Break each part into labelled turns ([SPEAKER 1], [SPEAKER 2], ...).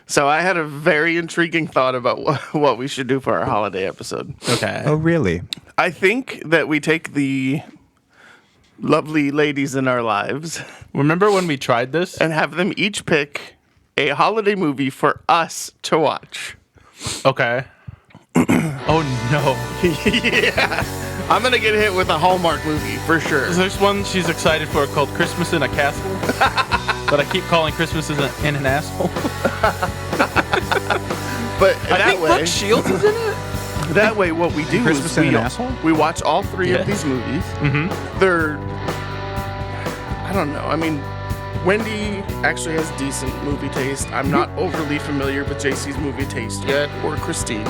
[SPEAKER 1] So I had a very intriguing thought about what we should do for our holiday episode.
[SPEAKER 2] Okay.
[SPEAKER 3] Oh, really?
[SPEAKER 1] I think that we take the lovely ladies in our lives
[SPEAKER 2] Remember when we tried this?
[SPEAKER 1] and have them each pick a holiday movie for us to watch.
[SPEAKER 2] Okay. Oh no.
[SPEAKER 1] Yeah. I'm going to get hit with a Hallmark movie for sure.
[SPEAKER 2] There's one she's excited for called Christmas in a Castle. But I keep calling Christmas in an asshole.
[SPEAKER 1] But
[SPEAKER 2] I think Brooke Shields is in it.
[SPEAKER 1] That way, what we do
[SPEAKER 3] Christmas
[SPEAKER 1] is
[SPEAKER 3] in an asshole?
[SPEAKER 1] we watch all three
[SPEAKER 2] Yeah.
[SPEAKER 1] of these movies.
[SPEAKER 2] Mm-hmm.
[SPEAKER 1] They're, I don't know. I mean, Wendy actually has decent movie taste. I'm not overly familiar with JC's movie taste yet, or Christine.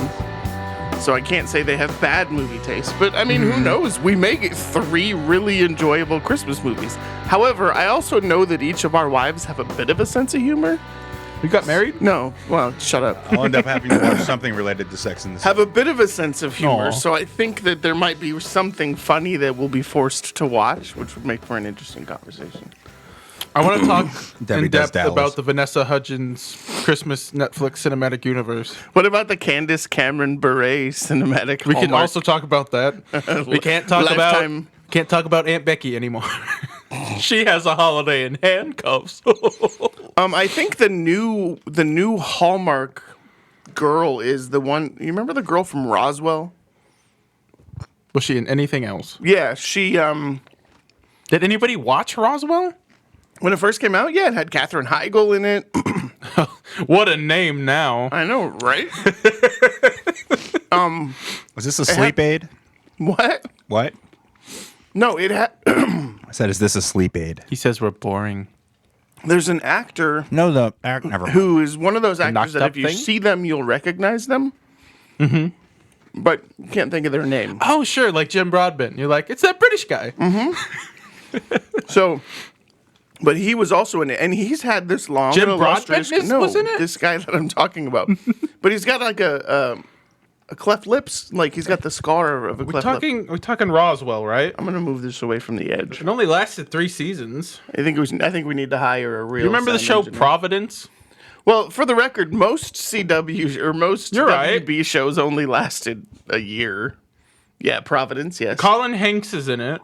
[SPEAKER 1] So I can't say they have bad movie taste. But I mean, who knows? We may get 3 really enjoyable Christmas movies. However, I also know that each of our wives have a bit of a sense of humor.
[SPEAKER 2] You got married?
[SPEAKER 1] No, well, shut up.
[SPEAKER 3] I'll end up having to watch something related to Sex and the City.
[SPEAKER 1] Have a bit of a sense of humor.
[SPEAKER 2] Aw.
[SPEAKER 1] So I think that there might be something funny that we'll be forced to watch, which would make for an interesting conversation.
[SPEAKER 2] I want to talk
[SPEAKER 3] Debbie
[SPEAKER 2] in
[SPEAKER 3] Does
[SPEAKER 2] depth
[SPEAKER 3] Dallas.
[SPEAKER 2] about the Vanessa Hudgens Christmas Netflix cinematic universe.
[SPEAKER 1] What about the Candace Cameron Bure cinematic?
[SPEAKER 2] We can
[SPEAKER 1] Hallmark?
[SPEAKER 2] also talk about that. We can't talk
[SPEAKER 1] Lifetime.
[SPEAKER 2] about Aunt Becky anymore. She has a holiday in handcuffs.
[SPEAKER 1] I think the new Hallmark girl is the one. You remember the girl from Roswell?
[SPEAKER 2] Was she in anything else?
[SPEAKER 1] Yeah, she.
[SPEAKER 2] Did anybody watch Roswell?
[SPEAKER 1] When it first came out, yeah, it had Katherine Heigl in it.
[SPEAKER 2] What a name now.
[SPEAKER 1] I know, right?
[SPEAKER 3] Was this a sleep aid?
[SPEAKER 1] What?
[SPEAKER 3] What?
[SPEAKER 1] No, it had.
[SPEAKER 3] I said, is this a sleep aid?
[SPEAKER 2] He says we're boring.
[SPEAKER 1] There's an actor
[SPEAKER 3] No, never mind.
[SPEAKER 1] who is one of those actors
[SPEAKER 2] knocked
[SPEAKER 1] that
[SPEAKER 2] up
[SPEAKER 1] if you
[SPEAKER 2] thing?
[SPEAKER 1] see them, you'll recognize them. Mm-hmm. But you can't think of their name.
[SPEAKER 2] Oh, sure, like Jim Broadbent. You're like, it's that British guy.
[SPEAKER 1] So, but he was also in it, and he's had this long,
[SPEAKER 2] Jim
[SPEAKER 1] illustrious.
[SPEAKER 2] Broadbent
[SPEAKER 1] No,
[SPEAKER 2] was in it?
[SPEAKER 1] this guy that I'm talking about. But he's got like a cleft lips, like he's got the scar of a cleft lip.
[SPEAKER 2] We're talking Roswell, right?
[SPEAKER 1] I'm gonna move this away from the edge.
[SPEAKER 2] It only lasted 3 seasons.
[SPEAKER 1] I think we need to hire a real.
[SPEAKER 2] You remember the
[SPEAKER 1] sound
[SPEAKER 2] show
[SPEAKER 1] engineer.
[SPEAKER 2] Providence?
[SPEAKER 1] Well, for the record, most CW or most
[SPEAKER 2] You're right.
[SPEAKER 1] WB shows only lasted a year. Yeah, Providence. Yes.
[SPEAKER 2] Colin Hanks is in it.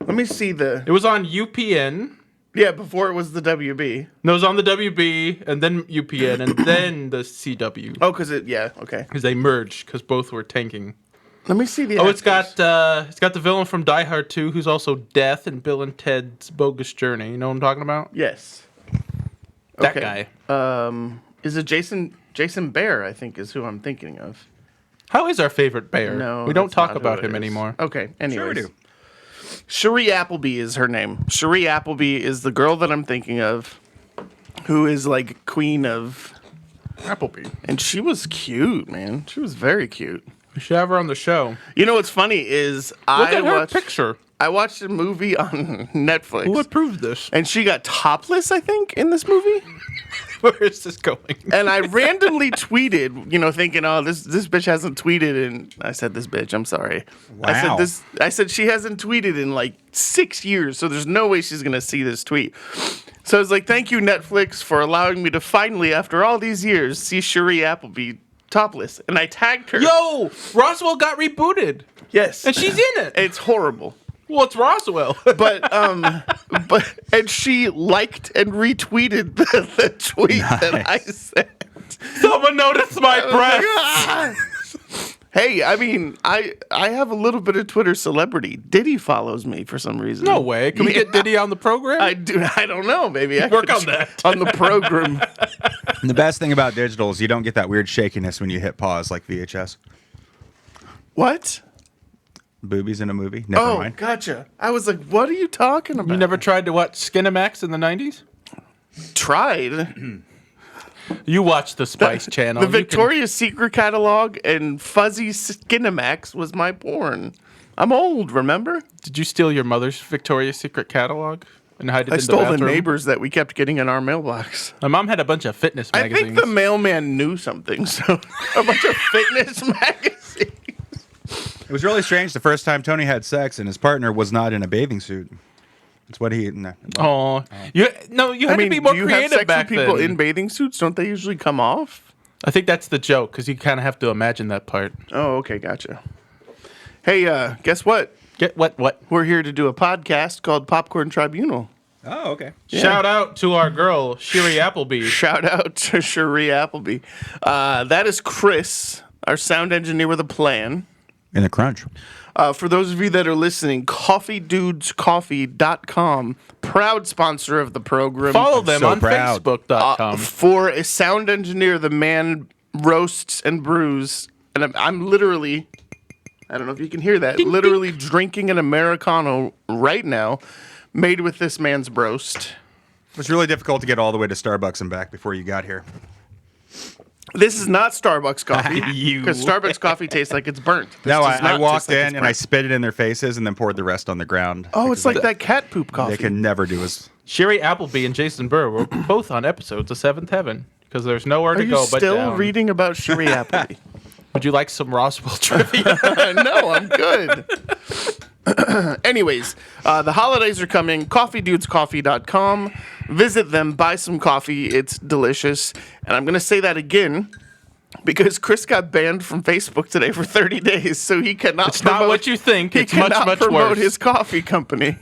[SPEAKER 1] Let me see the.
[SPEAKER 2] It was on UPN.
[SPEAKER 1] Yeah, before it was the WB.
[SPEAKER 2] No, it was on the WB, and then UPN, and then the CW.
[SPEAKER 1] Oh, because it. Yeah. Okay.
[SPEAKER 2] Because they merged, because both were tanking.
[SPEAKER 1] Let me see the.
[SPEAKER 2] Oh, it's
[SPEAKER 1] actors.
[SPEAKER 2] got the villain from Die Hard 2, who's also Death in Bill and Ted's Bogus Journey. You know what I'm talking about?
[SPEAKER 1] Yes.
[SPEAKER 2] That
[SPEAKER 1] Okay.
[SPEAKER 2] guy.
[SPEAKER 1] Is it Jason Bear? I think is who I'm thinking of.
[SPEAKER 2] How is our favorite bear?
[SPEAKER 1] No,
[SPEAKER 2] we don't
[SPEAKER 1] that's
[SPEAKER 2] talk
[SPEAKER 1] not who
[SPEAKER 2] about
[SPEAKER 1] it
[SPEAKER 2] him
[SPEAKER 1] is.
[SPEAKER 2] anymore.
[SPEAKER 1] Okay. Anyways.
[SPEAKER 3] Sure we do.
[SPEAKER 1] Cherie Appleby is her name. Cherie Appleby is the girl that I'm thinking of, who is like queen of.
[SPEAKER 2] Appleby.
[SPEAKER 1] And she was cute, man. She was very cute.
[SPEAKER 2] We should have her on the show.
[SPEAKER 1] You know what's funny is
[SPEAKER 2] Look at her picture.
[SPEAKER 1] I watched a movie on Netflix.
[SPEAKER 2] Who approved this?
[SPEAKER 1] And she got topless, I think, in this movie.
[SPEAKER 2] Where is this going?
[SPEAKER 1] And I randomly tweeted, thinking, oh, this bitch hasn't tweeted in. I said this bitch. I'm sorry.
[SPEAKER 3] Wow.
[SPEAKER 1] I said she hasn't tweeted in like 6 years, so there's no way she's gonna see this tweet. So I was like, thank you, Netflix, for allowing me to finally, after all these years, see Cherie Appleby topless. And I tagged her.
[SPEAKER 2] Yo, Roswell got rebooted,
[SPEAKER 1] Yes.
[SPEAKER 2] and she's in it.
[SPEAKER 1] It's horrible.
[SPEAKER 2] Well, it's Roswell.
[SPEAKER 1] And she liked and retweeted the tweet that I sent.
[SPEAKER 2] Someone noticed my breath.
[SPEAKER 1] Ah! Hey, I mean, I have a little bit of Twitter celebrity. Diddy follows me for some reason.
[SPEAKER 2] No way. Can we get Diddy on the program?
[SPEAKER 1] I don't know. Maybe I
[SPEAKER 2] Work
[SPEAKER 1] could
[SPEAKER 2] on that.
[SPEAKER 1] on the program.
[SPEAKER 3] And the best thing about digital is you don't get that weird shakiness when you hit pause like VHS.
[SPEAKER 1] What?
[SPEAKER 3] Boobies in a movie? Never
[SPEAKER 1] Oh,
[SPEAKER 3] mind.
[SPEAKER 1] gotcha. I was like, what are you talking about?
[SPEAKER 2] You never tried to watch Skinamax in the 90s?
[SPEAKER 1] tried.
[SPEAKER 2] You watch the Spice Channel.
[SPEAKER 1] The
[SPEAKER 2] You can-
[SPEAKER 1] Victoria's Secret catalog and Fuzzy Skinamax was my porn. I'm old, remember?
[SPEAKER 2] Did you steal your mother's Victoria's Secret catalog and hide it
[SPEAKER 1] I
[SPEAKER 2] in
[SPEAKER 1] stole
[SPEAKER 2] the
[SPEAKER 1] the
[SPEAKER 2] bathroom?
[SPEAKER 1] neighbors that we kept getting in our mailbox.
[SPEAKER 2] My mom had a bunch of fitness
[SPEAKER 1] I
[SPEAKER 2] magazines.
[SPEAKER 1] think the mailman knew something, so a bunch of fitness magazines.
[SPEAKER 3] It was really strange the first time Tony had sex and his partner was not in a bathing suit. It's what he. No.
[SPEAKER 2] Oh, you had to be more
[SPEAKER 1] do you have
[SPEAKER 2] creative
[SPEAKER 1] sex
[SPEAKER 2] back
[SPEAKER 1] with people
[SPEAKER 2] then.
[SPEAKER 1] in bathing suits? Don't they usually come off?
[SPEAKER 2] I think that's the joke because you kind of have to imagine that part.
[SPEAKER 1] Oh, okay, gotcha. Hey, guess what?
[SPEAKER 2] Get what?
[SPEAKER 1] We're here to do a podcast called Popcorn Tribunal.
[SPEAKER 3] Oh, okay.
[SPEAKER 1] Yeah.
[SPEAKER 2] Shout out to our girl Shiri Appleby.
[SPEAKER 1] Shout out to Cherie Appleby. That is Chris, our sound engineer with a plan.
[SPEAKER 3] In the crunch.
[SPEAKER 1] For those of you that are listening, coffeedudescoffee.com, proud sponsor of the program.
[SPEAKER 2] Follow them
[SPEAKER 3] so
[SPEAKER 2] on
[SPEAKER 3] proud.
[SPEAKER 2] Facebook.com.
[SPEAKER 1] For a sound engineer, the man roasts and brews. And I'm literally, I don't know if you can hear that, literally drinking an Americano right now, made with this man's roast.
[SPEAKER 3] It was really difficult to get all the way to Starbucks and back before you got here.
[SPEAKER 1] This is not Starbucks coffee.
[SPEAKER 2] You.
[SPEAKER 1] Because Starbucks coffee tastes like it's burnt. This
[SPEAKER 3] No,
[SPEAKER 1] does
[SPEAKER 3] I
[SPEAKER 1] not
[SPEAKER 3] walked
[SPEAKER 1] taste like
[SPEAKER 3] in
[SPEAKER 1] it's
[SPEAKER 3] and I
[SPEAKER 1] burnt.
[SPEAKER 3] spit it in their faces and then poured the rest on the ground.
[SPEAKER 1] Oh, it's
[SPEAKER 3] because
[SPEAKER 1] like that cat poop coffee.
[SPEAKER 3] They can never do as.
[SPEAKER 2] Shiri Appleby and Jason Burr were both on episodes of Seventh Heaven because there's nowhere
[SPEAKER 1] Are
[SPEAKER 2] to
[SPEAKER 1] you
[SPEAKER 2] go but
[SPEAKER 1] still
[SPEAKER 2] down.
[SPEAKER 1] reading about Cherie Appleby?
[SPEAKER 2] Would you like some Roswell trivia?
[SPEAKER 1] No, I'm good. Anyways, the holidays are coming. CoffeeDudesCoffee.com. Visit them, buy some coffee. It's delicious. And I'm going to say that again because Chris got banned from Facebook today for 30 days, so he cannot
[SPEAKER 2] It's not what you think.
[SPEAKER 1] He
[SPEAKER 2] It's much,
[SPEAKER 1] cannot
[SPEAKER 2] much
[SPEAKER 1] promote
[SPEAKER 2] worse.
[SPEAKER 1] his coffee company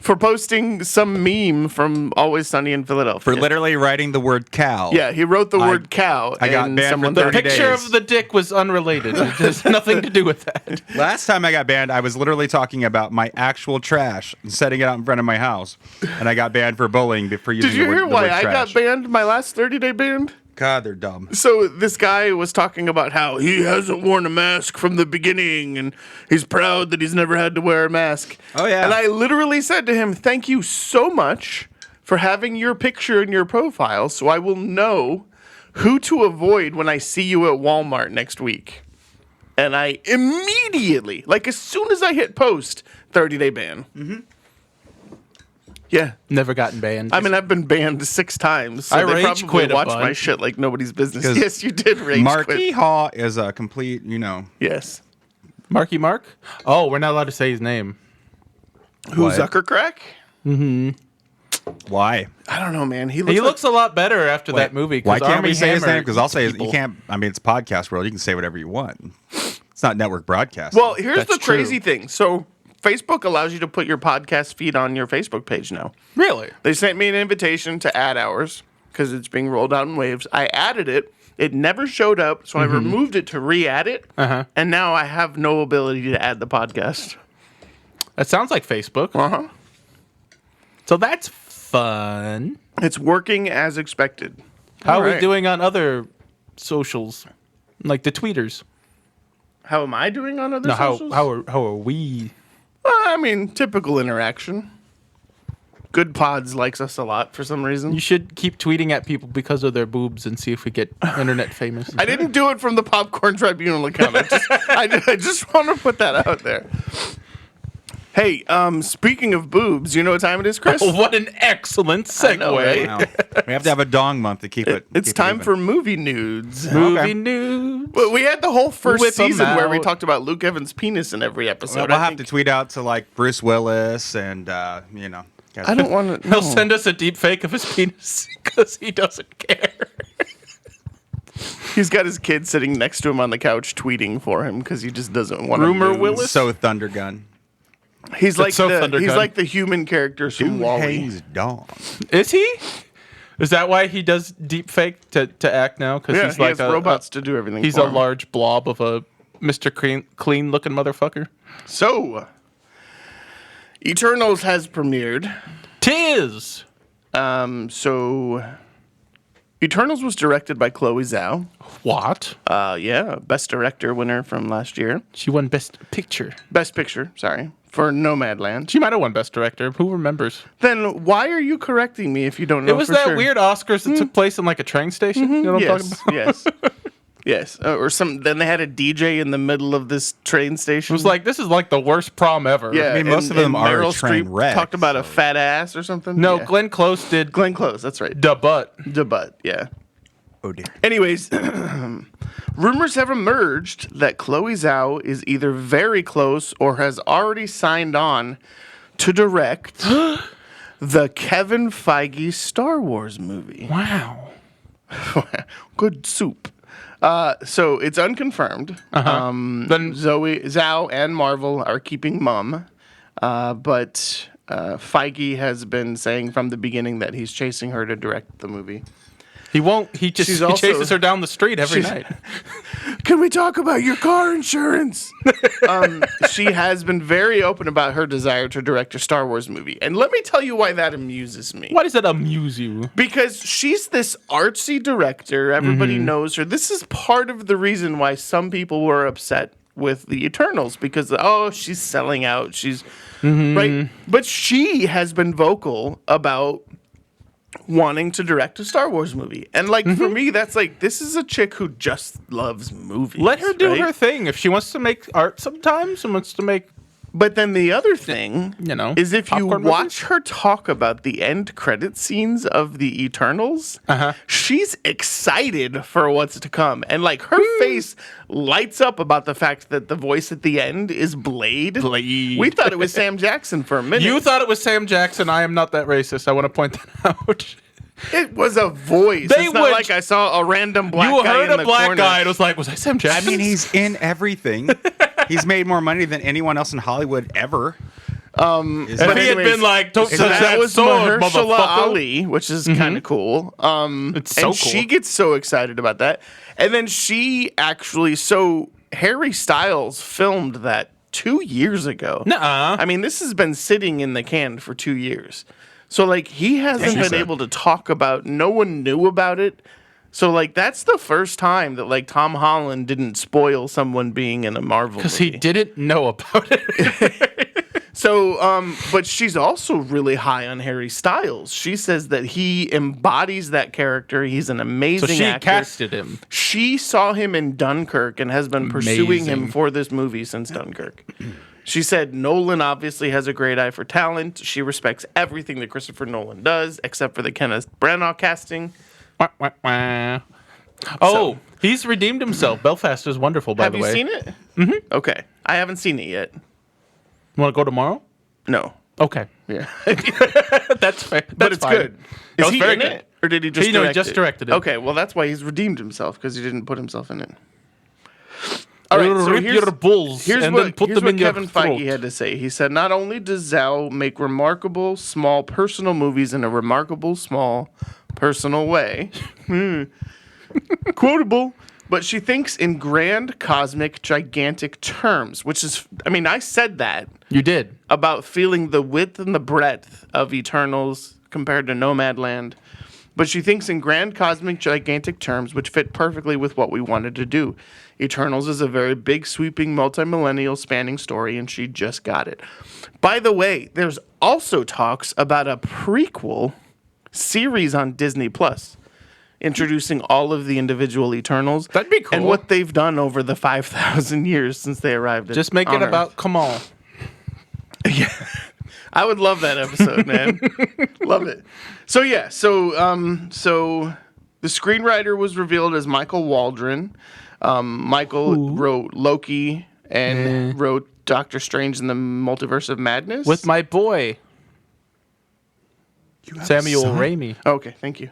[SPEAKER 1] for posting some meme from Always Sunny in Philadelphia.
[SPEAKER 3] For literally writing the word cow.
[SPEAKER 1] Yeah, he wrote the word cow.
[SPEAKER 3] I got
[SPEAKER 1] and
[SPEAKER 3] banned
[SPEAKER 1] someone
[SPEAKER 3] for
[SPEAKER 2] The
[SPEAKER 3] 30
[SPEAKER 2] picture
[SPEAKER 3] days.
[SPEAKER 2] of the dick was unrelated. It has nothing to do with that.
[SPEAKER 3] Last time I got banned, I was literally talking about my actual trash and setting it out in front of my house. And I got banned for bullying for using
[SPEAKER 1] Did you
[SPEAKER 3] the word,
[SPEAKER 1] hear
[SPEAKER 3] the
[SPEAKER 1] why
[SPEAKER 3] word
[SPEAKER 1] I
[SPEAKER 3] trash.
[SPEAKER 1] got banned? My last 30-day ban?
[SPEAKER 3] God, they're dumb.
[SPEAKER 1] So this guy was talking about how he hasn't worn a mask from the beginning and he's proud that he's never had to wear a mask.
[SPEAKER 3] Oh, yeah.
[SPEAKER 1] And I literally said to him, thank you so much for having your picture in your profile so I will know who to avoid when I see you at Walmart next week. And I immediately, like as soon as I hit post, 30-day ban. Mm-hmm. Yeah.
[SPEAKER 2] Never gotten banned.
[SPEAKER 1] I mean, I've been banned 6 times. So
[SPEAKER 2] I
[SPEAKER 1] they
[SPEAKER 2] rage
[SPEAKER 1] probably
[SPEAKER 2] quit a
[SPEAKER 1] watch my
[SPEAKER 2] bunch.
[SPEAKER 1] shit like nobody's business.
[SPEAKER 3] 'Cause
[SPEAKER 1] Yes, you did rage
[SPEAKER 3] Marky
[SPEAKER 1] quit.
[SPEAKER 3] Haw is a complete,
[SPEAKER 1] Yes.
[SPEAKER 2] Marky Mark? Oh, we're not allowed to say his name.
[SPEAKER 1] Who,
[SPEAKER 3] What?
[SPEAKER 1] Zuckercrack?
[SPEAKER 3] Why?
[SPEAKER 1] I don't know, man. He
[SPEAKER 2] He
[SPEAKER 1] looks
[SPEAKER 2] looks a lot better after that movie. 'cause
[SPEAKER 3] Why can't
[SPEAKER 2] Armie
[SPEAKER 3] we say his
[SPEAKER 2] Hammer
[SPEAKER 3] name? Because I'll
[SPEAKER 2] eats
[SPEAKER 3] say
[SPEAKER 2] people.
[SPEAKER 3] you can't. I mean, it's podcast world. You can say whatever you want. It's not network broadcast.
[SPEAKER 1] Well, here's
[SPEAKER 2] That's
[SPEAKER 1] the crazy
[SPEAKER 2] true.
[SPEAKER 1] thing. So Facebook allows you to put your podcast feed on your Facebook page now.
[SPEAKER 2] Really?
[SPEAKER 1] They sent me an invitation to add ours because it's being rolled out in waves. I added it. It never showed up, so I removed it to re-add it.
[SPEAKER 2] Uh-huh.
[SPEAKER 1] And now I have no ability to add the podcast.
[SPEAKER 2] That sounds like Facebook.
[SPEAKER 1] Uh-huh.
[SPEAKER 2] So that's fun.
[SPEAKER 1] It's working as expected.
[SPEAKER 2] How
[SPEAKER 1] All
[SPEAKER 2] are we
[SPEAKER 1] right.
[SPEAKER 2] doing on other socials? Like the tweeters.
[SPEAKER 1] How am I doing on other
[SPEAKER 2] No,
[SPEAKER 1] socials?
[SPEAKER 2] how are we?
[SPEAKER 1] I mean, typical interaction. Good Pods likes us a lot for some reason.
[SPEAKER 2] You should keep tweeting at people because of their boobs and see if we get internet famous.
[SPEAKER 1] I didn't do it from the Popcorn Tribunal account. I just want to put that out there. Hey, speaking of boobs, you know what time it is, Chris?
[SPEAKER 2] Oh, what an excellent segue.
[SPEAKER 1] know, right?
[SPEAKER 3] Wow. We have to have a dong month to keep it.
[SPEAKER 1] It's
[SPEAKER 3] keep it
[SPEAKER 1] time
[SPEAKER 3] even.
[SPEAKER 1] for movie nudes.
[SPEAKER 2] Movie
[SPEAKER 3] Okay.
[SPEAKER 2] news.
[SPEAKER 1] Well, we had the whole first
[SPEAKER 2] Whip 'em
[SPEAKER 1] season where we
[SPEAKER 2] out.
[SPEAKER 1] talked about Luke Evans' penis in every episode.
[SPEAKER 3] Well, we'll
[SPEAKER 1] I
[SPEAKER 3] have
[SPEAKER 1] think-
[SPEAKER 3] to tweet out to like Bruce Willis and
[SPEAKER 1] I don't want to.
[SPEAKER 2] He'll send us a deep fake of his penis because he doesn't care.
[SPEAKER 1] He's got his kid sitting next to him on the couch tweeting for him because he just doesn't want
[SPEAKER 2] Rumor
[SPEAKER 1] to lose.
[SPEAKER 2] Willis?
[SPEAKER 3] So Thundergun.
[SPEAKER 1] He's like
[SPEAKER 2] so
[SPEAKER 1] he's
[SPEAKER 2] Thundergun.
[SPEAKER 1] like the human characters from
[SPEAKER 3] Dude
[SPEAKER 1] Wall-E.
[SPEAKER 3] hangs dong.
[SPEAKER 2] Is he? Is that why he does deep fake to act now? Because
[SPEAKER 1] Yeah,
[SPEAKER 2] he's
[SPEAKER 1] he
[SPEAKER 2] like
[SPEAKER 1] has robots to do everything.
[SPEAKER 2] He's
[SPEAKER 1] for
[SPEAKER 2] a
[SPEAKER 1] him.
[SPEAKER 2] large blob of a Mr. Clean looking motherfucker.
[SPEAKER 1] So, Eternals has premiered.
[SPEAKER 2] Tis.
[SPEAKER 1] So, Eternals was directed by Chloe Zhao.
[SPEAKER 2] What?
[SPEAKER 1] Yeah, Best Director winner from last year.
[SPEAKER 2] She won Best Picture.
[SPEAKER 1] Best Picture, sorry, for Nomadland.
[SPEAKER 2] She might have won Best Director. Who remembers?
[SPEAKER 1] Then why are you correcting me if you don't know
[SPEAKER 2] It was
[SPEAKER 1] for
[SPEAKER 2] that
[SPEAKER 1] sure?
[SPEAKER 2] weird Oscars that took place in like a train station. You know what I'm talking
[SPEAKER 1] Yes,
[SPEAKER 2] about?
[SPEAKER 1] yes. Yes, or some. Then they had a DJ in the middle of this train station.
[SPEAKER 2] It was like, this is like the worst prom ever.
[SPEAKER 1] yeah,
[SPEAKER 3] I mean, most
[SPEAKER 1] and-
[SPEAKER 3] of them
[SPEAKER 1] and
[SPEAKER 3] are
[SPEAKER 1] Meryl
[SPEAKER 3] train
[SPEAKER 1] Streep
[SPEAKER 3] wrecks,
[SPEAKER 1] talked about a
[SPEAKER 3] so-
[SPEAKER 1] fat ass or something.
[SPEAKER 2] No,
[SPEAKER 1] Yeah.
[SPEAKER 2] Glenn Close did
[SPEAKER 1] Glenn Close. That's right.
[SPEAKER 2] Da Butt.
[SPEAKER 1] The butt. Yeah.
[SPEAKER 3] Oh dear.
[SPEAKER 1] Anyways, rumors have emerged that Chloe Zhao is either very close or has already signed on to direct the Kevin Feige Star Wars movie.
[SPEAKER 2] Wow.
[SPEAKER 1] Good soup. So it's unconfirmed.
[SPEAKER 2] Then
[SPEAKER 1] Zhao and Marvel are keeping mum, but Feige has been saying from the beginning that he's chasing her to direct the movie.
[SPEAKER 2] he won't. He chases her down the street every
[SPEAKER 1] She's-
[SPEAKER 2] night.
[SPEAKER 1] Can we talk about your car insurance? She has been very open about her desire to direct a Star Wars movie. And let me tell you why that amuses me.
[SPEAKER 2] Why does that amuse you?
[SPEAKER 1] Because she's this artsy director. Everybody knows her. This is part of the reason why some people were upset with the Eternals because, she's selling out. She's right. But she has been vocal about wanting to direct a Star Wars movie. And for me, that's this is a chick who just loves movies.
[SPEAKER 2] Let her do
[SPEAKER 1] right?
[SPEAKER 2] her thing. If she wants to make art sometimes and wants to make,
[SPEAKER 1] But then the other thing, is if you
[SPEAKER 2] popcorn
[SPEAKER 1] watch
[SPEAKER 2] movies?
[SPEAKER 1] her talk about the end credit scenes of the Eternals, she's excited for what's to come. And her face lights up about the fact that the voice at the end is Blade. We thought it was Sam Jackson for a minute.
[SPEAKER 2] You thought it was Sam Jackson. I am not that racist. I want to point that out.
[SPEAKER 1] It was a voice.
[SPEAKER 2] They
[SPEAKER 1] It's not
[SPEAKER 2] would-
[SPEAKER 1] like I saw a random black
[SPEAKER 2] You
[SPEAKER 1] guy
[SPEAKER 2] heard
[SPEAKER 1] in
[SPEAKER 2] a
[SPEAKER 1] the
[SPEAKER 2] black
[SPEAKER 1] corner.
[SPEAKER 2] guy and was like, was I Sam
[SPEAKER 3] I
[SPEAKER 2] Jackson?
[SPEAKER 3] mean, he's in everything. He's made more money than anyone else in Hollywood ever.
[SPEAKER 2] If he had
[SPEAKER 1] anyways,
[SPEAKER 2] been like, don't
[SPEAKER 1] So
[SPEAKER 2] touch
[SPEAKER 1] that
[SPEAKER 2] that
[SPEAKER 1] was
[SPEAKER 2] sword,
[SPEAKER 1] Mahershala
[SPEAKER 2] motherfucker.
[SPEAKER 1] Ali, which is kind of cool.
[SPEAKER 2] It's so
[SPEAKER 1] and
[SPEAKER 2] cool.
[SPEAKER 1] she gets so excited about that. And then she actually, so Harry Styles filmed that 2 years ago.
[SPEAKER 2] Nuh-uh.
[SPEAKER 1] I mean, this has been sitting in the can for 2 years. So he hasn't been able to talk about, no one knew about it. So that's the first time that Tom Holland didn't spoil someone being in a Marvel movie.
[SPEAKER 2] Because he didn't know about it.
[SPEAKER 1] So, but she's also really high on Harry Styles. She says that he embodies that character. He's an
[SPEAKER 2] So
[SPEAKER 1] amazing
[SPEAKER 2] she
[SPEAKER 1] actor.
[SPEAKER 2] casted him.
[SPEAKER 1] She saw him in Dunkirk and has been pursuing him
[SPEAKER 2] Amazing.
[SPEAKER 1] for this movie since Dunkirk. She said Nolan obviously has a great eye for talent. She respects everything that Christopher Nolan does, except for the Kenneth Branagh casting.
[SPEAKER 2] Wah, wah, wah. Oh, he's redeemed himself. Belfast is wonderful, by
[SPEAKER 1] Have
[SPEAKER 2] the
[SPEAKER 1] you
[SPEAKER 2] way.
[SPEAKER 1] seen it? Mm-hmm. Okay. I haven't seen it yet.
[SPEAKER 2] Want to go tomorrow?
[SPEAKER 1] No.
[SPEAKER 2] Okay.
[SPEAKER 1] Yeah.
[SPEAKER 2] That's fair.
[SPEAKER 1] But
[SPEAKER 2] That's
[SPEAKER 1] it's
[SPEAKER 2] fine.
[SPEAKER 1] good.
[SPEAKER 2] That
[SPEAKER 1] Is
[SPEAKER 2] was
[SPEAKER 1] he
[SPEAKER 2] very
[SPEAKER 1] in
[SPEAKER 2] good.
[SPEAKER 1] it? Or did he just
[SPEAKER 2] He
[SPEAKER 1] direct
[SPEAKER 2] just
[SPEAKER 1] it?
[SPEAKER 2] directed it.
[SPEAKER 1] Okay, well, that's why he's redeemed himself, because he didn't put himself in it. All right, so
[SPEAKER 2] Rip your bulls
[SPEAKER 1] here's
[SPEAKER 2] and
[SPEAKER 1] what,
[SPEAKER 2] then put
[SPEAKER 1] here's
[SPEAKER 2] them
[SPEAKER 1] what
[SPEAKER 2] in your
[SPEAKER 1] Kevin
[SPEAKER 2] throat.
[SPEAKER 1] Feige had to say. He said, not only does Zhao make remarkable, small, personal movies in a remarkable, small, personal way, quotable, but she thinks in grand, cosmic, gigantic terms, which is, I said that
[SPEAKER 2] You did.
[SPEAKER 1] about feeling the width and the breadth of Eternals compared to Nomadland. But she thinks in grand, cosmic, gigantic terms, which fit perfectly with what we wanted to do. Eternals is a very big, sweeping, multi-millennial spanning story, and she just got it. By the way, there's also talks about a prequel series on Disney Plus, introducing all of the individual Eternals.
[SPEAKER 2] That'd be cool.
[SPEAKER 1] And what they've done over the 5,000 years since they arrived at
[SPEAKER 2] Just make it
[SPEAKER 1] on Earth.
[SPEAKER 2] about Kamal.
[SPEAKER 1] I would love that episode, man. Love it. So yeah, so the screenwriter was revealed as Michael Waldron. Michael wrote Loki and wrote Doctor Strange in the Multiverse of Madness.
[SPEAKER 2] With my boy, Samuel Raimi.
[SPEAKER 1] Okay, thank you.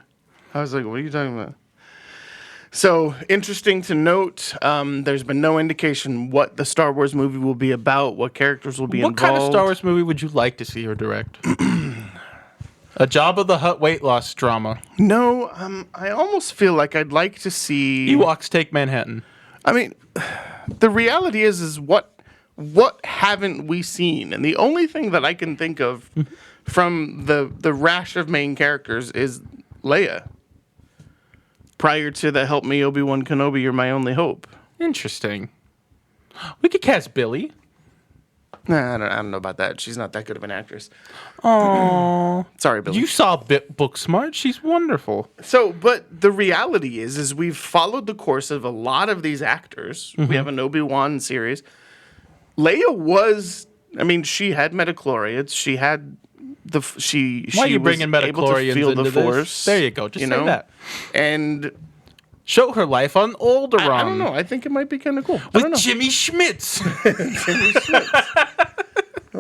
[SPEAKER 1] I was like, what are you talking about? So, interesting to note, there's been no indication what the Star Wars movie will be about, what characters will be
[SPEAKER 2] What
[SPEAKER 1] involved.
[SPEAKER 2] kind of Star Wars movie would you like to see her direct? A Jabba the Hutt weight loss drama.
[SPEAKER 1] No, I almost feel like I'd like to see...
[SPEAKER 2] Ewoks take Manhattan.
[SPEAKER 1] I mean, the reality is what haven't we seen? And the only thing that I can think of from the rash of main characters is Leia. Prior to the "Help me, Obi-Wan Kenobi, you're my only hope."
[SPEAKER 2] Interesting. We could cast Billy.
[SPEAKER 1] Nah, I don't know about that. She's not that good of an actress.
[SPEAKER 2] Oh,
[SPEAKER 1] Sorry, Billy.
[SPEAKER 2] you saw Booksmart. She's wonderful.
[SPEAKER 1] So, but the reality is we've followed the course of a lot of these actors. We have an Obi-Wan series. Leia was, she had midichlorians. She had she
[SPEAKER 2] Why are you
[SPEAKER 1] was
[SPEAKER 2] bringing
[SPEAKER 1] able to
[SPEAKER 2] midichlorians
[SPEAKER 1] feel
[SPEAKER 2] into
[SPEAKER 1] the
[SPEAKER 2] this?
[SPEAKER 1] Force.
[SPEAKER 2] There you go. Just say that.
[SPEAKER 1] And
[SPEAKER 2] Show her life on Alderaan.
[SPEAKER 1] I don't know. I think it might be kind of cool. I don't
[SPEAKER 2] With
[SPEAKER 1] know.
[SPEAKER 2] Jimmy Schmitz.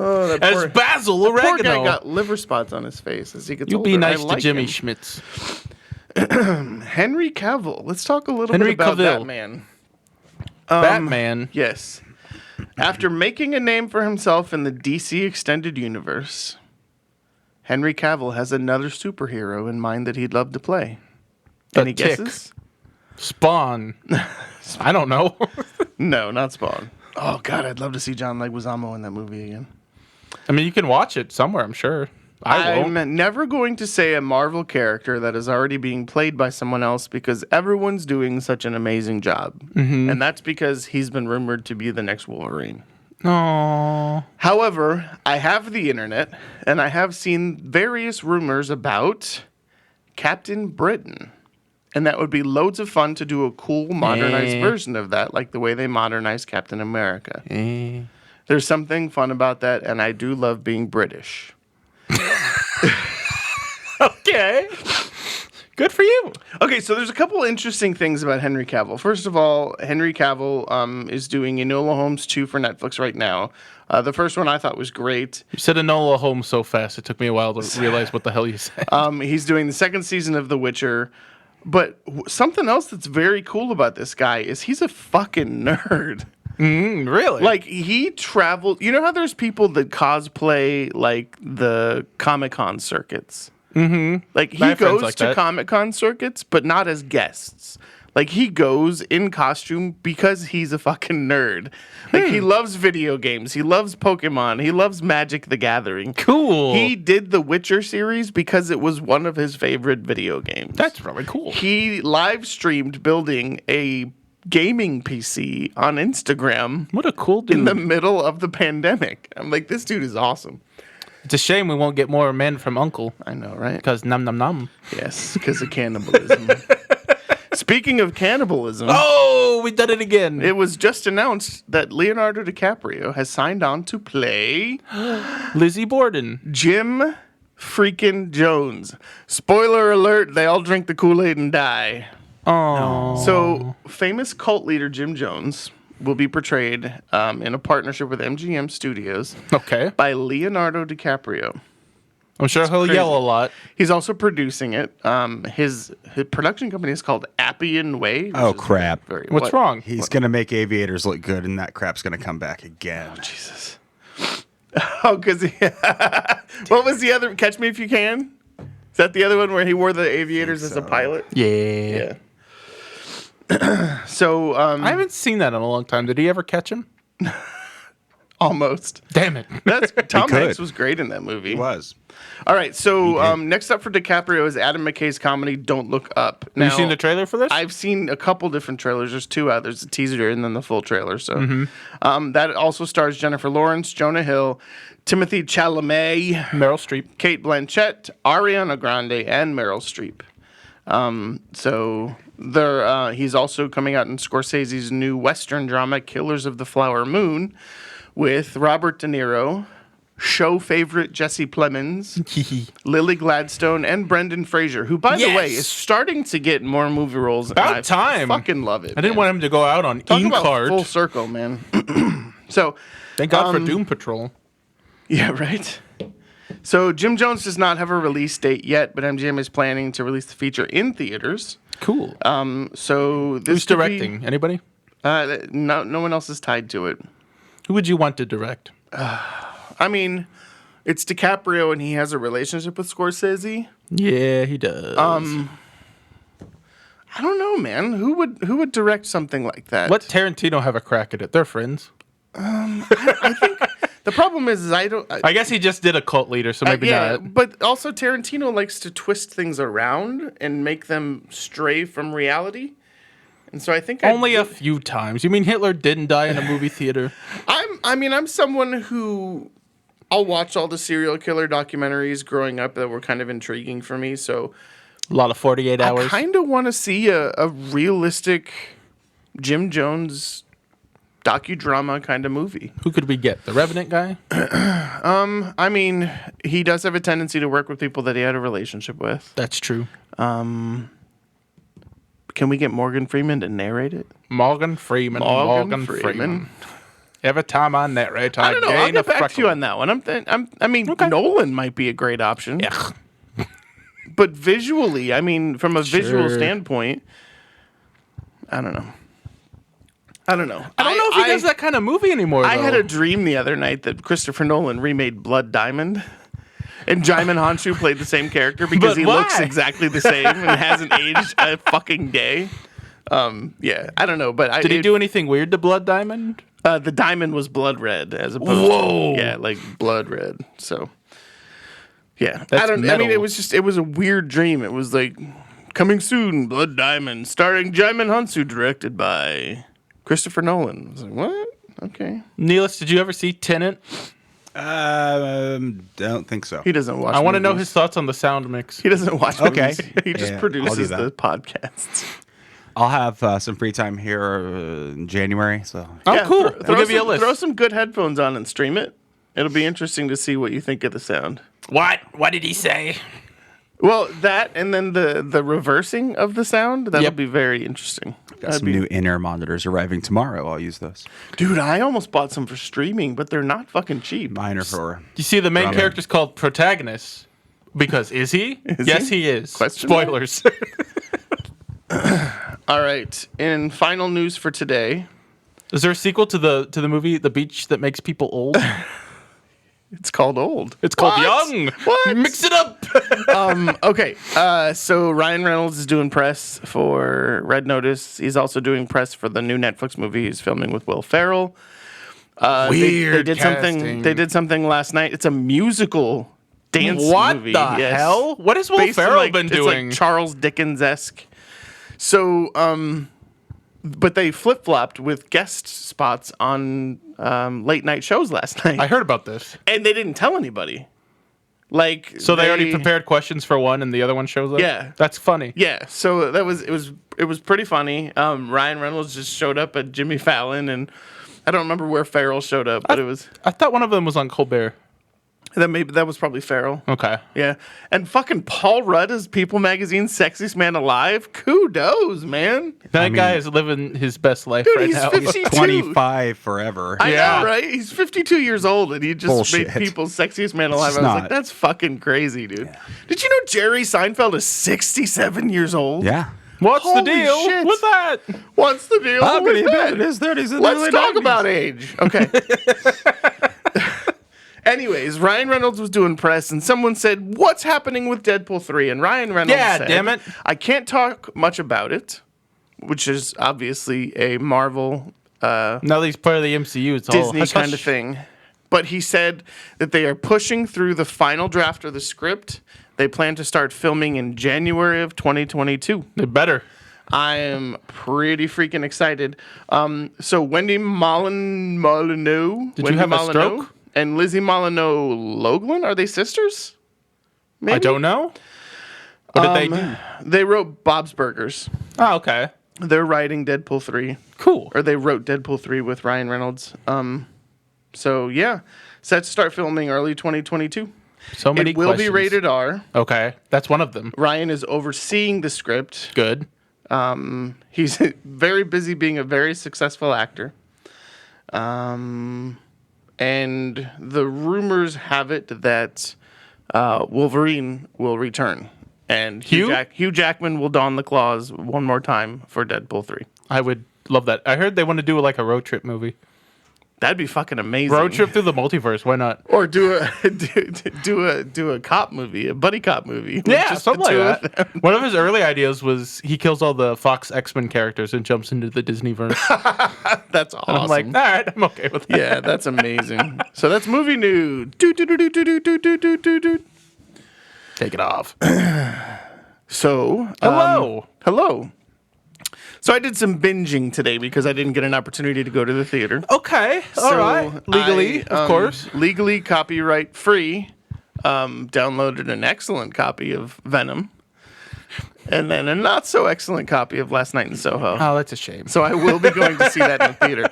[SPEAKER 1] Oh, that
[SPEAKER 2] As Basil
[SPEAKER 1] poor guy
[SPEAKER 2] Oregano.
[SPEAKER 1] got liver spots on his face as he gets
[SPEAKER 2] You
[SPEAKER 1] older.
[SPEAKER 2] be nice
[SPEAKER 1] I
[SPEAKER 2] to
[SPEAKER 1] like
[SPEAKER 2] Jimmy
[SPEAKER 1] him.
[SPEAKER 2] Schmitz.
[SPEAKER 1] Henry Cavill. Let's talk a little
[SPEAKER 2] Henry
[SPEAKER 1] bit about
[SPEAKER 2] Cavill.
[SPEAKER 1] that man.
[SPEAKER 2] Batman.
[SPEAKER 1] Yes. After making a name for himself in the DC Extended Universe, Henry Cavill has another superhero in mind that he'd love to play. Any
[SPEAKER 2] Tick.
[SPEAKER 1] guesses?
[SPEAKER 2] Spawn. I don't know.
[SPEAKER 1] No, not Spawn. Oh, God, I'd love to see John Leguizamo in that movie again.
[SPEAKER 2] I mean, you can watch it somewhere, I'm sure. I won't.
[SPEAKER 1] I'm never going to say a Marvel character that is already being played by someone else because everyone's doing such an amazing job. Mm-hmm. And that's because he's been rumored to be the next Wolverine.
[SPEAKER 2] Aww.
[SPEAKER 1] However, I have the internet, and I have seen various rumors about Captain Britain. And that would be loads of fun to do a cool, modernized version of that, like the way they modernized Captain America. There's something fun about that, and I do love being British.
[SPEAKER 2] Okay. Good for you.
[SPEAKER 1] Okay, so there's a couple interesting things about Henry Cavill. First of all, Henry Cavill is doing Enola Holmes 2 for Netflix right now. The first one I thought was great.
[SPEAKER 2] You said Enola Holmes so fast, it took me a while to realize what the hell you said.
[SPEAKER 1] He's doing the second season of The Witcher. But something else that's very cool about this guy is he's a fucking nerd.
[SPEAKER 2] Really?
[SPEAKER 1] Like, he traveled. You know how there's people that cosplay, like, the Comic-Con circuits? Mm-hmm. Like, he goes to Comic-Con circuits, but not as guests. Like, he goes in costume because he's a fucking nerd. Like, he loves video games. He loves Pokemon. He loves Magic the Gathering.
[SPEAKER 2] Cool.
[SPEAKER 1] He did the Witcher series because it was one of his favorite video games.
[SPEAKER 2] That's really cool.
[SPEAKER 1] He live streamed building a gaming PC on Instagram.
[SPEAKER 2] What a cool dude.
[SPEAKER 1] In the middle of the pandemic. I'm like, this dude is awesome.
[SPEAKER 2] It's a shame we won't get more men from Uncle.
[SPEAKER 1] I know, right?
[SPEAKER 2] Because num num num.
[SPEAKER 1] Yes, because of cannibalism. Speaking of cannibalism.
[SPEAKER 2] Oh, we did it again.
[SPEAKER 1] It was just announced that Leonardo DiCaprio has signed on to play
[SPEAKER 2] Lizzie Borden.
[SPEAKER 1] Jim freaking Jones. Spoiler alert, they all drink the Kool-Aid and die.
[SPEAKER 2] Oh.
[SPEAKER 1] So, famous cult leader Jim Jones will be portrayed in a partnership with MGM Studios by Leonardo DiCaprio.
[SPEAKER 2] I'm sure he'll yell a lot.
[SPEAKER 1] He's also producing it. His production company is called Appian Way.
[SPEAKER 3] Oh, crap.
[SPEAKER 2] What's wrong?
[SPEAKER 3] He's going to make Aviators look good, and that crap's going to come back again.
[SPEAKER 1] Oh, Jesus. Oh, because what was the other? Catch Me If You Can? Is that the other one where he wore the aviators as a pilot?
[SPEAKER 2] Yeah.
[SPEAKER 1] So
[SPEAKER 2] I haven't seen that in a long time. Did he ever catch him?
[SPEAKER 1] Almost.
[SPEAKER 2] Damn it.
[SPEAKER 1] That's Tom Hanks was great in that movie.
[SPEAKER 3] He was.
[SPEAKER 1] All right, so next up for DiCaprio is Adam McKay's comedy Don't Look Up. Now,
[SPEAKER 2] have you seen the trailer for this?
[SPEAKER 1] I've seen a couple different trailers. There's two out. There's a teaser and then the full trailer. So that also stars Jennifer Lawrence, Jonah Hill, Timothée Chalamet,
[SPEAKER 2] Meryl Streep,
[SPEAKER 1] Kate Blanchett, Ariana Grande, and Meryl Streep. So he's also coming out in Scorsese's new Western drama Killers of the Flower Moon with Robert De Niro, show favorite Jesse Plemons, Lily Gladstone, and Brendan Fraser, who, by the way, is starting to get more movie roles.
[SPEAKER 2] About time.
[SPEAKER 1] I fucking love it.
[SPEAKER 2] I didn't want him to go out on
[SPEAKER 1] about full circle, man. So,
[SPEAKER 2] thank God for Doom Patrol.
[SPEAKER 1] Yeah, right. So Jim Jones does not have a release date yet, but MGM is planning to release the feature in theaters.
[SPEAKER 2] Cool.
[SPEAKER 1] So this
[SPEAKER 2] who's directing? Anybody?
[SPEAKER 1] No one else is tied to it.
[SPEAKER 2] Who would you want to direct?
[SPEAKER 1] I mean, it's DiCaprio, and he has a relationship with Scorsese.
[SPEAKER 2] Yeah, he does.
[SPEAKER 1] I don't know, man. Who would direct something like that?
[SPEAKER 2] Let Tarantino have a crack at it. They're friends.
[SPEAKER 1] I think the problem is
[SPEAKER 2] I guess he just did a cult leader, so maybe not.
[SPEAKER 1] But also Tarantino likes to twist things around and make them stray from reality. And so I think
[SPEAKER 2] only a few times. You mean Hitler didn't die in a movie theater?
[SPEAKER 1] I'm someone who I'll watch all the serial killer documentaries growing up that were kind of intriguing for me. So
[SPEAKER 2] a lot of 48 hours.
[SPEAKER 1] I kind of want to see a realistic Jim Jones docudrama kind of movie.
[SPEAKER 2] Who could we get? The Revenant guy?
[SPEAKER 1] I mean, he does have a tendency to work with people that he had a relationship with.
[SPEAKER 2] That's true.
[SPEAKER 1] Can we get Morgan Freeman to narrate it?
[SPEAKER 2] Morgan Freeman. Every time on that right,
[SPEAKER 1] I don't know. I'll get back to you on that one. Nolan might be a great option.
[SPEAKER 2] Yeah.
[SPEAKER 1] But visually, I mean, from a visual standpoint, I don't know. I don't know if
[SPEAKER 2] he does that kind of movie anymore.
[SPEAKER 1] I had a dream the other night that Christopher Nolan remade Blood Diamond. And Jaimin Hansu played the same character because he looks exactly the same and hasn't aged a fucking day. Yeah, I don't know, but
[SPEAKER 2] did he do anything weird to Blood Diamond?
[SPEAKER 1] The diamond was blood red as opposed to like blood red. So yeah, I mean, it was a weird dream. It was like coming soon, Blood Diamond, starring Jaimin Hansu, directed by Christopher Nolan. I was like, what? Okay.
[SPEAKER 2] Neelis, did you ever see Tenet?
[SPEAKER 3] Don't think so.
[SPEAKER 1] He doesn't watch.
[SPEAKER 2] I want to know his thoughts on the sound mix.
[SPEAKER 1] He doesn't watch movies. He just produces the podcasts.
[SPEAKER 3] I'll have some free time here in January. So
[SPEAKER 2] cool. We'll give you a list.
[SPEAKER 1] Throw some good headphones on and stream it. It'll be interesting to see what you think of the sound.
[SPEAKER 2] What? What did he say?
[SPEAKER 1] Well, that and then the reversing of the sound, that'll be very interesting.
[SPEAKER 3] Got some new in-ear monitors arriving tomorrow. I'll use those.
[SPEAKER 1] Dude, I almost bought some for streaming, but they're not fucking cheap.
[SPEAKER 3] Mine are for...
[SPEAKER 2] You see, the main character's called Protagonist. Because is he? Yes, he is. Spoilers.
[SPEAKER 1] All right. In final news for today.
[SPEAKER 2] Is there a sequel to the movie The Beach That Makes People Old?
[SPEAKER 1] It's called Old.
[SPEAKER 2] It's called Young.
[SPEAKER 1] What?
[SPEAKER 2] Mix it up.
[SPEAKER 1] Okay. So Ryan Reynolds is doing press for Red Notice. He's also doing press for the new Netflix movie he's filming with Will Ferrell.
[SPEAKER 2] Weird
[SPEAKER 1] they did
[SPEAKER 2] casting.
[SPEAKER 1] something. They did something last night. It's a musical dance movie.
[SPEAKER 2] What the hell? What has Will Ferrell been doing?
[SPEAKER 1] It's like Charles Dickens-esque. So, but they flip-flopped with guest spots on late night shows last night.
[SPEAKER 2] I heard about this.
[SPEAKER 1] And they didn't tell anybody. Like,
[SPEAKER 2] so they already prepared questions for one and the other one shows up?
[SPEAKER 1] Yeah.
[SPEAKER 2] That's funny.
[SPEAKER 1] Yeah. So it was pretty funny. Ryan Reynolds just showed up at Jimmy Fallon, and I don't remember where Ferrell showed up, but
[SPEAKER 2] I thought one of them was on Colbert.
[SPEAKER 1] That was probably Ferrell.
[SPEAKER 2] Okay.
[SPEAKER 1] Yeah. And fucking Paul Rudd is People Magazine's Sexiest Man Alive. Kudos, man.
[SPEAKER 2] That guy is living his best life right now.
[SPEAKER 1] 52.
[SPEAKER 3] 25 forever.
[SPEAKER 1] I know, right? He's 52 years old, and he just made People's Sexiest Man Alive. I was like, that's fucking crazy, dude. Yeah. Did you know Jerry Seinfeld is 67 years old?
[SPEAKER 3] Yeah.
[SPEAKER 2] What's
[SPEAKER 1] Holy
[SPEAKER 2] the deal
[SPEAKER 1] shit.
[SPEAKER 2] with that?
[SPEAKER 1] What's the deal with that?
[SPEAKER 3] In his 30s and
[SPEAKER 1] Let's talk about age. Okay. Anyways, Ryan Reynolds was doing press, and someone said, what's happening with Deadpool 3? And Ryan Reynolds said,
[SPEAKER 2] damn it.
[SPEAKER 1] I can't talk much about it, which is obviously a Marvel
[SPEAKER 2] now that he's part of the MCU, it's
[SPEAKER 1] Disney
[SPEAKER 2] all
[SPEAKER 1] kind of thing. But he said that they are pushing through the final draft of the script. They plan to start filming in January of 2022.
[SPEAKER 2] They better.
[SPEAKER 1] I am pretty freaking excited. So Wendy Molyneux.
[SPEAKER 2] Did you have a stroke?
[SPEAKER 1] And Lizzie Molyneux-Loughlin, are they sisters? Maybe?
[SPEAKER 2] I don't know. What did they do?
[SPEAKER 1] They wrote Bob's Burgers.
[SPEAKER 2] Oh, okay.
[SPEAKER 1] They're writing Deadpool 3.
[SPEAKER 2] Cool.
[SPEAKER 1] Or they wrote Deadpool 3 with Ryan Reynolds. So, yeah. Set to start filming early 2022.
[SPEAKER 2] So many
[SPEAKER 1] It will be rated R.
[SPEAKER 2] Okay. That's one of them.
[SPEAKER 1] Ryan is overseeing the script.
[SPEAKER 2] Good.
[SPEAKER 1] He's very busy being a very successful actor. And the rumors have it that Wolverine will return. And Hugh Jackman will don the claws one more time for Deadpool 3.
[SPEAKER 2] I would love that. I heard they want to do like a road trip movie.
[SPEAKER 1] That'd be fucking amazing.
[SPEAKER 2] Road trip through the multiverse. Why not?
[SPEAKER 1] Or do a cop movie, a buddy cop movie.
[SPEAKER 2] Yeah, something like that. One of his early ideas was he kills all the Fox X-Men characters and jumps into the Disneyverse.
[SPEAKER 1] That's awesome.
[SPEAKER 2] And I'm like, all right, I'm okay with that.
[SPEAKER 1] Yeah, that's amazing. So that's movie news.
[SPEAKER 2] Take it off.
[SPEAKER 1] So, hello. So I did some binging today because I didn't get an opportunity to go to the theater.
[SPEAKER 2] Okay, all right. Legally, of course.
[SPEAKER 1] Legally, copyright free. Downloaded an excellent copy of Venom. And then a not so excellent copy of Last Night in Soho.
[SPEAKER 2] Oh, that's a shame.
[SPEAKER 1] So I will be going to see that in the theater.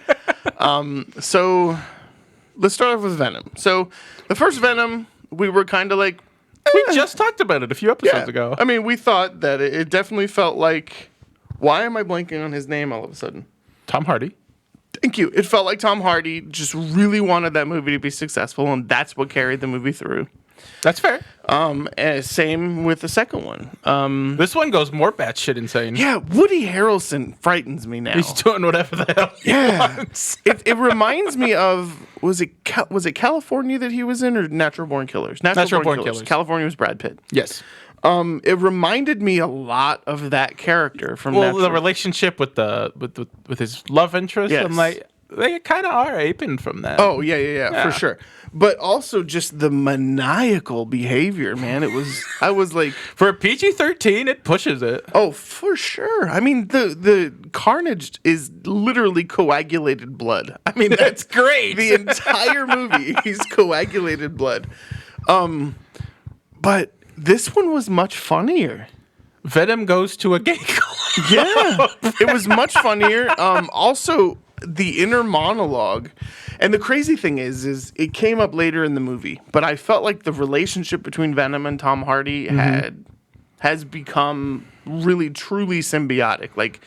[SPEAKER 1] So let's start off with Venom. So the first Venom, we were kind of like...
[SPEAKER 2] We just talked about it a few episodes ago.
[SPEAKER 1] I mean, we thought that it definitely felt like... Why am I blanking on his name all of a sudden?
[SPEAKER 2] Tom Hardy.
[SPEAKER 1] Thank you. It felt like Tom Hardy just really wanted that movie to be successful, and that's what carried the movie through.
[SPEAKER 2] That's fair.
[SPEAKER 1] And same with the second one.
[SPEAKER 2] This one goes more batshit insane.
[SPEAKER 1] Yeah, Woody Harrelson frightens me now.
[SPEAKER 2] He's doing whatever the hell he wants.
[SPEAKER 1] It reminds me of was it California that he was in, or Natural Born Killers?
[SPEAKER 2] Natural Born Killers.
[SPEAKER 1] California was Brad Pitt.
[SPEAKER 2] Yes.
[SPEAKER 1] It reminded me a lot of that character from
[SPEAKER 2] the relationship with with his love interest.
[SPEAKER 1] Yes.
[SPEAKER 2] I'm like, they kind of are aping from that.
[SPEAKER 1] Oh yeah, for sure. But also just the maniacal behavior, man. I was like,
[SPEAKER 2] for a PG-13, it pushes it.
[SPEAKER 1] oh, for sure. I mean, the carnage is literally coagulated blood. I mean, that's
[SPEAKER 2] great.
[SPEAKER 1] The entire movie, he's coagulated blood. But this one was much funnier.
[SPEAKER 2] Venom goes to a gay club.
[SPEAKER 1] Yeah, it was much funnier. Also, the inner monologue, and the crazy thing is it came up later in the movie, but I felt like the relationship between Venom and Tom Hardy has become really truly symbiotic. Like,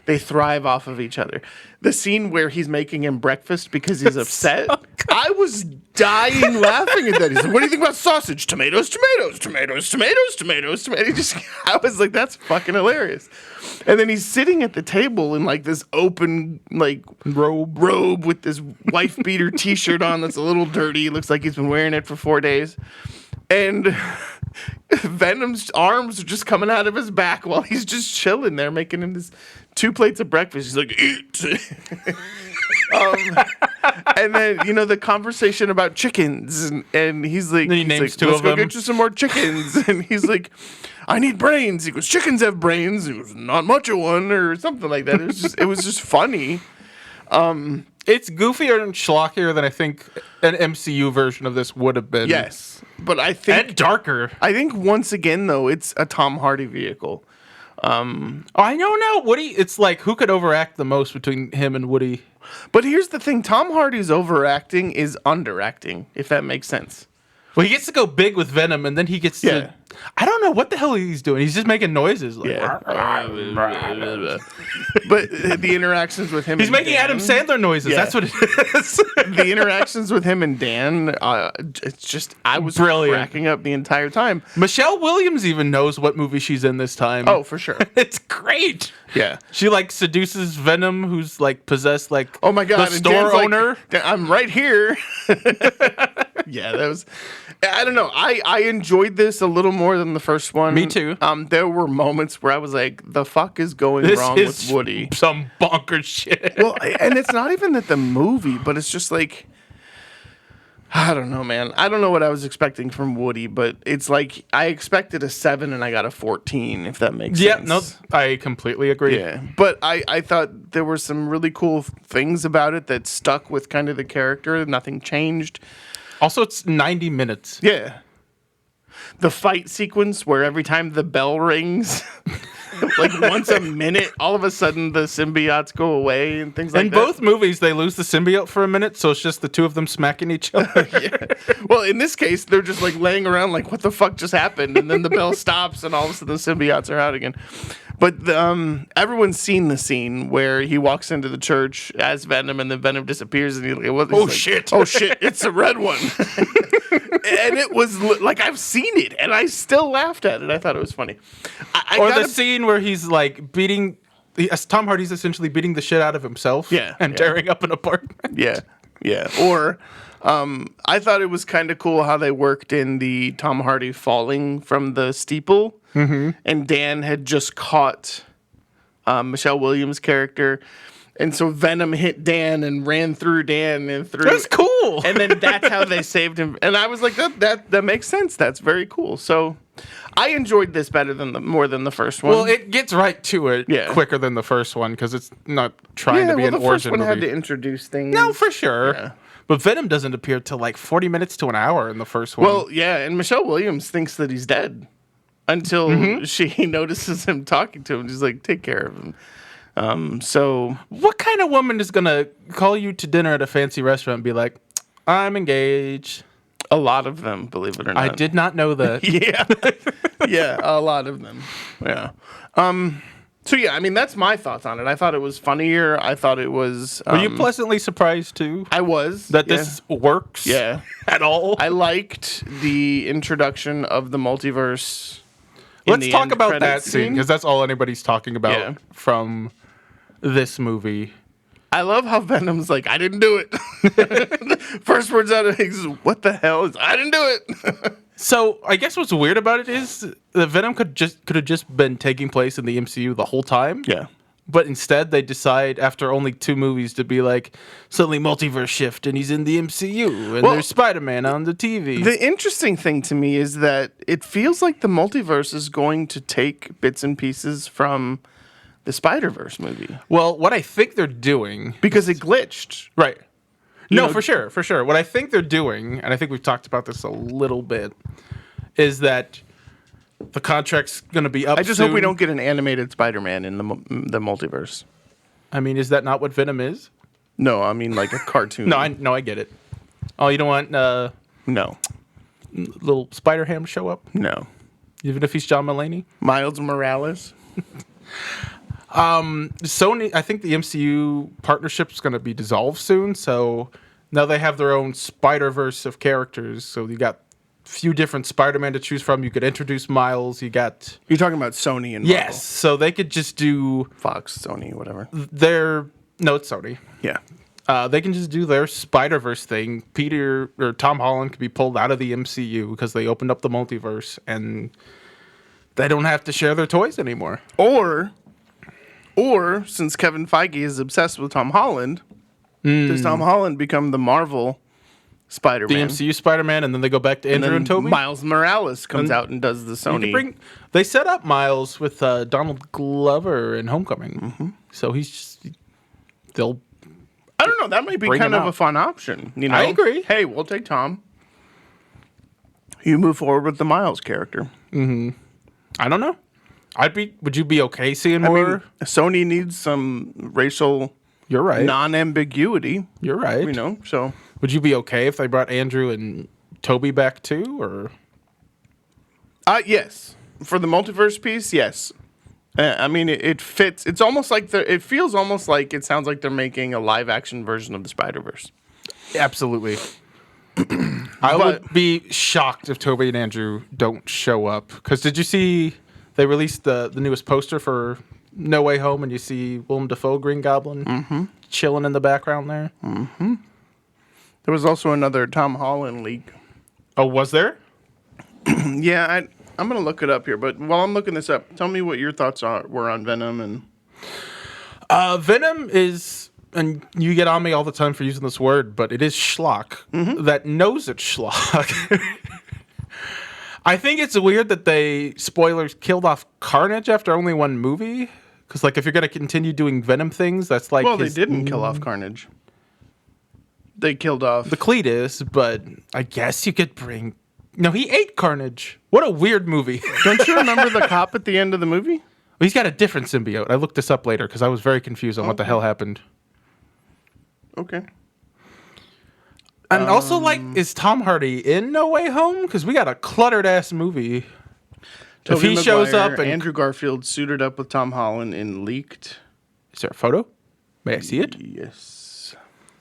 [SPEAKER 1] they thrive off of each other. The scene where he's making him breakfast because he's upset, I was dying laughing at that. He's like, "What do you think about sausage? Tomatoes, tomatoes, tomatoes, tomatoes, tomatoes, tomatoes." I was like, that's fucking hilarious. And then he's sitting at the table in like this open like robe with this wife beater T-shirt on that's a little dirty. Looks like he's been wearing it for 4 days. And Venom's arms are just coming out of his back while he's just chilling there, making him this 2 plates of breakfast. He's like, "Eat." And then, the conversation about chickens, and he's like,
[SPEAKER 2] names 2
[SPEAKER 1] "Let's
[SPEAKER 2] of
[SPEAKER 1] go
[SPEAKER 2] them.
[SPEAKER 1] get you some more chickens." And he's like, "I need brains." He goes, "Chickens have brains." He goes, "Not much of one," or something like that. It was just funny.
[SPEAKER 2] It's goofier and schlockier than I think an MCU version of this would have been.
[SPEAKER 1] Yes, but I think
[SPEAKER 2] and darker.
[SPEAKER 1] I think once again though, it's a Tom Hardy vehicle.
[SPEAKER 2] I don't know. Woody, it's like, who could overact the most between him and Woody?
[SPEAKER 1] But here's the thing: Tom Hardy's overacting is underacting, if that makes sense.
[SPEAKER 2] Well, he gets to go big with Venom, and then he gets to... I don't know what the hell he's doing. He's just making noises. Like,
[SPEAKER 1] But the interactions with him...
[SPEAKER 2] He's making Adam Sandler noises.
[SPEAKER 1] Yeah.
[SPEAKER 2] That's what it is.
[SPEAKER 1] The interactions with him and Dan, it's just... I was
[SPEAKER 2] brilliant,
[SPEAKER 1] cracking up the entire time.
[SPEAKER 2] Michelle Williams even knows what movie she's in this time.
[SPEAKER 1] Oh, for sure.
[SPEAKER 2] It's great.
[SPEAKER 1] Yeah.
[SPEAKER 2] She, like, seduces Venom, who's, like, possessed, like,
[SPEAKER 1] oh my God,
[SPEAKER 2] the store owner.
[SPEAKER 1] Like, "I'm right here." Yeah, that was... I don't know. I enjoyed this a little more than the first one.
[SPEAKER 2] Me too.
[SPEAKER 1] There were moments where I was like, the fuck is going wrong with Woody?
[SPEAKER 2] Some bonkers shit.
[SPEAKER 1] Well, and it's not even that the movie, but it's just like, I don't know, man. I don't know what I was expecting from Woody, but it's like I expected a 7 and I got a 14, if that makes sense.
[SPEAKER 2] Yeah, no, I completely agree.
[SPEAKER 1] Yeah, but I thought there were some really cool things about it that stuck with kind of the character. Nothing changed.
[SPEAKER 2] Also, it's 90 minutes.
[SPEAKER 1] Yeah. The fight sequence where every time the bell rings, like once a minute, all of a sudden the symbiotes go away and things like that.
[SPEAKER 2] In both movies, they lose the symbiote for a minute, so it's just the 2 of them smacking each other.
[SPEAKER 1] Yeah. Well, in this case, they're just like laying around like, what the fuck just happened? And then the bell stops and all of a sudden the symbiotes are out again. But everyone's seen the scene where he walks into the church as Venom and then Venom disappears and he's like,
[SPEAKER 2] shit.
[SPEAKER 1] Oh shit, it's the red one. And it was like, I've seen it and I still laughed at it. I thought it was funny.
[SPEAKER 2] The scene where he's like beating... Tom Hardy's essentially beating the shit out of himself and tearing up an apartment.
[SPEAKER 1] Yeah. Or I thought it was kind of cool how they worked in the Tom Hardy falling from the steeple. Mm-hmm. And Dan had just caught Michelle Williams' character. And so Venom hit Dan and ran through Dan and through.
[SPEAKER 2] That's cool.
[SPEAKER 1] And then that's how they saved him. And I was like, that makes sense. That's very cool. So I enjoyed this better more than the first one.
[SPEAKER 2] Well, it gets right to it quicker than the first one because it's not trying to be an origin movie.
[SPEAKER 1] the first one had to introduce things.
[SPEAKER 2] No, for sure.
[SPEAKER 1] Yeah.
[SPEAKER 2] But Venom doesn't appear till like 40 minutes to an hour in the first one.
[SPEAKER 1] Well, yeah, and Michelle Williams thinks that he's dead until she notices him talking to him. She's like, take care of him. So
[SPEAKER 2] what kind of woman is going to call you to dinner at a fancy restaurant and be like, I'm engaged?
[SPEAKER 1] A lot of them, believe it or not.
[SPEAKER 2] I did not know that.
[SPEAKER 1] Yeah. Yeah, a lot of them. Yeah. So yeah, I mean that's my thoughts on it. I thought it was funnier. I thought it was.
[SPEAKER 2] Were you pleasantly surprised too?
[SPEAKER 1] I was
[SPEAKER 2] that this works.
[SPEAKER 1] Yeah,
[SPEAKER 2] at all.
[SPEAKER 1] I liked the introduction of the multiverse.
[SPEAKER 2] Let's talk about that scene because that's all anybody's talking about
[SPEAKER 1] Yeah.
[SPEAKER 2] from this movie.
[SPEAKER 1] I love how Venom's like, I didn't do it. First words out of his, what the hell is, I didn't do it.
[SPEAKER 2] So I guess what's weird about it is that Venom could have just been taking place in the MCU the whole time.
[SPEAKER 1] Yeah.
[SPEAKER 2] But instead they decide after only 2 movies to be like, suddenly multiverse shift and he's in the MCU and there's Spider-Man on the TV.
[SPEAKER 1] The interesting thing to me is that it feels like the multiverse is going to take bits and pieces from the Spider-Verse movie.
[SPEAKER 2] Well, what I think they're doing...
[SPEAKER 1] Because it glitched.
[SPEAKER 2] Right.
[SPEAKER 1] You know,
[SPEAKER 2] for sure. What I think they're doing, and I think we've talked about this a little bit, is that the contract's going to be up
[SPEAKER 1] I just
[SPEAKER 2] soon.
[SPEAKER 1] hope we don't get an animated Spider-Man in the multiverse.
[SPEAKER 2] I mean, is that not what Venom is?
[SPEAKER 1] No, I mean like a cartoon.
[SPEAKER 2] No, I get it. Oh, you don't want
[SPEAKER 1] No.
[SPEAKER 2] little Spider-Ham to show up?
[SPEAKER 1] No.
[SPEAKER 2] Even if he's John Mulaney?
[SPEAKER 1] Miles Morales?
[SPEAKER 2] Sony, I think the MCU partnership is going to be dissolved soon, so now they have their own Spider-Verse of characters. So you got a few different Spider-Man to choose from. You could introduce Miles. You got...
[SPEAKER 1] You're talking about Sony and Marvel.
[SPEAKER 2] Yes, so they could just do
[SPEAKER 1] Fox, Sony, whatever.
[SPEAKER 2] No, it's Sony.
[SPEAKER 1] Yeah.
[SPEAKER 2] They can just do their Spider-Verse thing. Peter or Tom Holland could be pulled out of the MCU because they opened up the multiverse and they don't have to share their toys anymore.
[SPEAKER 1] Or since Kevin Feige is obsessed with Tom Holland, does Tom Holland become the Marvel Spider-Man?
[SPEAKER 2] The MCU Spider-Man, and then they go back to Andrew and Tobey?
[SPEAKER 1] Miles Morales comes out and does the Sony.
[SPEAKER 2] They set up Miles with Donald Glover in Homecoming. Mm-hmm. So he's just...
[SPEAKER 1] I don't know. That might be kind of a fun option. You know?
[SPEAKER 2] I agree.
[SPEAKER 1] Hey, we'll take Tom. You move forward with the Miles character.
[SPEAKER 2] Mm-hmm. I don't know. Would you be okay seeing more?
[SPEAKER 1] I mean, Sony needs some racial
[SPEAKER 2] You're right.
[SPEAKER 1] non-ambiguity.
[SPEAKER 2] You're right.
[SPEAKER 1] You know, so.
[SPEAKER 2] Would you be okay if they brought Andrew and Toby back too, or?
[SPEAKER 1] Yes. For the multiverse piece, yes. I mean, it fits. It's almost like it feels almost like it sounds like they're making a live-action version of the Spider-Verse.
[SPEAKER 2] Absolutely. I would be shocked if Toby and Andrew don't show up. Because did you see they released the newest poster for No Way Home, and you see Willem Dafoe, Green Goblin, chilling in the background there?
[SPEAKER 1] Mm-hmm. There was also another Tom Holland leak.
[SPEAKER 2] Oh, was there?
[SPEAKER 1] Yeah, I'm going to look it up here. But while I'm looking this up, tell me what your thoughts were on Venom. And
[SPEAKER 2] Venom is... And you get on me all the time for using this word, but it is schlock that knows it's schlock. I think it's weird that they, spoilers, killed off Carnage after only 1 movie. Because, like, if you're going to continue doing Venom things, that's like...
[SPEAKER 1] Well, they didn't kill off Carnage. They killed off...
[SPEAKER 2] The Cletus, but I guess you could bring... No, he ate Carnage. What a weird movie.
[SPEAKER 1] Don't you remember the cop at the end of the movie?
[SPEAKER 2] Well, he's got a different symbiote. I looked this up later because I was very confused on what the hell happened.
[SPEAKER 1] Okay.
[SPEAKER 2] And also, like, is Tom Hardy in No Way Home? Because we got a cluttered ass movie.
[SPEAKER 1] Tobey
[SPEAKER 2] if he shows up and
[SPEAKER 1] Andrew Garfield suited up with Tom Holland in leaked.
[SPEAKER 2] Is there a photo? May I see it?
[SPEAKER 1] Yes.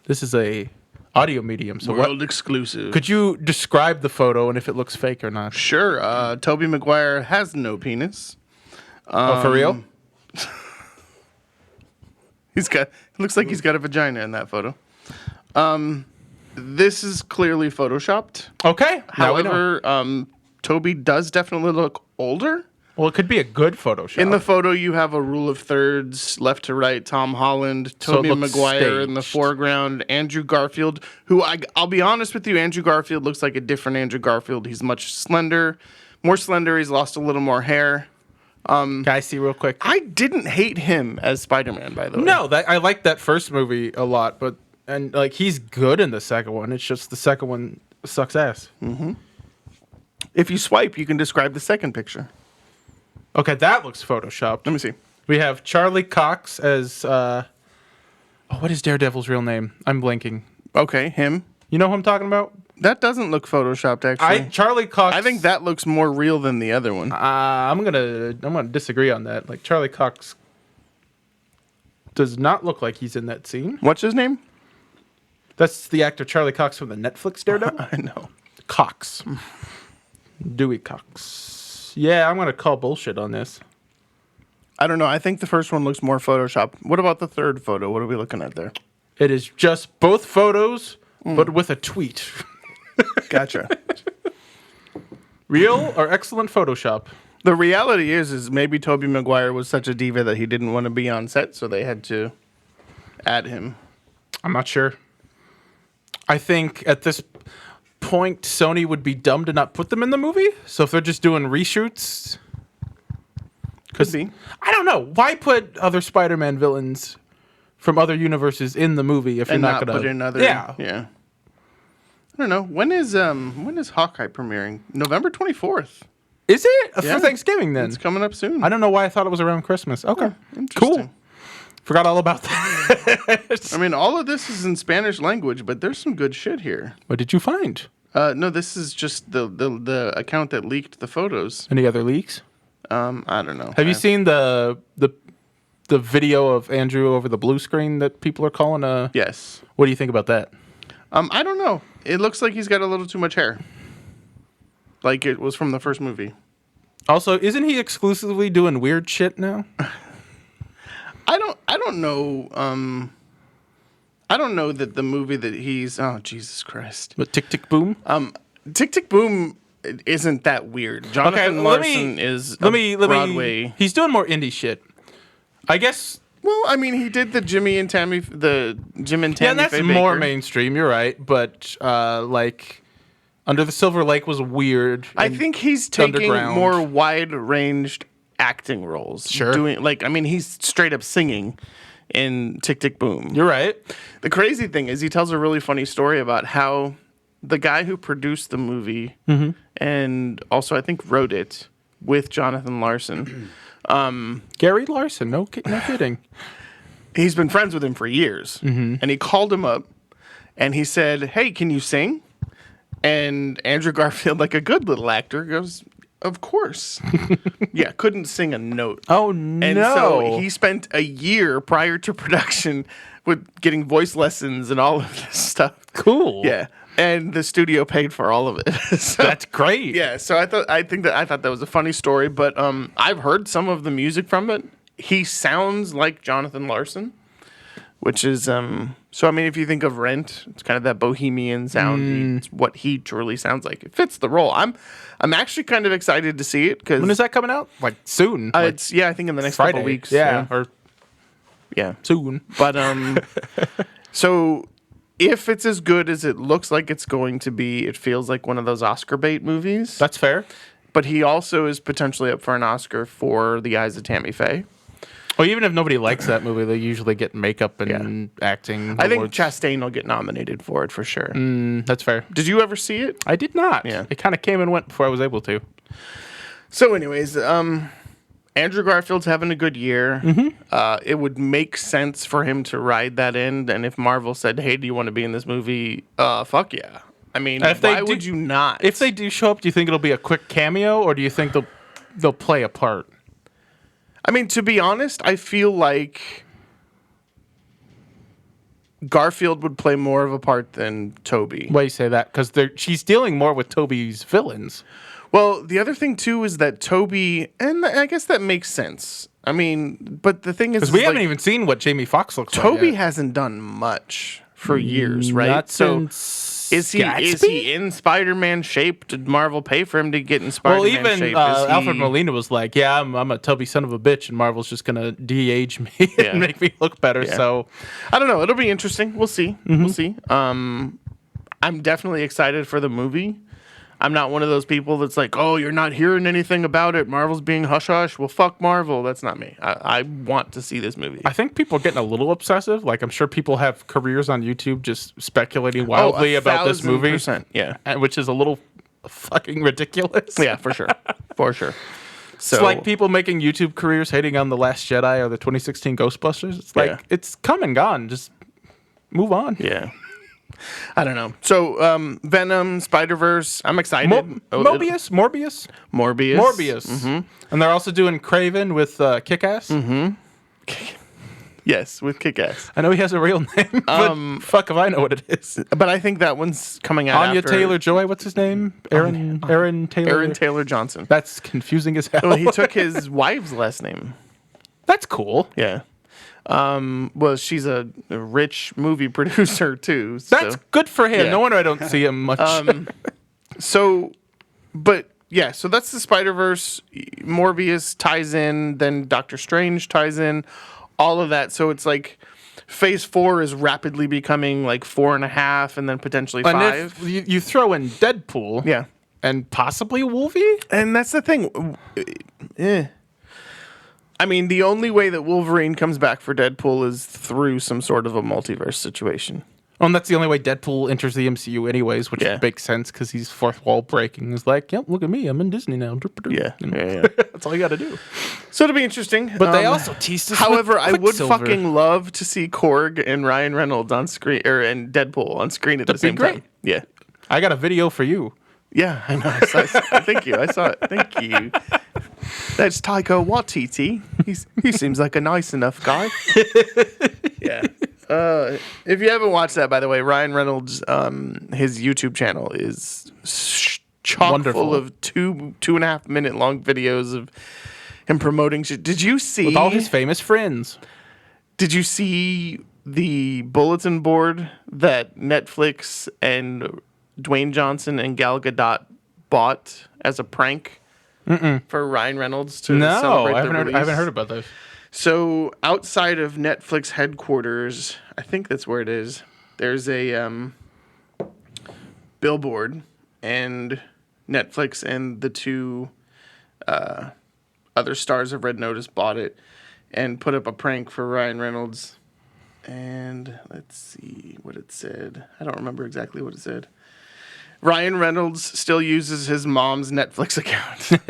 [SPEAKER 2] This is a audio medium. So
[SPEAKER 1] World exclusive.
[SPEAKER 2] Could you describe the photo and if it looks fake or not?
[SPEAKER 1] Sure. Tobey Maguire has no penis.
[SPEAKER 2] Oh, for real?
[SPEAKER 1] It looks like he's got a vagina in that photo. This is clearly photoshopped.
[SPEAKER 2] Okay.
[SPEAKER 1] However, Toby does definitely look older.
[SPEAKER 2] Well, it could be a good Photoshop.
[SPEAKER 1] In the photo, you have a rule of thirds, left to right, Tom Holland, Tobey Maguire in the foreground, Andrew Garfield, who I'll be honest with you, Andrew Garfield looks like a different Andrew Garfield. He's much more slender. He's lost a little more hair.
[SPEAKER 2] Can I see real quick?
[SPEAKER 1] I didn't hate him as Spider-Man, by the way.
[SPEAKER 2] No, I liked that first movie a lot, but he's good in the second one. It's just the second one sucks ass.
[SPEAKER 1] Mm-hmm. If you swipe, you can describe the second picture.
[SPEAKER 2] Okay, that looks photoshopped.
[SPEAKER 1] Let me see.
[SPEAKER 2] We have Charlie Cox as what is Daredevil's real name? I'm blanking.
[SPEAKER 1] Okay, him.
[SPEAKER 2] You know who I'm talking about?
[SPEAKER 1] That doesn't look photoshopped, actually.
[SPEAKER 2] Charlie Cox.
[SPEAKER 1] I think that looks more real than the other one.
[SPEAKER 2] I'm gonna disagree on that. Like Charlie Cox Does not look like he's in that scene.
[SPEAKER 1] What's his name?
[SPEAKER 2] That's the actor Charlie Cox from the Netflix Daredevil.
[SPEAKER 1] I know.
[SPEAKER 2] Cox. Dewey Cox. Yeah, I'm going to call bullshit on this.
[SPEAKER 1] I don't know. I think the first one looks more Photoshop. What about the third photo? What are we looking at there?
[SPEAKER 2] It is just both photos, but with a tweet.
[SPEAKER 1] Gotcha.
[SPEAKER 2] Real or excellent Photoshop?
[SPEAKER 1] The reality is maybe Tobey Maguire was such a diva that he didn't want to be on set, so they had to add him.
[SPEAKER 2] I'm not sure. I think at this point, Sony would be dumb to not put them in the movie. So if they're just doing reshoots...
[SPEAKER 1] Could be.
[SPEAKER 2] I don't know. Why put other Spider-Man villains from other universes in the movie if you're not going to...
[SPEAKER 1] put in other...
[SPEAKER 2] Yeah.
[SPEAKER 1] I don't know. When is Hawkeye premiering? November 24th.
[SPEAKER 2] Is it?
[SPEAKER 1] Yeah.
[SPEAKER 2] For Thanksgiving, then?
[SPEAKER 1] It's coming up soon.
[SPEAKER 2] I don't know why I thought it was around Christmas. Okay.
[SPEAKER 1] Interesting.
[SPEAKER 2] Cool. Forgot all about that.
[SPEAKER 1] I mean, all of this is in Spanish language, but there's some good shit here.
[SPEAKER 2] What did you find?
[SPEAKER 1] No, this is just the account that leaked the photos.
[SPEAKER 2] Any other leaks?
[SPEAKER 1] I don't know.
[SPEAKER 2] Have you seen the video of Andrew over the blue screen that people are calling a...
[SPEAKER 1] Yes.
[SPEAKER 2] What do you think about that?
[SPEAKER 1] I don't know. It looks like he's got a little too much hair. Like it was from the first movie.
[SPEAKER 2] Also, isn't he exclusively doing weird shit now?
[SPEAKER 1] I don't know. I don't know that the movie that he's... Oh, Jesus Christ.
[SPEAKER 2] But Tick Tick Boom?
[SPEAKER 1] Tick Tick Boom isn't that weird. Jonathan Larson is Broadway.
[SPEAKER 2] He's doing more indie shit. I guess...
[SPEAKER 1] Well, I mean, he did the Jim and Tammy
[SPEAKER 2] Yeah, and that's
[SPEAKER 1] Faye
[SPEAKER 2] more
[SPEAKER 1] Baker.
[SPEAKER 2] mainstream, you're right. But, like, Under the Silver Lake was weird.
[SPEAKER 1] I think he's taking
[SPEAKER 2] underground.
[SPEAKER 1] more wide-ranged acting roles.
[SPEAKER 2] Sure.
[SPEAKER 1] He's straight up singing in Tick Tick Boom.
[SPEAKER 2] You're right.
[SPEAKER 1] The crazy thing is he tells a really funny story about how the guy who produced the movie and also I think wrote it with Jonathan Larson.
[SPEAKER 2] Gary Larson, no kidding.
[SPEAKER 1] He's been friends with him for years. And he called him up and he said, "Hey, can you sing?" And Andrew Garfield, like a good little actor, goes, "Of course." Yeah, couldn't sing a note.
[SPEAKER 2] Oh, no.
[SPEAKER 1] And so he spent a year prior to production with getting voice lessons and all of this stuff.
[SPEAKER 2] Cool.
[SPEAKER 1] Yeah. And the studio paid for all of it. So,
[SPEAKER 2] That's great.
[SPEAKER 1] yeah, so I thought that was a funny story, but I've heard some of the music from it. He sounds like Jonathan Larson, which is so I mean if you think of Rent, it's kind of that bohemian sound. It's what he truly sounds like. It fits the role. I'm actually kind of excited to see it because
[SPEAKER 2] When is that coming out? Like soon. Like
[SPEAKER 1] it's I think in the next
[SPEAKER 2] Friday.
[SPEAKER 1] couple weeks.
[SPEAKER 2] Yeah. Or
[SPEAKER 1] Yeah.
[SPEAKER 2] soon.
[SPEAKER 1] But so if it's as good as it looks like it's going to be, it feels like one of those Oscar bait movies.
[SPEAKER 2] That's fair.
[SPEAKER 1] But he also is potentially up for an Oscar for The Eyes of Tammy Faye.
[SPEAKER 2] Well, even if nobody likes that movie, they usually get makeup and acting.
[SPEAKER 1] I think
[SPEAKER 2] awards.
[SPEAKER 1] Chastain will get nominated for it for sure.
[SPEAKER 2] That's fair.
[SPEAKER 1] Did you ever see it?
[SPEAKER 2] I did not.
[SPEAKER 1] Yeah.
[SPEAKER 2] It kind of came and went before I was able to.
[SPEAKER 1] So anyways, Andrew Garfield's having a good year. It would make sense for him to ride that end. And if Marvel said, "Hey, do you want to be in this movie?" Fuck yeah. I mean, why would you not?
[SPEAKER 2] If they do show up, do you think it'll be a quick cameo, or do you think they'll play a part?
[SPEAKER 1] I mean, to be honest, I feel like Garfield would play more of a part than Toby.
[SPEAKER 2] Why you say that? Because she's dealing more with Toby's villains.
[SPEAKER 1] Well, the other thing too is that Toby, and I guess that makes sense. I mean, but the thing is,
[SPEAKER 2] Because we haven't even seen what Jamie Foxx looks like.
[SPEAKER 1] Toby
[SPEAKER 2] yet.
[SPEAKER 1] hasn't done much for years, right?
[SPEAKER 2] Not
[SPEAKER 1] so
[SPEAKER 2] since
[SPEAKER 1] is
[SPEAKER 2] Gatsby?
[SPEAKER 1] he in Spider-Man shape? Did Marvel pay for him to get in Spider-Man
[SPEAKER 2] Well, even
[SPEAKER 1] shape?
[SPEAKER 2] Alfred Molina was like, "Yeah, I'm a Toby son of a bitch, and Marvel's just gonna de-age me and make me look better."
[SPEAKER 1] Yeah.
[SPEAKER 2] So,
[SPEAKER 1] I don't know. It'll be interesting. We'll see. We'll see. I'm definitely excited for the movie. I'm not one of those people that's like, "Oh, you're not hearing anything about it. Marvel's being hush-hush." Well, fuck Marvel. That's not me. I want to see this movie.
[SPEAKER 2] I think people are getting a little obsessive. Like, I'm sure people have careers on YouTube just speculating wildly about this movie,
[SPEAKER 1] 1,000%. Yeah.
[SPEAKER 2] which is a little fucking ridiculous.
[SPEAKER 1] Yeah, for sure. For sure. So,
[SPEAKER 2] It's like people making YouTube careers hating on The Last Jedi or the 2016 Ghostbusters. It's like,
[SPEAKER 1] Yeah.
[SPEAKER 2] it's come and gone. Just move on.
[SPEAKER 1] yeah. I don't know. So, Venom, Spider-Verse, I'm excited.
[SPEAKER 2] Morbius.
[SPEAKER 1] Morbius.
[SPEAKER 2] And they're also doing Craven with Kick-Ass.
[SPEAKER 1] Yes, with Kick-Ass.
[SPEAKER 2] I know he has a real name, but fuck if I know what it is.
[SPEAKER 1] But I think that one's coming out
[SPEAKER 2] Anya
[SPEAKER 1] after
[SPEAKER 2] Taylor-Joy, what's his name? Aaron Taylor.
[SPEAKER 1] Aaron Taylor Johnson.
[SPEAKER 2] That's confusing as hell.
[SPEAKER 1] Well, he took his wife's last name.
[SPEAKER 2] That's cool.
[SPEAKER 1] Yeah. Well, she's a rich movie producer too. So.
[SPEAKER 2] That's good for him.
[SPEAKER 1] Yeah.
[SPEAKER 2] No wonder I don't see him much.
[SPEAKER 1] So that's the Spider-Verse. Morbius ties in, then Doctor Strange ties in, all of that. So it's like Phase 4 is rapidly becoming like 4.5, and then potentially 5.
[SPEAKER 2] And if you throw in Deadpool,
[SPEAKER 1] Yeah,
[SPEAKER 2] and possibly Wolvie.
[SPEAKER 1] and that's the thing. I mean, the only way that Wolverine comes back for Deadpool is through some sort of a multiverse situation.
[SPEAKER 2] Well, and that's the only way Deadpool enters the MCU, anyways, which
[SPEAKER 1] Yeah.
[SPEAKER 2] makes sense because he's fourth wall breaking. He's like, "Yep, look at me, I'm in Disney now."
[SPEAKER 1] Yeah,
[SPEAKER 2] You know?
[SPEAKER 1] yeah.
[SPEAKER 2] That's all you got to do.
[SPEAKER 1] So it'll be interesting.
[SPEAKER 2] But they also teased us.
[SPEAKER 1] However,
[SPEAKER 2] with
[SPEAKER 1] I would
[SPEAKER 2] Quicksilver.
[SPEAKER 1] fucking love to see Korg and Ryan Reynolds on screen, and Deadpool on screen at the
[SPEAKER 2] That'd be
[SPEAKER 1] same
[SPEAKER 2] great.
[SPEAKER 1] time. Yeah,
[SPEAKER 2] I got a video for you.
[SPEAKER 1] yeah, I know. Thank you. I saw it. Thank you. That's Taika Waititi. He seems like a nice enough guy. Yeah. If you haven't watched that, by the way, Ryan Reynolds, his YouTube channel is chock
[SPEAKER 2] Wonderful.
[SPEAKER 1] full of 2.5 minute long videos of him promoting shit. Did you see
[SPEAKER 2] With all his famous friends.
[SPEAKER 1] Did you see the bulletin board that Netflix and Dwayne Johnson and Gal Gadot bought as a prank for Ryan Reynolds to
[SPEAKER 2] No,
[SPEAKER 1] celebrate
[SPEAKER 2] I
[SPEAKER 1] the
[SPEAKER 2] haven't
[SPEAKER 1] release?
[SPEAKER 2] heard about this.
[SPEAKER 1] So outside of Netflix headquarters, I think that's where it is. There's a billboard, and Netflix and the two other stars of Red Notice bought it and put up a prank for Ryan Reynolds. And let's see what it said. I don't remember exactly what it said. Ryan Reynolds still uses his mom's Netflix account.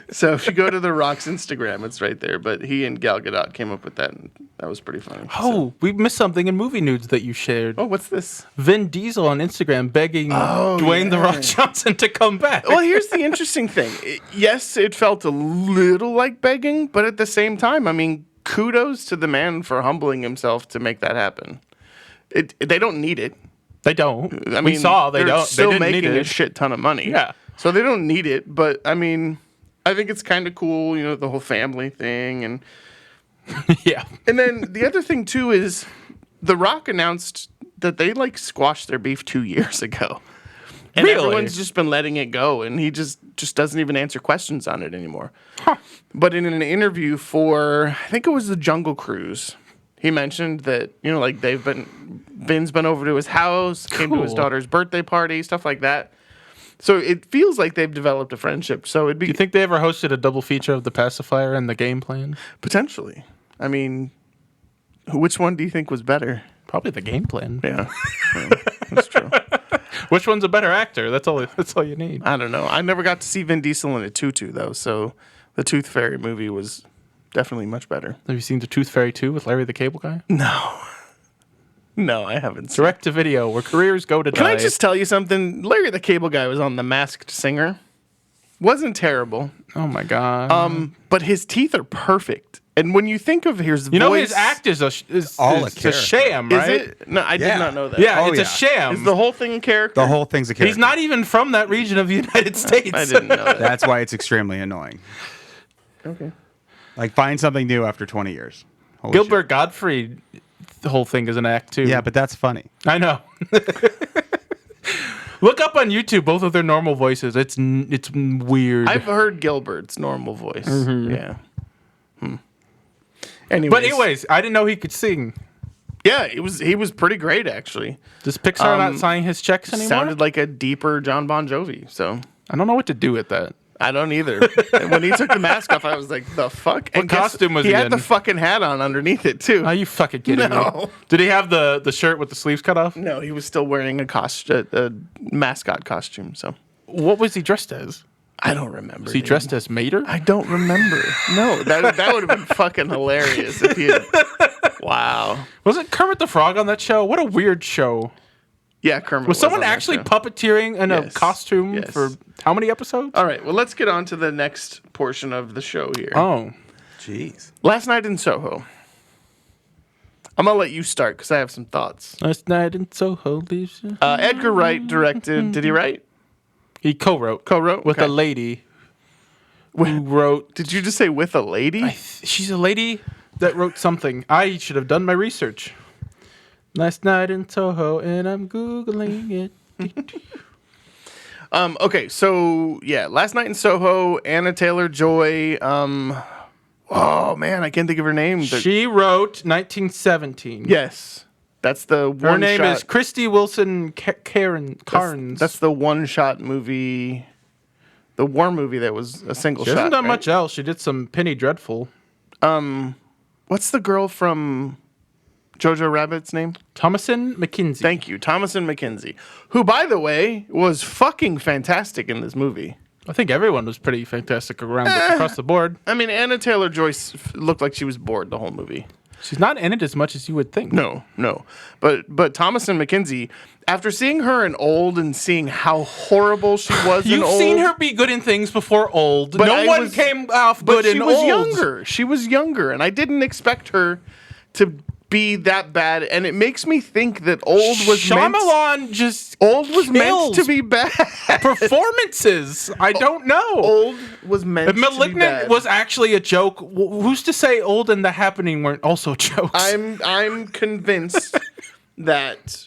[SPEAKER 1] So if you go to The Rock's Instagram, it's right there. But he and Gal Gadot came up with that, and that was pretty funny.
[SPEAKER 2] Oh, we missed something in movie nudes that you shared.
[SPEAKER 1] Oh, what's this?
[SPEAKER 2] Vin Diesel on Instagram begging Dwayne The Rock Johnson to come back.
[SPEAKER 1] Well, here's the interesting thing. Yes, it felt a little like begging, but at the same time, I mean, kudos to the man for humbling himself to make that happen. They don't need it.
[SPEAKER 2] They don't.
[SPEAKER 1] I mean,
[SPEAKER 2] we saw they
[SPEAKER 1] they're
[SPEAKER 2] don't.
[SPEAKER 1] still
[SPEAKER 2] they didn't
[SPEAKER 1] making
[SPEAKER 2] need
[SPEAKER 1] a
[SPEAKER 2] it.
[SPEAKER 1] shit ton of money.
[SPEAKER 2] Yeah.
[SPEAKER 1] So they don't need it, but I mean, I think it's kind of cool, the whole family thing, and
[SPEAKER 2] Yeah.
[SPEAKER 1] then the other thing too is The Rock announced that they squashed their beef 2 years ago. And
[SPEAKER 2] Really?
[SPEAKER 1] everyone's just been letting it go, and he just doesn't even answer questions on it anymore. But in an interview for, I think it was the Jungle Cruise, he mentioned that, Vin's been over to his house, came to his
[SPEAKER 2] Cool.
[SPEAKER 1] daughter's birthday party, stuff like that. So it feels like they've developed a friendship. So it'd be
[SPEAKER 2] Do you think they ever hosted a double feature of The Pacifier and The Game Plan?
[SPEAKER 1] potentially. I mean, which one do you think was better?
[SPEAKER 2] Probably The Game Plan.
[SPEAKER 1] Yeah, that's true.
[SPEAKER 2] Which one's a better actor? That's all you need.
[SPEAKER 1] I don't know. I never got to see Vin Diesel in a tutu though, so the Tooth Fairy movie was definitely much better.
[SPEAKER 2] Have you seen The Tooth Fairy 2 with Larry the Cable Guy?
[SPEAKER 1] No, I haven't. Seen
[SPEAKER 2] Direct to video, where careers go to
[SPEAKER 1] Can
[SPEAKER 2] die.
[SPEAKER 1] I just tell you something? Larry the Cable Guy was on The Masked Singer. Wasn't terrible.
[SPEAKER 2] Oh my god.
[SPEAKER 1] But his teeth are perfect. And when you think of his
[SPEAKER 2] You know
[SPEAKER 1] voice,
[SPEAKER 2] his act is a
[SPEAKER 3] all a
[SPEAKER 2] it's a
[SPEAKER 3] character.
[SPEAKER 2] sham,
[SPEAKER 1] is
[SPEAKER 2] right?
[SPEAKER 1] it? No, I did
[SPEAKER 3] Yeah.
[SPEAKER 1] not know that.
[SPEAKER 2] Yeah,
[SPEAKER 3] Oh,
[SPEAKER 2] it's
[SPEAKER 3] yeah.
[SPEAKER 2] a sham.
[SPEAKER 1] Is the whole thing a character?
[SPEAKER 3] The whole thing's a character.
[SPEAKER 2] He's not even from that region of the United States.
[SPEAKER 1] I didn't know that.
[SPEAKER 3] That's why it's extremely annoying.
[SPEAKER 1] Okay.
[SPEAKER 3] Find something new after 20 years. Holy
[SPEAKER 2] Gilbert Gottfried, the whole thing is an act too.
[SPEAKER 3] shit. Yeah, but that's funny.
[SPEAKER 2] I know. Look up on YouTube both of their normal voices. It's weird.
[SPEAKER 1] I've heard Gilbert's normal voice.
[SPEAKER 2] Mm-hmm.
[SPEAKER 1] Yeah. Anyways,
[SPEAKER 2] but anyways, I didn't know he could sing.
[SPEAKER 1] yeah, he was pretty great actually.
[SPEAKER 2] Does Pixar not sign his checks anymore?
[SPEAKER 1] Sounded like a deeper John Bon Jovi. So
[SPEAKER 2] I don't know what to do with that.
[SPEAKER 1] I don't either. And when he took the mask off, I was like, "The fuck!"
[SPEAKER 2] What costume was he
[SPEAKER 1] had
[SPEAKER 2] in?
[SPEAKER 1] the fucking hat on underneath it too.
[SPEAKER 2] Are you fucking kidding me?
[SPEAKER 1] No.
[SPEAKER 2] Did he have the shirt with the sleeves cut off?
[SPEAKER 1] No, he was still wearing a mascot costume. So
[SPEAKER 2] What was he dressed as?
[SPEAKER 1] I don't remember.
[SPEAKER 2] Was he dressed as Mater?
[SPEAKER 1] I don't remember. No, that would have been fucking hilarious if he had. Wow.
[SPEAKER 2] Was it Kermit the Frog on that show? What a weird show.
[SPEAKER 1] Yeah, Kermit.
[SPEAKER 2] Was someone
[SPEAKER 1] on that
[SPEAKER 2] actually
[SPEAKER 1] show.
[SPEAKER 2] puppeteering in a
[SPEAKER 1] Yes.
[SPEAKER 2] costume
[SPEAKER 1] Yes.
[SPEAKER 2] for how many episodes?
[SPEAKER 1] All right. Well, let's get on to the next portion of the show here.
[SPEAKER 2] Oh.
[SPEAKER 3] Jeez.
[SPEAKER 1] Last night in Soho, I'm gonna let you start because I have some thoughts.
[SPEAKER 2] Last night in Soho.
[SPEAKER 1] Edgar Wright directed. Did he write?
[SPEAKER 2] He co-wrote. With
[SPEAKER 1] Okay.
[SPEAKER 2] a lady who wrote.
[SPEAKER 1] Did you just say with a lady?
[SPEAKER 2] She's a lady that wrote something. I should have done my research. Last night in Soho, and I'm Googling it.
[SPEAKER 1] Okay, so yeah, Last Night in Soho, Anna Taylor-Joy. Oh man, I can't think of her name.
[SPEAKER 2] She wrote 1917.
[SPEAKER 1] Yes, that's the one.
[SPEAKER 2] Her name is Christy Wilson Carnes.
[SPEAKER 1] That's the one-shot movie, the war movie that was a single
[SPEAKER 2] She
[SPEAKER 1] shot.
[SPEAKER 2] hasn't done
[SPEAKER 1] right?
[SPEAKER 2] much else. She did some Penny Dreadful.
[SPEAKER 1] What's the girl from Jojo Rabbit's name?
[SPEAKER 2] Thomasin McKenzie.
[SPEAKER 1] Thank you, Thomasin McKenzie, who, by the way, was fucking fantastic in this movie.
[SPEAKER 2] I think everyone was pretty fantastic across the board.
[SPEAKER 1] I mean, Anna Taylor-Joy looked like she was bored the whole movie.
[SPEAKER 2] She's not in it as much as you would think.
[SPEAKER 1] No. But Thomasin McKenzie, after seeing her in Old and seeing how horrible she was in Old.
[SPEAKER 2] You've seen her be good in things before Old.
[SPEAKER 1] But
[SPEAKER 2] No one came off good in Old.
[SPEAKER 1] But she was younger. She was younger, and I didn't expect her to be that bad, and it makes me think that Old was
[SPEAKER 2] Shyamalan just
[SPEAKER 1] meant to be bad.
[SPEAKER 2] Performances. I don't know.
[SPEAKER 1] Old was meant
[SPEAKER 2] If
[SPEAKER 1] to be
[SPEAKER 2] Malignant
[SPEAKER 1] bad.
[SPEAKER 2] was actually a joke, who's to say Old and The Happening weren't also jokes?
[SPEAKER 1] I'm convinced that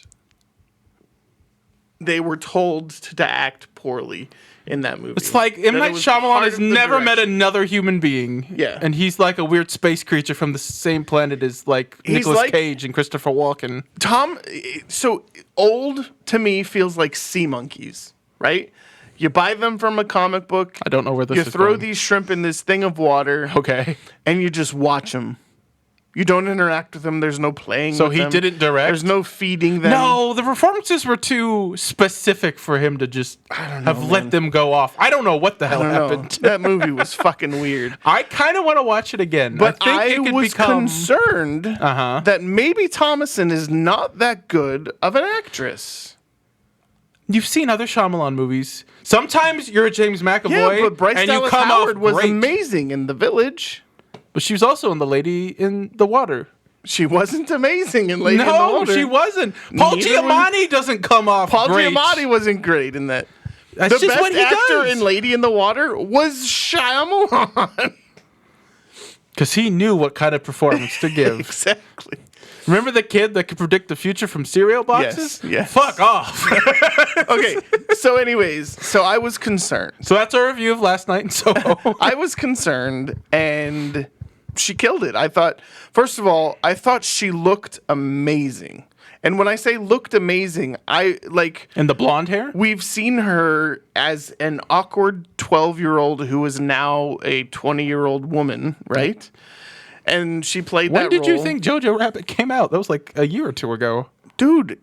[SPEAKER 1] they were told to act poorly in that movie.
[SPEAKER 2] It's like M. Night Shyamalan has never met another human being.
[SPEAKER 1] Yeah.
[SPEAKER 2] And he's like a weird space creature from the same planet as Nicolas Cage and Christopher Walken.
[SPEAKER 1] So Old to me feels like sea monkeys, right? You buy them from a comic book.
[SPEAKER 2] I don't know where this is
[SPEAKER 1] You throw
[SPEAKER 2] going.
[SPEAKER 1] these shrimp in this thing of water.
[SPEAKER 2] Okay.
[SPEAKER 1] And you just watch them. You don't interact with them. There's no playing
[SPEAKER 2] So
[SPEAKER 1] with
[SPEAKER 2] he
[SPEAKER 1] them.
[SPEAKER 2] didn't direct?
[SPEAKER 1] There's no feeding them.
[SPEAKER 2] No, the performances were too specific for him to just let them go off. I don't know what the hell happened.
[SPEAKER 1] That movie was fucking weird.
[SPEAKER 2] I kind of want to watch it again.
[SPEAKER 1] But
[SPEAKER 2] I think it could
[SPEAKER 1] was
[SPEAKER 2] become
[SPEAKER 1] concerned that maybe Thomasin is not that good of an actress.
[SPEAKER 2] You've seen other Shyamalan movies. Sometimes you're a James McAvoy,
[SPEAKER 1] Yeah, but Bryce
[SPEAKER 2] and you
[SPEAKER 1] Dallas
[SPEAKER 2] come
[SPEAKER 1] Howard
[SPEAKER 2] off
[SPEAKER 1] was
[SPEAKER 2] great.
[SPEAKER 1] amazing in The Village.
[SPEAKER 2] But she was also in The Lady in the Water.
[SPEAKER 1] She wasn't amazing in Lady in the Water.
[SPEAKER 2] No, she wasn't. Paul
[SPEAKER 1] Neither
[SPEAKER 2] Giamatti doesn't come off
[SPEAKER 1] Paul
[SPEAKER 2] great.
[SPEAKER 1] Giamatti wasn't great in that.
[SPEAKER 2] That's
[SPEAKER 1] The
[SPEAKER 2] just
[SPEAKER 1] best
[SPEAKER 2] what he
[SPEAKER 1] actor
[SPEAKER 2] does.
[SPEAKER 1] in Lady in the Water was Shyamalan.
[SPEAKER 2] Because he knew what kind of performance to give.
[SPEAKER 1] Exactly.
[SPEAKER 2] Remember the kid that could predict the future from cereal boxes?
[SPEAKER 1] Yes.
[SPEAKER 2] Fuck off.
[SPEAKER 1] Okay, so anyways, so I was concerned.
[SPEAKER 2] So that's our review of Last Night in Soho.
[SPEAKER 1] I was concerned, and she killed it. I thought, first of all, I thought she looked amazing. And when I say looked amazing,
[SPEAKER 2] And the blonde hair?
[SPEAKER 1] we've seen her as an awkward 12-year-old who is now a 20-year-old woman, right? And she played that
[SPEAKER 2] When did
[SPEAKER 1] role.
[SPEAKER 2] you think Jojo Rabbit came out? That was like a year or two ago.
[SPEAKER 1] Dude,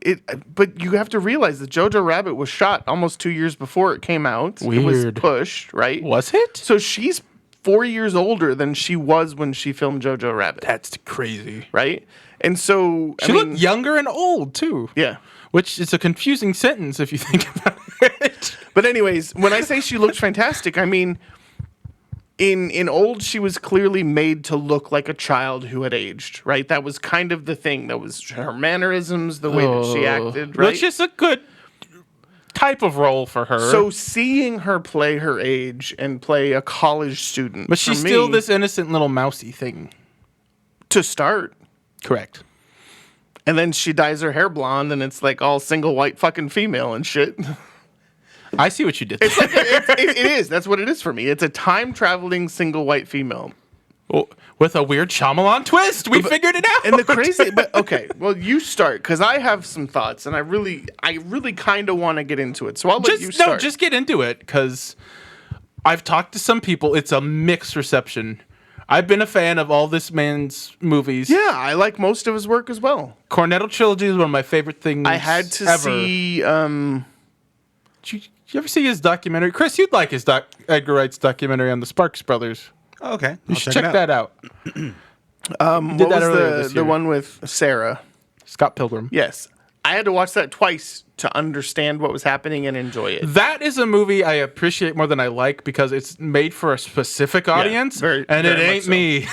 [SPEAKER 1] but you have to realize that Jojo Rabbit was shot almost 2 years before it came out. It was
[SPEAKER 2] Weird.
[SPEAKER 1] pushed, right?
[SPEAKER 2] Was it?
[SPEAKER 1] So she's 4 years older than she was when she filmed Jojo Rabbit,
[SPEAKER 2] That's crazy.
[SPEAKER 1] right? And so
[SPEAKER 2] She looked younger and old, too.
[SPEAKER 1] Yeah.
[SPEAKER 2] Which is a confusing sentence if you think about it.
[SPEAKER 1] But anyways, when I say she looked fantastic, I mean in Old she was clearly made to look like a child who had aged, right? That was kind of the thing. That was her mannerisms, the way that she acted, right?
[SPEAKER 2] Which is a good type of role for her.
[SPEAKER 1] So seeing her play her age and play a college student,
[SPEAKER 2] but she's
[SPEAKER 1] for
[SPEAKER 2] still
[SPEAKER 1] me,
[SPEAKER 2] this innocent little mousy thing.
[SPEAKER 1] to start.
[SPEAKER 2] Correct.
[SPEAKER 1] And then she dyes her hair blonde, and it's like all single white fucking female and shit.
[SPEAKER 2] I see what you did there.
[SPEAKER 1] It is. That's what it is for me. It's a time traveling single white female.
[SPEAKER 2] Well, with a weird Shyamalan twist. We figured it out.
[SPEAKER 1] And the crazy, but okay, well, you start because I have some thoughts, and I really kind of want to get into it. So I'll let you start.
[SPEAKER 2] Just get into it because I've talked to some people. It's a mixed reception. I've been a fan of all this man's movies.
[SPEAKER 1] Yeah, I like most of his work as well.
[SPEAKER 2] Cornetto Trilogy is one of my favorite things.
[SPEAKER 1] I had to
[SPEAKER 2] ever.
[SPEAKER 1] see.
[SPEAKER 2] Did you ever see his documentary? Chris, you'd like his Edgar Wright's documentary on the Sparks brothers.
[SPEAKER 3] Okay.
[SPEAKER 2] You should check that out.
[SPEAKER 1] What
[SPEAKER 2] that
[SPEAKER 1] was
[SPEAKER 2] earlier this
[SPEAKER 1] the
[SPEAKER 2] year.
[SPEAKER 1] one with Sarah?
[SPEAKER 2] Scott Pilgrim.
[SPEAKER 1] Yes. I had to watch that twice to understand what was happening and enjoy it.
[SPEAKER 2] That is a movie I appreciate more than I like because it's made for a specific audience, and
[SPEAKER 1] very
[SPEAKER 2] it ain't
[SPEAKER 1] so.
[SPEAKER 2] me.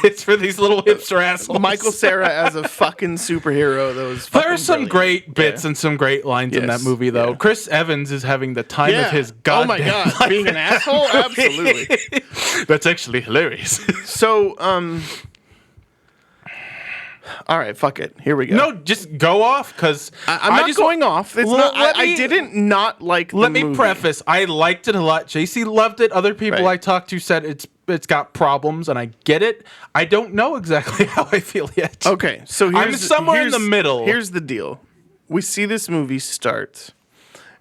[SPEAKER 2] It's for these little hipster assholes.
[SPEAKER 1] Michael Cera as a fucking superhero.
[SPEAKER 2] There are some great bits and some great lines in that movie, though. Yeah. Chris Evans is having the time of his goddamn
[SPEAKER 1] Oh my god,
[SPEAKER 2] life.
[SPEAKER 1] being an asshole? Absolutely.
[SPEAKER 2] That's actually hilarious.
[SPEAKER 1] So, all right, fuck it. Here we go.
[SPEAKER 2] No, just go off because
[SPEAKER 1] I'm not going off. It's not. I didn't not like. The movie.
[SPEAKER 2] Let me preface. I liked it a lot. JC loved it. Other people I talked to said it's got problems, and I get it. I don't know exactly how I feel yet.
[SPEAKER 1] Okay, so
[SPEAKER 2] I'm somewhere in the middle.
[SPEAKER 1] Here's the deal. We see this movie start,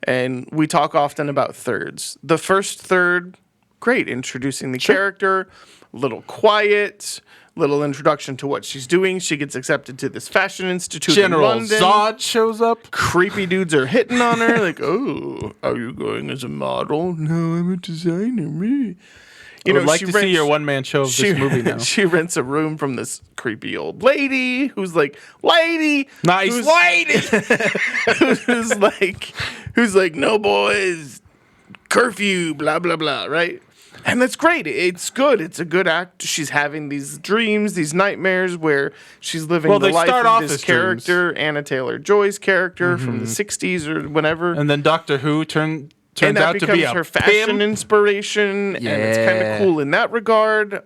[SPEAKER 1] and we talk often about thirds. The first third, great, introducing the character, little quiet. Little introduction to what she's doing. She gets accepted to this fashion institute
[SPEAKER 2] General
[SPEAKER 1] in London.
[SPEAKER 2] Zod shows up.
[SPEAKER 1] Creepy dudes are hitting on her. Like, oh, are you going as a model? No, I'm a designer. Me.
[SPEAKER 2] I would like to see your one-man show of this movie now.
[SPEAKER 1] She rents a room from this creepy old lady who's like, lady.
[SPEAKER 2] Nice lady.
[SPEAKER 1] who's like, no boys, curfew, blah, blah, blah, right? And that's great. It's good. It's a good act. She's having these dreams, these nightmares where she's living the life of this character, dreams. Anna Taylor-Joy's character from the 60s or whatever.
[SPEAKER 2] And then Doctor Who turns out to be
[SPEAKER 1] her fashion inspiration, and it's kind of cool in that regard.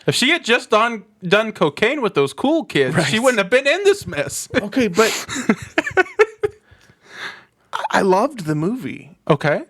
[SPEAKER 2] If she had just done cocaine with those cool kids, she wouldn't have been in this mess.
[SPEAKER 1] Okay, but I loved the movie.
[SPEAKER 2] Okay.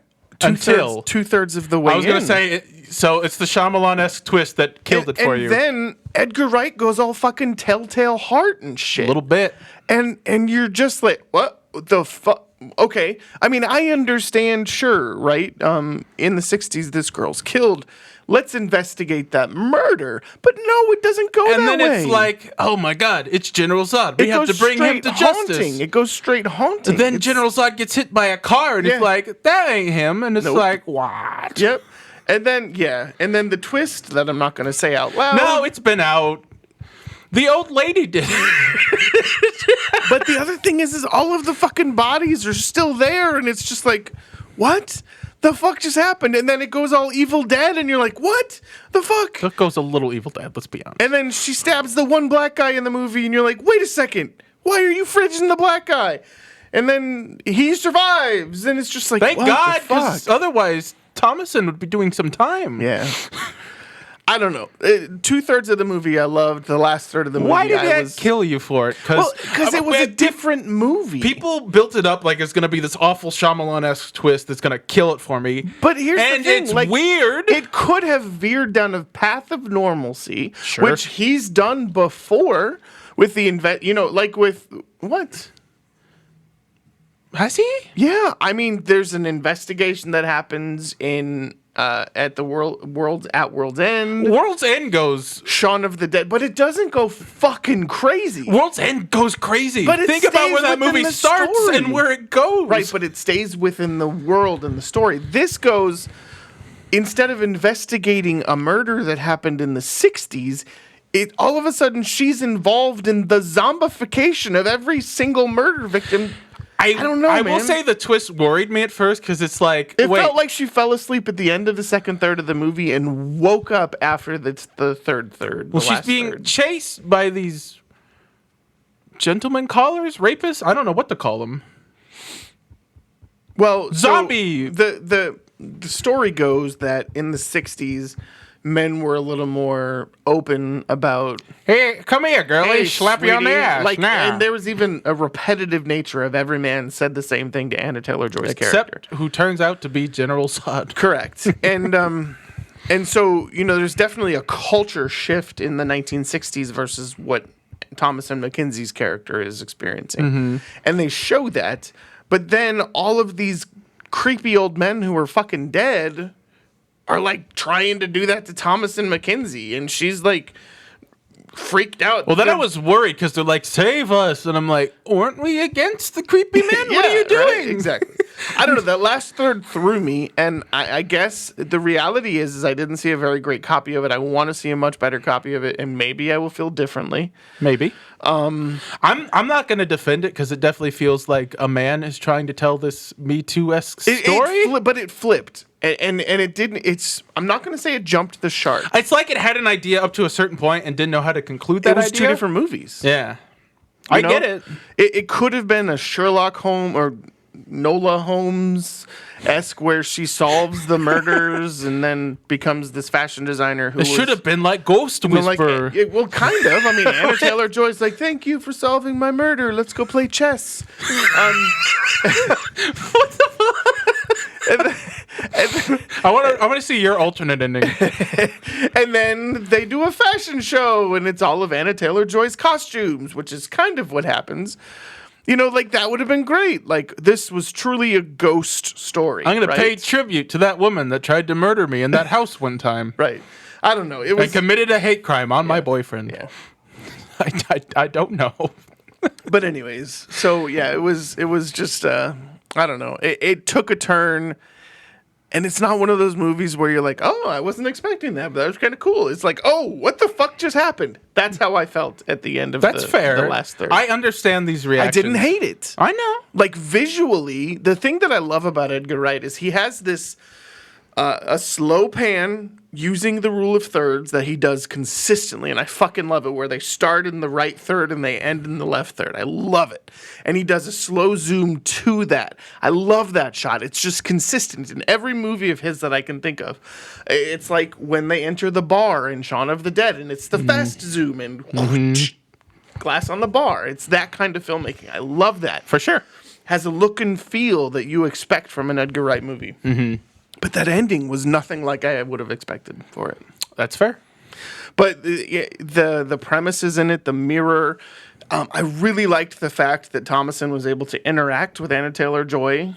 [SPEAKER 1] Until two-thirds of the way in.
[SPEAKER 2] I was going to say, so it's the Shyamalan-esque twist that killed it for you.
[SPEAKER 1] And then Edgar Wright goes all fucking Telltale Heart and shit.
[SPEAKER 2] A little bit.
[SPEAKER 1] And you're just like, what the fuck? Okay. I mean, I understand, sure, right? In the 60s, this girl's killed. Let's investigate that murder. But no, it doesn't go that way.
[SPEAKER 2] And then it's like, oh my God, it's General Zod. We have to bring him to justice.
[SPEAKER 1] It goes straight haunting.
[SPEAKER 2] And then General Zod gets hit by a car, and it's like, that ain't him. And it's like, what?
[SPEAKER 1] Yep. And then, the twist that I'm not going to say out loud.
[SPEAKER 2] No, it's been out. The old lady did it.
[SPEAKER 1] But the other thing is all of the fucking bodies are still there, and it's just like, what the fuck just happened? And then it goes all Evil Dead, and you're like, what the fuck?
[SPEAKER 2] It goes a little Evil Dead, let's be honest.
[SPEAKER 1] And then she stabs the one black guy in the movie, and you're like, wait a second, why are you fridging the black guy? And then he survives, and it's just like,
[SPEAKER 2] thank
[SPEAKER 1] what
[SPEAKER 2] God,
[SPEAKER 1] the fuck?
[SPEAKER 2] because otherwise Thomason would be doing some time.
[SPEAKER 1] Yeah. I don't know. 2/3 of the movie I loved. The last third of the movie
[SPEAKER 2] Why did that kill you for it?
[SPEAKER 1] Because it was a different movie.
[SPEAKER 2] People built it up like it's going to be this awful Shyamalan-esque twist that's going to kill it for me.
[SPEAKER 1] But here's the thing.
[SPEAKER 2] It's weird.
[SPEAKER 1] It could have veered down a path of normalcy, which he's done before with the like with what?
[SPEAKER 2] Has he?
[SPEAKER 1] Yeah. I mean, there's an investigation that happens in... at the World's End.
[SPEAKER 2] World's End goes
[SPEAKER 1] Shaun of the Dead, but it doesn't go fucking crazy.
[SPEAKER 2] World's End goes crazy.
[SPEAKER 1] But
[SPEAKER 2] think about where that movie starts and where it goes.
[SPEAKER 1] Right, but it stays within the world and the story. This goes, instead of investigating a murder that happened in the 60s, all of a sudden she's involved in the zombification of every single murder victim. I don't know,
[SPEAKER 2] I will say the twist worried me at first because it's like...
[SPEAKER 1] It felt like she fell asleep at the end of the second third of the movie and woke up after the third.
[SPEAKER 2] Well, she's being chased by these gentleman callers, rapists? I don't know what to call them.
[SPEAKER 1] Well,
[SPEAKER 2] zombie!
[SPEAKER 1] So the story goes that in the 60s... men were a little more open about...
[SPEAKER 2] Hey, come here, girlie. Slap you on the ass.
[SPEAKER 1] And there was even a repetitive nature of every man said the same thing to Anna Taylor-Joy's character.
[SPEAKER 2] Except who turns out to be General Zod.
[SPEAKER 1] Correct. And so, there's definitely a culture shift in the 1960s versus what Thomasin McKenzie's character is experiencing. Mm-hmm. And they show that. But then all of these creepy old men who are fucking dead... are like trying to do that to Thomasin McKenzie, and she's like freaked out.
[SPEAKER 2] Well, then I was worried because they're like, save us, and I'm like, aren't we against the creepy men? What are you doing?
[SPEAKER 1] Right? Exactly. I don't know. That last third threw me, and I guess the reality is I didn't see a very great copy of it. I want to see a much better copy of it, and maybe I will feel differently.
[SPEAKER 2] Maybe. I'm not going to defend it because it definitely feels like a man is trying to tell this Me Too-esque story.
[SPEAKER 1] But it flipped, and it didn't. I'm not going to say it jumped the shark.
[SPEAKER 2] It's like it had an idea up to a certain point and didn't know how to conclude that
[SPEAKER 1] It was
[SPEAKER 2] idea.
[SPEAKER 1] two different movies.
[SPEAKER 2] Yeah.
[SPEAKER 1] You
[SPEAKER 2] I
[SPEAKER 1] know?
[SPEAKER 2] get it.
[SPEAKER 1] It could have been a Sherlock Holmes or Nola Holmes-esque where she solves the murders and then becomes this fashion designer who
[SPEAKER 2] It should have been like Ghost Whisperer.
[SPEAKER 1] Well, kind of. I mean, Anna Taylor-Joy's like, thank you for solving my murder. Let's go play chess.
[SPEAKER 2] What the fuck? I want to see your alternate ending.
[SPEAKER 1] And then they do a fashion show, and it's all of Anna Taylor-Joy's costumes, which is kind of what happens. You know, like, that would have been great. Like, this was truly a ghost story.
[SPEAKER 2] I'm going to pay tribute to that woman that tried to murder me in that house one time.
[SPEAKER 1] Right. I don't know. It was
[SPEAKER 2] I committed a hate crime on my boyfriend.
[SPEAKER 1] Yeah.
[SPEAKER 2] I don't know.
[SPEAKER 1] But anyways, so yeah, it was just I don't know. It took a turn, and it's not one of those movies where you're like, oh, I wasn't expecting that, but that was kind of cool. It's like, oh, what the fuck just happened? That's how I felt at the end of the last third.
[SPEAKER 2] I understand these reactions.
[SPEAKER 1] I didn't hate it.
[SPEAKER 2] I know.
[SPEAKER 1] Like, visually, the thing that I love about Edgar Wright is he has this a slow pan using the rule of thirds that he does consistently, and I fucking love it, where they start in the right third and they end in the left third. I love it. And he does a slow zoom to that. I love that shot. It's just consistent in every movie of his that I can think of. It's like when they enter the bar in Shaun of the Dead, and it's the fast zoom and glass on the bar. It's that kind of filmmaking. I love that.
[SPEAKER 2] For sure.
[SPEAKER 1] Has a look and feel that you expect from an Edgar Wright movie. But that ending was nothing like I would have expected for it.
[SPEAKER 2] That's fair.
[SPEAKER 1] But the premises in it, the mirror, I really liked the fact that Thomason was able to interact with Anna Taylor-Joy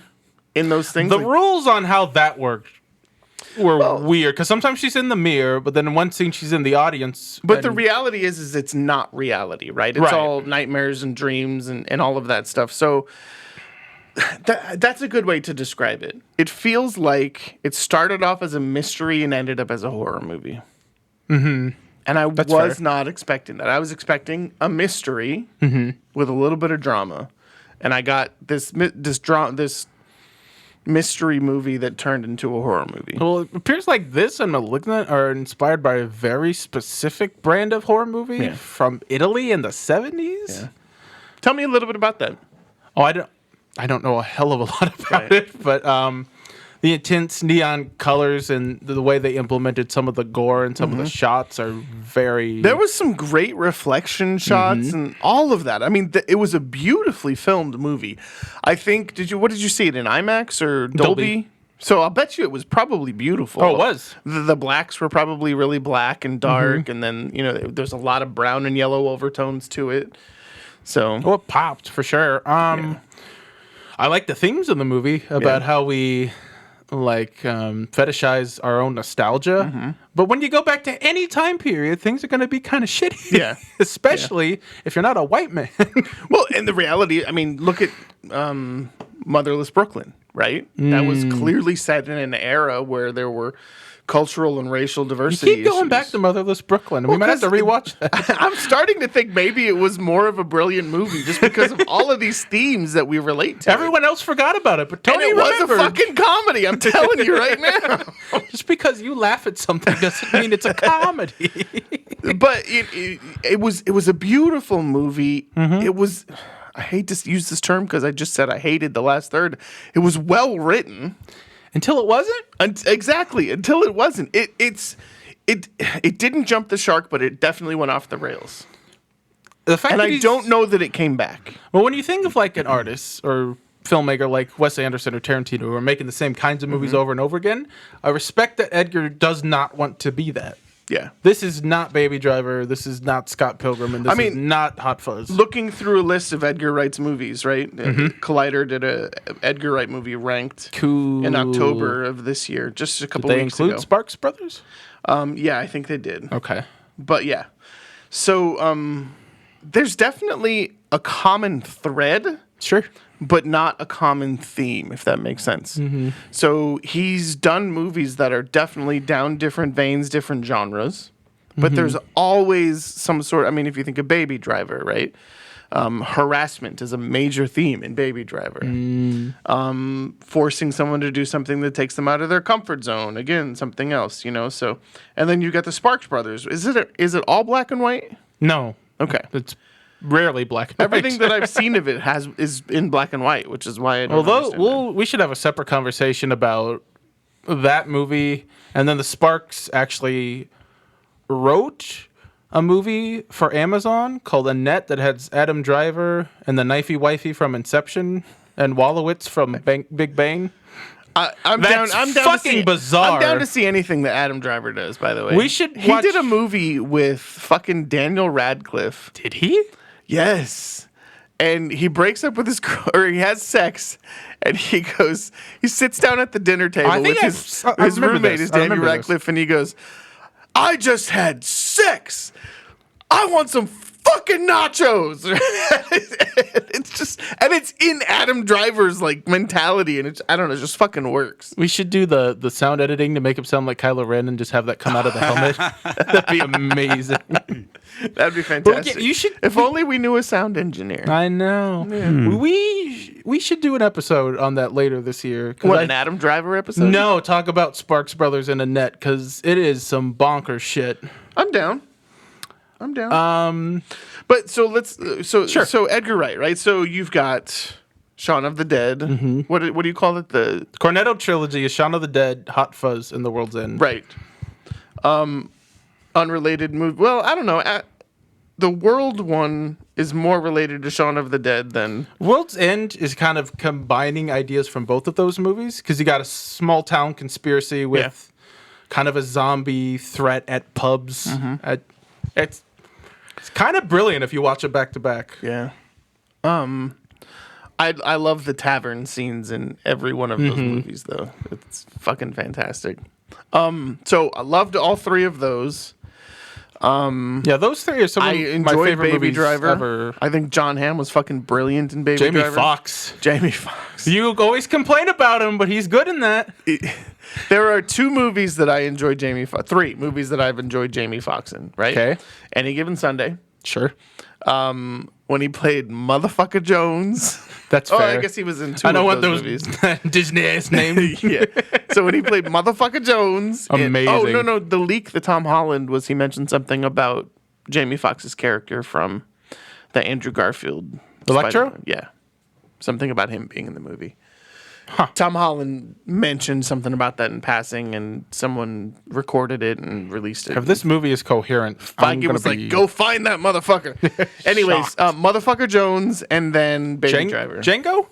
[SPEAKER 1] in those things.
[SPEAKER 2] The rules on how that worked were weird, because sometimes she's in the mirror, but then in one scene she's in the audience.
[SPEAKER 1] But the reality is it's not reality, right? It's all nightmares and dreams and all of that stuff. So that's a good way to describe it. It feels like it started off as a mystery and ended up as a horror movie. And I was not expecting that. I was expecting a mystery with a little bit of drama, and I got this mystery movie that turned into a horror movie.
[SPEAKER 2] Well, it appears like this and *Malignant* are inspired by a very specific brand of horror movie from Italy in the 70s.
[SPEAKER 1] Yeah. Tell me a little bit about that.
[SPEAKER 2] Oh, I don't know a hell of a lot about it, but the intense neon colors and the way they implemented some of the gore and some of the shots are very...
[SPEAKER 1] There was some great reflection shots and all of that. I mean, it was a beautifully filmed movie. I think, what did you see it in IMAX or Dolby? So I'll bet you it was probably beautiful.
[SPEAKER 2] Oh, it was.
[SPEAKER 1] The blacks were probably really black and dark, and then, there's a lot of brown and yellow overtones to it. So...
[SPEAKER 2] Oh, it popped, for sure. I like the themes of the movie about how we fetishize our own nostalgia. But when you go back to any time period, things are going to be kind of shitty.
[SPEAKER 1] Yeah.
[SPEAKER 2] Especially if you're not a white man.
[SPEAKER 1] Well, and the reality, I mean, look at Motherless Brooklyn, right? That was clearly set in an era where there were cultural and racial diversity
[SPEAKER 2] You keep going back to Motherless Brooklyn. We might have to rewatch that.
[SPEAKER 1] I'm starting to think maybe it was more of a brilliant movie just because of all of these themes that we relate to.
[SPEAKER 2] Everyone else forgot about it, but Tony
[SPEAKER 1] and it
[SPEAKER 2] remembered.
[SPEAKER 1] was a fucking comedy, I'm telling you right now.
[SPEAKER 2] Just because you laugh at something doesn't mean it's a comedy.
[SPEAKER 1] But it was a beautiful movie. It was... I hate to use this term because I just said I hated the last third. It was well written.
[SPEAKER 2] Until it wasn't?
[SPEAKER 1] Exactly. Until it wasn't. It didn't jump the shark, but it definitely went off the rails. And I don't know that it came back.
[SPEAKER 2] Well, when you think of like an artist or filmmaker like Wes Anderson or Tarantino who are making the same kinds of movies over and over again, I respect that Edgar does not want to be that.
[SPEAKER 1] Yeah.
[SPEAKER 2] This is not Baby Driver. This is not Scott Pilgrim. And this is not Hot Fuzz.
[SPEAKER 1] Looking through a list of Edgar Wright's movies, right? Collider did a Edgar Wright movie ranked in October of this year, just a couple weeks ago.
[SPEAKER 2] Did they include Sparks Brothers?
[SPEAKER 1] Yeah, I think they did.
[SPEAKER 2] Okay.
[SPEAKER 1] But yeah. So there's definitely a common thread
[SPEAKER 2] Sure.
[SPEAKER 1] but not a common theme, if that makes sense. So he's done movies that are definitely down different veins, different genres, but there's always some sort. I mean, if you think of Baby Driver, right? Harassment is a major theme in Baby Driver. Forcing someone to do something that takes them out of their comfort zone. Again, something else, So, and then you got the Sparks Brothers. Is it all black and white?
[SPEAKER 2] No.
[SPEAKER 1] Okay.
[SPEAKER 2] It's rarely black and
[SPEAKER 1] Everything
[SPEAKER 2] white.
[SPEAKER 1] that I've seen of it is in black and white, which is why I don't understand that.
[SPEAKER 2] We should have a separate conversation about that movie. And then the Sparks actually wrote a movie for Amazon called Annette that has Adam Driver and the knifey wifey from Inception and Wolowitz from Big Bang.
[SPEAKER 1] I'm
[SPEAKER 2] That's
[SPEAKER 1] down
[SPEAKER 2] fucking
[SPEAKER 1] to see,
[SPEAKER 2] bizarre.
[SPEAKER 1] I'm down to see anything that Adam Driver does, by the way.
[SPEAKER 2] We should
[SPEAKER 1] He
[SPEAKER 2] watch-
[SPEAKER 1] did a movie with fucking Daniel Radcliffe.
[SPEAKER 2] Did he?
[SPEAKER 1] Yes. And he breaks up with his girl, or he has sex, and he sits down at the dinner table
[SPEAKER 2] I think
[SPEAKER 1] with his
[SPEAKER 2] I remember
[SPEAKER 1] roommate
[SPEAKER 2] this.
[SPEAKER 1] is
[SPEAKER 2] I
[SPEAKER 1] Daniel
[SPEAKER 2] remember this.
[SPEAKER 1] Radcliffe, and he goes, I just had sex. I want some fucking nachos. It's in Adam Driver's like mentality, and I don't know, it just fucking works.
[SPEAKER 2] We should do the sound editing to make him sound like Kylo Ren and just have that come out of the helmet. That'd be amazing.
[SPEAKER 1] That'd be fantastic.
[SPEAKER 2] You should.
[SPEAKER 1] If only we knew a sound engineer.
[SPEAKER 2] I know. We should do an episode on that later this year.
[SPEAKER 1] What, an Adam Driver episode?
[SPEAKER 2] No, talk about Sparks Brothers and Annette because it is some bonkers shit.
[SPEAKER 1] I'm down. But so let's
[SPEAKER 2] Sure.
[SPEAKER 1] So Edgar Wright, right? So you've got Shaun of the Dead. What do you call it? The
[SPEAKER 2] Cornetto trilogy is Shaun of the Dead, Hot Fuzz, and The World's End.
[SPEAKER 1] right. Unrelated movie. Well, I don't know. The World one is more related to Shaun of the Dead than
[SPEAKER 2] World's End is kind of combining ideas from both of those movies because you got a small town conspiracy with kind of a zombie threat at pubs. It's kind of brilliant if you watch it back to back.
[SPEAKER 1] Yeah. I love the tavern scenes in every one of those movies, though. It's fucking fantastic. So I loved all three of those.
[SPEAKER 2] Yeah, those three are some
[SPEAKER 1] I
[SPEAKER 2] of my
[SPEAKER 1] enjoyed
[SPEAKER 2] favorite
[SPEAKER 1] Baby
[SPEAKER 2] movies
[SPEAKER 1] Driver.
[SPEAKER 2] ever.
[SPEAKER 1] I think John Hamm was fucking brilliant in Baby
[SPEAKER 2] Jamie
[SPEAKER 1] Driver.
[SPEAKER 2] Jamie
[SPEAKER 1] Foxx.
[SPEAKER 2] Foxx. You always complain about him, but he's good in that.
[SPEAKER 1] There are two movies that I enjoy three movies that I've enjoyed Jamie Foxx in, right?
[SPEAKER 2] Okay.
[SPEAKER 1] Any Given Sunday.
[SPEAKER 2] Sure.
[SPEAKER 1] When he played Motherfucker Jones.
[SPEAKER 2] That's
[SPEAKER 1] Oh,
[SPEAKER 2] fair.
[SPEAKER 1] I guess he was in two
[SPEAKER 2] I know
[SPEAKER 1] of
[SPEAKER 2] what
[SPEAKER 1] those
[SPEAKER 2] those
[SPEAKER 1] movies.
[SPEAKER 2] Disney-ass names.
[SPEAKER 1] Yeah. So when he played Motherfucker Jones.
[SPEAKER 2] Amazing.
[SPEAKER 1] No. The leak, the Tom Holland, was he mentioned something about Jamie Foxx's character from the Andrew Garfield.
[SPEAKER 2] Electro?
[SPEAKER 1] Spider-Man. Yeah. Something about him being in the movie.
[SPEAKER 2] Huh.
[SPEAKER 1] Tom Holland mentioned something about that in passing, and someone recorded it and released it.
[SPEAKER 2] If this movie is coherent, I'm
[SPEAKER 1] Feige
[SPEAKER 2] gonna
[SPEAKER 1] was
[SPEAKER 2] be
[SPEAKER 1] like, go find that motherfucker. Anyways, Motherfucker Jones and then Baby Driver.
[SPEAKER 2] Django?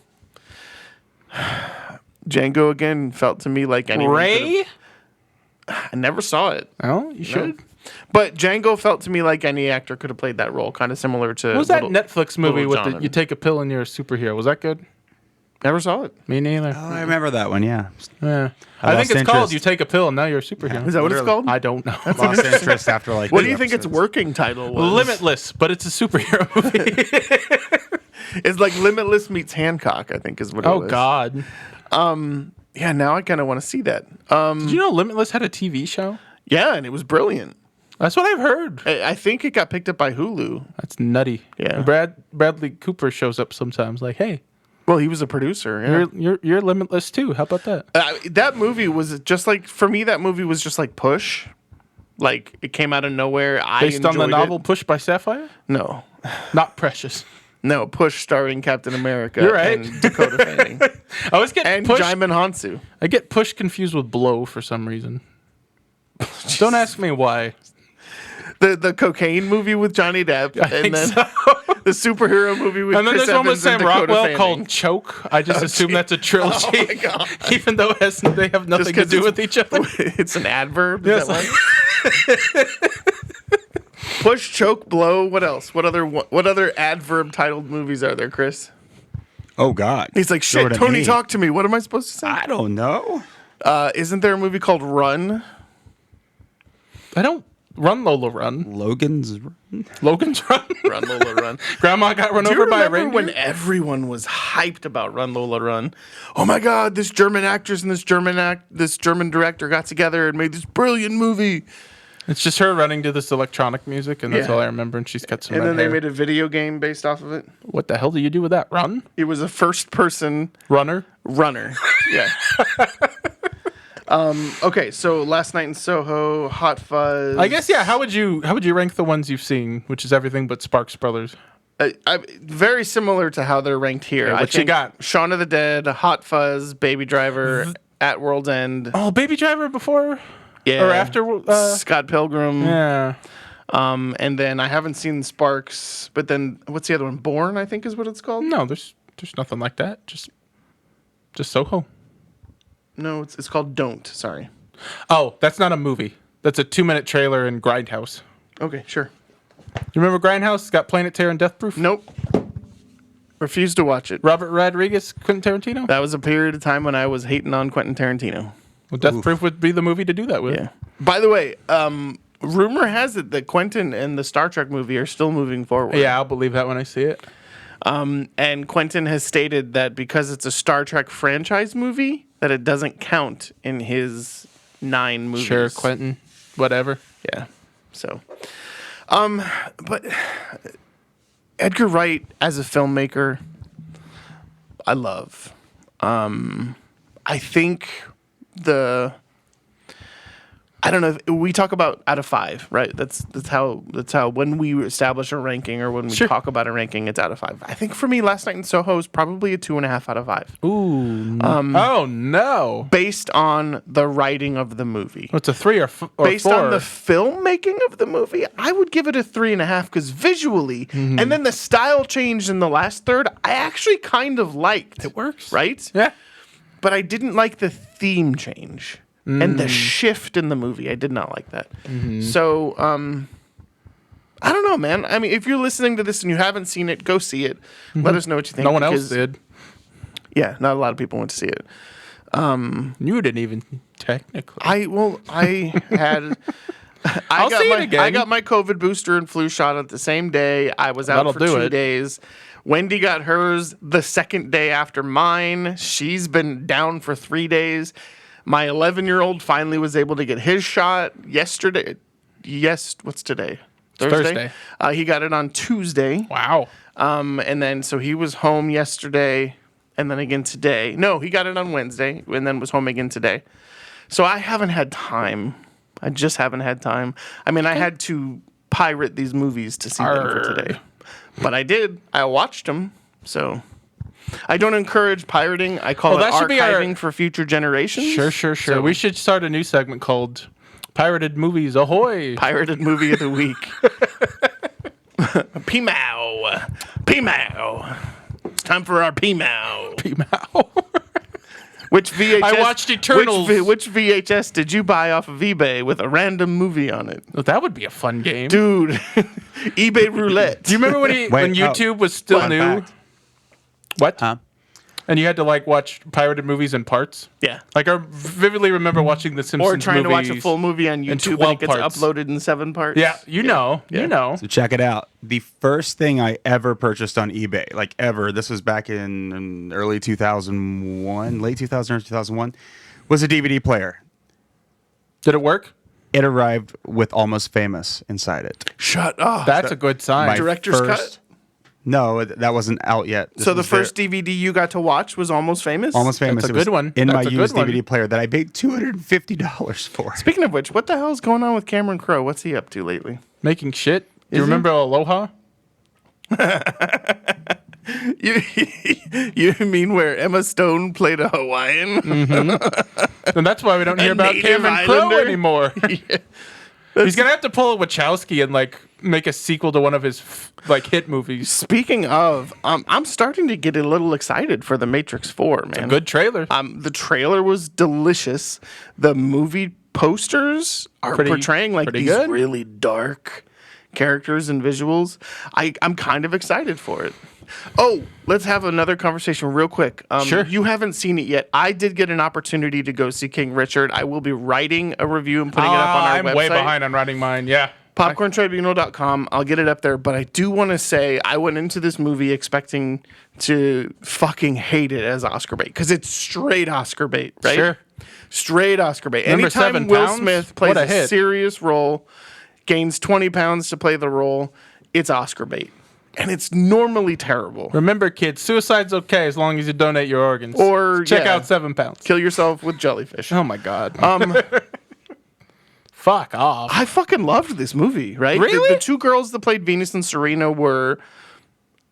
[SPEAKER 1] Django again felt to me like anyone
[SPEAKER 2] Ray?
[SPEAKER 1] I never saw it.
[SPEAKER 2] Oh, you should.
[SPEAKER 1] But Django felt to me like any actor could have played that role, kind of similar to
[SPEAKER 2] What was that Netflix movie with
[SPEAKER 1] John.
[SPEAKER 2] you take a pill and you're a superhero? Was that good?
[SPEAKER 1] Never saw it.
[SPEAKER 2] Me neither.
[SPEAKER 3] Oh, I remember that one. Yeah.
[SPEAKER 2] Yeah.
[SPEAKER 3] I
[SPEAKER 2] I think
[SPEAKER 3] lost
[SPEAKER 2] it's called
[SPEAKER 3] interest.
[SPEAKER 2] You Take a Pill and Now You're a Superhero.
[SPEAKER 1] Is that what it's called?
[SPEAKER 2] I don't know.
[SPEAKER 3] Lost interest after like.
[SPEAKER 1] What
[SPEAKER 3] two
[SPEAKER 1] do you think its
[SPEAKER 3] episodes.
[SPEAKER 1] working title was?
[SPEAKER 2] Limitless, but it's a superhero movie.
[SPEAKER 1] It's like Limitless meets Hancock, I think is what it
[SPEAKER 2] Oh,
[SPEAKER 1] was.
[SPEAKER 2] God.
[SPEAKER 1] Yeah, now I kind of want to see that.
[SPEAKER 2] Did you know Limitless had a TV show?
[SPEAKER 1] Yeah, and it was brilliant.
[SPEAKER 2] That's what I've heard.
[SPEAKER 1] I think it got picked up by Hulu.
[SPEAKER 2] That's nutty.
[SPEAKER 1] Yeah.
[SPEAKER 2] Bradley Cooper shows up sometimes like, hey,
[SPEAKER 1] Well, he was a producer. Yeah.
[SPEAKER 2] you're Limitless too. How about that?
[SPEAKER 1] That movie was just like, for me, that movie was just like Push. Like, it came out of nowhere.
[SPEAKER 2] Based on the
[SPEAKER 1] enjoyed
[SPEAKER 2] novel
[SPEAKER 1] it.
[SPEAKER 2] Push by Sapphire?
[SPEAKER 1] No.
[SPEAKER 2] Not Precious.
[SPEAKER 1] No, Push starring Captain America
[SPEAKER 2] You're right.
[SPEAKER 1] and Dakota Fanning.
[SPEAKER 2] I always get
[SPEAKER 1] And
[SPEAKER 2] Push.
[SPEAKER 1] Jaimin Hansu.
[SPEAKER 2] I get Push confused with Blow for some reason. Don't ask me why.
[SPEAKER 1] The cocaine movie with Johnny Depp.
[SPEAKER 2] I think
[SPEAKER 1] then
[SPEAKER 2] so.
[SPEAKER 1] the superhero movie with
[SPEAKER 2] And then
[SPEAKER 1] Chris
[SPEAKER 2] there's one with
[SPEAKER 1] Evans
[SPEAKER 2] Sam
[SPEAKER 1] and Dakota
[SPEAKER 2] Rockwell
[SPEAKER 1] Fanning.
[SPEAKER 2] called Choke. I just assume that's a trilogy.
[SPEAKER 1] Oh my God.
[SPEAKER 2] Even though they have nothing to
[SPEAKER 1] 'cause
[SPEAKER 2] do
[SPEAKER 1] it's-
[SPEAKER 2] with each other.
[SPEAKER 1] It's an adverb.
[SPEAKER 2] Yes.
[SPEAKER 1] Is that why? Push, choke, blow. What else? What other adverb titled movies are there, Chris?
[SPEAKER 3] Oh God.
[SPEAKER 1] He's like,
[SPEAKER 3] Throw
[SPEAKER 1] shit,
[SPEAKER 3] it at
[SPEAKER 1] Tony,
[SPEAKER 3] me.
[SPEAKER 1] talk to me. What am I supposed to say?
[SPEAKER 3] I don't know.
[SPEAKER 1] Isn't there a movie called Run?
[SPEAKER 2] I don't Run, Lola, Run.
[SPEAKER 3] Logan's
[SPEAKER 2] Logan's Run.
[SPEAKER 1] Run Lola Run.
[SPEAKER 2] Grandma got run
[SPEAKER 1] Do you
[SPEAKER 2] over by a
[SPEAKER 1] remember
[SPEAKER 2] reindeer?
[SPEAKER 1] when everyone was hyped about Run Lola Run? Oh my God, this German actress and this German director got together and made this brilliant movie.
[SPEAKER 2] It's just her running to this electronic music, and that's
[SPEAKER 1] Yeah.
[SPEAKER 2] all I remember. And she's got some
[SPEAKER 1] And
[SPEAKER 2] red
[SPEAKER 1] then they
[SPEAKER 2] hair.
[SPEAKER 1] made a video game based off of it.
[SPEAKER 2] What the hell do you do with that? Run?
[SPEAKER 1] It was a first-person
[SPEAKER 2] Runner?
[SPEAKER 1] runner. Yeah. Okay, so Last Night in Soho, Hot Fuzz.
[SPEAKER 2] I guess, yeah. How would you rank the ones you've seen, which is everything but Sparks Brothers?
[SPEAKER 1] Very similar to how they're ranked here.
[SPEAKER 2] Yeah,
[SPEAKER 1] I
[SPEAKER 2] what you
[SPEAKER 1] think
[SPEAKER 2] got?
[SPEAKER 1] Shaun of the Dead, Hot Fuzz, Baby Driver, At World's End.
[SPEAKER 2] Oh, Baby Driver before?
[SPEAKER 1] Yeah.
[SPEAKER 2] Or after?
[SPEAKER 1] Scott Pilgrim.
[SPEAKER 2] Yeah.
[SPEAKER 1] And then I haven't seen Sparks, but then what's the other one? Born, I think is what it's called.
[SPEAKER 2] No, there's nothing like that. Just Soho.
[SPEAKER 1] No, it's called Don't. Sorry.
[SPEAKER 2] Oh, that's not a movie. That's a 2-minute trailer in Grindhouse.
[SPEAKER 1] Okay, sure.
[SPEAKER 2] You remember Grindhouse? It's got Planet Terror and Death Proof?
[SPEAKER 1] Nope. Refuse to watch it.
[SPEAKER 2] Robert Rodriguez, Quentin Tarantino?
[SPEAKER 1] That was a period of time when I was hating on Quentin Tarantino.
[SPEAKER 2] Well, Death Proof would be the movie to do that with.
[SPEAKER 1] Yeah. By the way, rumor has it that Quentin and the Star Trek movie are still moving forward.
[SPEAKER 2] Yeah, I'll believe that when I see it.
[SPEAKER 1] And Quentin has stated that because it's a Star Trek franchise movie, that it doesn't count in his 9 movies.
[SPEAKER 2] Sure, Quentin. Whatever.
[SPEAKER 1] Yeah. So, but Edgar Wright as a filmmaker, I love. I think I don't know. We talk about out of 5, right? That's how when we establish a ranking or when we
[SPEAKER 2] Sure.
[SPEAKER 1] talk about a ranking, it's out of 5. I think for me, Last Night in Soho is probably a 2.5 out of 5.
[SPEAKER 2] Ooh. Oh, no.
[SPEAKER 1] Based on the writing of the movie.
[SPEAKER 2] What's a 3 or 4?
[SPEAKER 1] Based on the filmmaking of the movie, I would give it a 3.5 because visually, and then the style change in the last third, I actually kind of liked.
[SPEAKER 2] It works.
[SPEAKER 1] Right?
[SPEAKER 2] Yeah.
[SPEAKER 1] But I didn't like the theme change and the shift in the movie. I did not like that. So, I don't know, man. I mean, if you're listening to this and you haven't seen it, go see it. Let us know what you think.
[SPEAKER 2] No one else
[SPEAKER 1] because-
[SPEAKER 2] did.
[SPEAKER 1] Yeah, not a lot of people went to see it.
[SPEAKER 2] You didn't even, technically.
[SPEAKER 1] I had.
[SPEAKER 2] I'll see it again.
[SPEAKER 1] I got my COVID booster and flu shot at the same day. I was out
[SPEAKER 2] That'll
[SPEAKER 1] for
[SPEAKER 2] do
[SPEAKER 1] 2
[SPEAKER 2] it.
[SPEAKER 1] days. Wendy got hers the second day after mine. She's been down for 3 days. My 11-year-old finally was able to get his shot yesterday. Yes, what's today?
[SPEAKER 2] Thursday.
[SPEAKER 1] He got it on Tuesday.
[SPEAKER 2] Wow.
[SPEAKER 1] And then so he was home yesterday and then again today. No, he got it on Wednesday and then was home again today. So I haven't had time. I just haven't had time. I mean, I had to pirate these movies to see them for today. But I did. I watched them. So I don't encourage pirating. I call it
[SPEAKER 2] that should be
[SPEAKER 1] archiving for future generations.
[SPEAKER 2] Sure.
[SPEAKER 1] So-
[SPEAKER 2] We should start a new segment called Pirated Movies Ahoy.
[SPEAKER 1] Pirated movie of the week. P-Mow. P-Mow. It's time for our P-Mow. Which VHS?
[SPEAKER 2] I watched Eternals.
[SPEAKER 1] Which VHS did you buy off of eBay with a random movie on it?
[SPEAKER 2] Well, that would be a fun game.
[SPEAKER 1] Dude, eBay roulette.
[SPEAKER 2] Do you remember when YouTube was still
[SPEAKER 3] Fun
[SPEAKER 2] new?
[SPEAKER 3] fact.
[SPEAKER 2] What?
[SPEAKER 3] Huh?
[SPEAKER 2] And you had to watch pirated movies in parts?
[SPEAKER 1] Yeah.
[SPEAKER 2] I vividly remember watching the Simpsons
[SPEAKER 1] Or trying to watch a
[SPEAKER 2] movies.
[SPEAKER 1] full movie on YouTube and
[SPEAKER 2] 12
[SPEAKER 1] it gets
[SPEAKER 2] parts.
[SPEAKER 1] uploaded in 7 parts.
[SPEAKER 2] Yeah, you know.
[SPEAKER 3] So check it out. The first thing I ever purchased on eBay, like ever, this was back in early 2001, late 2000 or 2001, was a DVD player.
[SPEAKER 2] Did it work?
[SPEAKER 3] It arrived with Almost Famous inside it.
[SPEAKER 1] Shut up.
[SPEAKER 2] That's a good sign.
[SPEAKER 3] My
[SPEAKER 1] Director's cut?
[SPEAKER 3] first- No, that wasn't out yet. This
[SPEAKER 1] So the
[SPEAKER 3] was their-
[SPEAKER 1] first DVD you got to watch was Almost Famous?
[SPEAKER 3] Almost Famous.
[SPEAKER 2] That's a
[SPEAKER 3] It was
[SPEAKER 2] good one.
[SPEAKER 3] In
[SPEAKER 2] That's
[SPEAKER 3] my
[SPEAKER 2] a good
[SPEAKER 3] used
[SPEAKER 2] one.
[SPEAKER 3] DVD player that I paid $250 for.
[SPEAKER 1] Speaking of which, what the hell's going on with Cameron Crowe? What's he up to lately?
[SPEAKER 2] Making shit. Do you
[SPEAKER 1] he?
[SPEAKER 2] remember Aloha?
[SPEAKER 1] You mean where Emma Stone played a Hawaiian?
[SPEAKER 2] And that's why we don't hear about
[SPEAKER 1] native
[SPEAKER 2] Cameron Crowe
[SPEAKER 1] islander?
[SPEAKER 2] anymore. He's going to have to pull a Wachowski and make a sequel to one of his hit movies.
[SPEAKER 1] Speaking of, I'm starting to get a little excited for The Matrix 4, man.
[SPEAKER 2] Good trailer.
[SPEAKER 1] The trailer was delicious. The movie posters are portraying
[SPEAKER 2] pretty
[SPEAKER 1] these
[SPEAKER 2] good.
[SPEAKER 1] really dark characters and visuals. I'm kind of excited for it. Oh, let's have another conversation real quick.
[SPEAKER 2] Sure.
[SPEAKER 1] You haven't seen it yet. I did get an opportunity to go see King Richard. I will be writing a review and putting it up on our website.
[SPEAKER 2] I'm way behind on writing mine. Yeah.
[SPEAKER 1] PopcornTribunal.com. I'll get it up there. But I do want to say I went into this movie expecting to fucking hate it as Oscar bait because it's straight Oscar bait, right?
[SPEAKER 2] Sure.
[SPEAKER 1] Straight Oscar bait.
[SPEAKER 2] Remember
[SPEAKER 1] Anytime
[SPEAKER 2] 7
[SPEAKER 1] Will
[SPEAKER 2] pounds?
[SPEAKER 1] Smith plays
[SPEAKER 2] What a
[SPEAKER 1] a
[SPEAKER 2] hit.
[SPEAKER 1] serious role, gains 20 pounds to play the role, it's Oscar bait. And it's normally terrible.
[SPEAKER 2] Remember, kids, suicide's okay as long as you donate your organs.
[SPEAKER 1] Or,
[SPEAKER 2] check
[SPEAKER 1] yeah.
[SPEAKER 2] out 7 pounds.
[SPEAKER 1] Kill yourself with jellyfish.
[SPEAKER 2] Oh my God. Fuck off.
[SPEAKER 1] I fucking loved this movie, right?
[SPEAKER 2] Really?
[SPEAKER 1] The two girls that played Venus and Serena were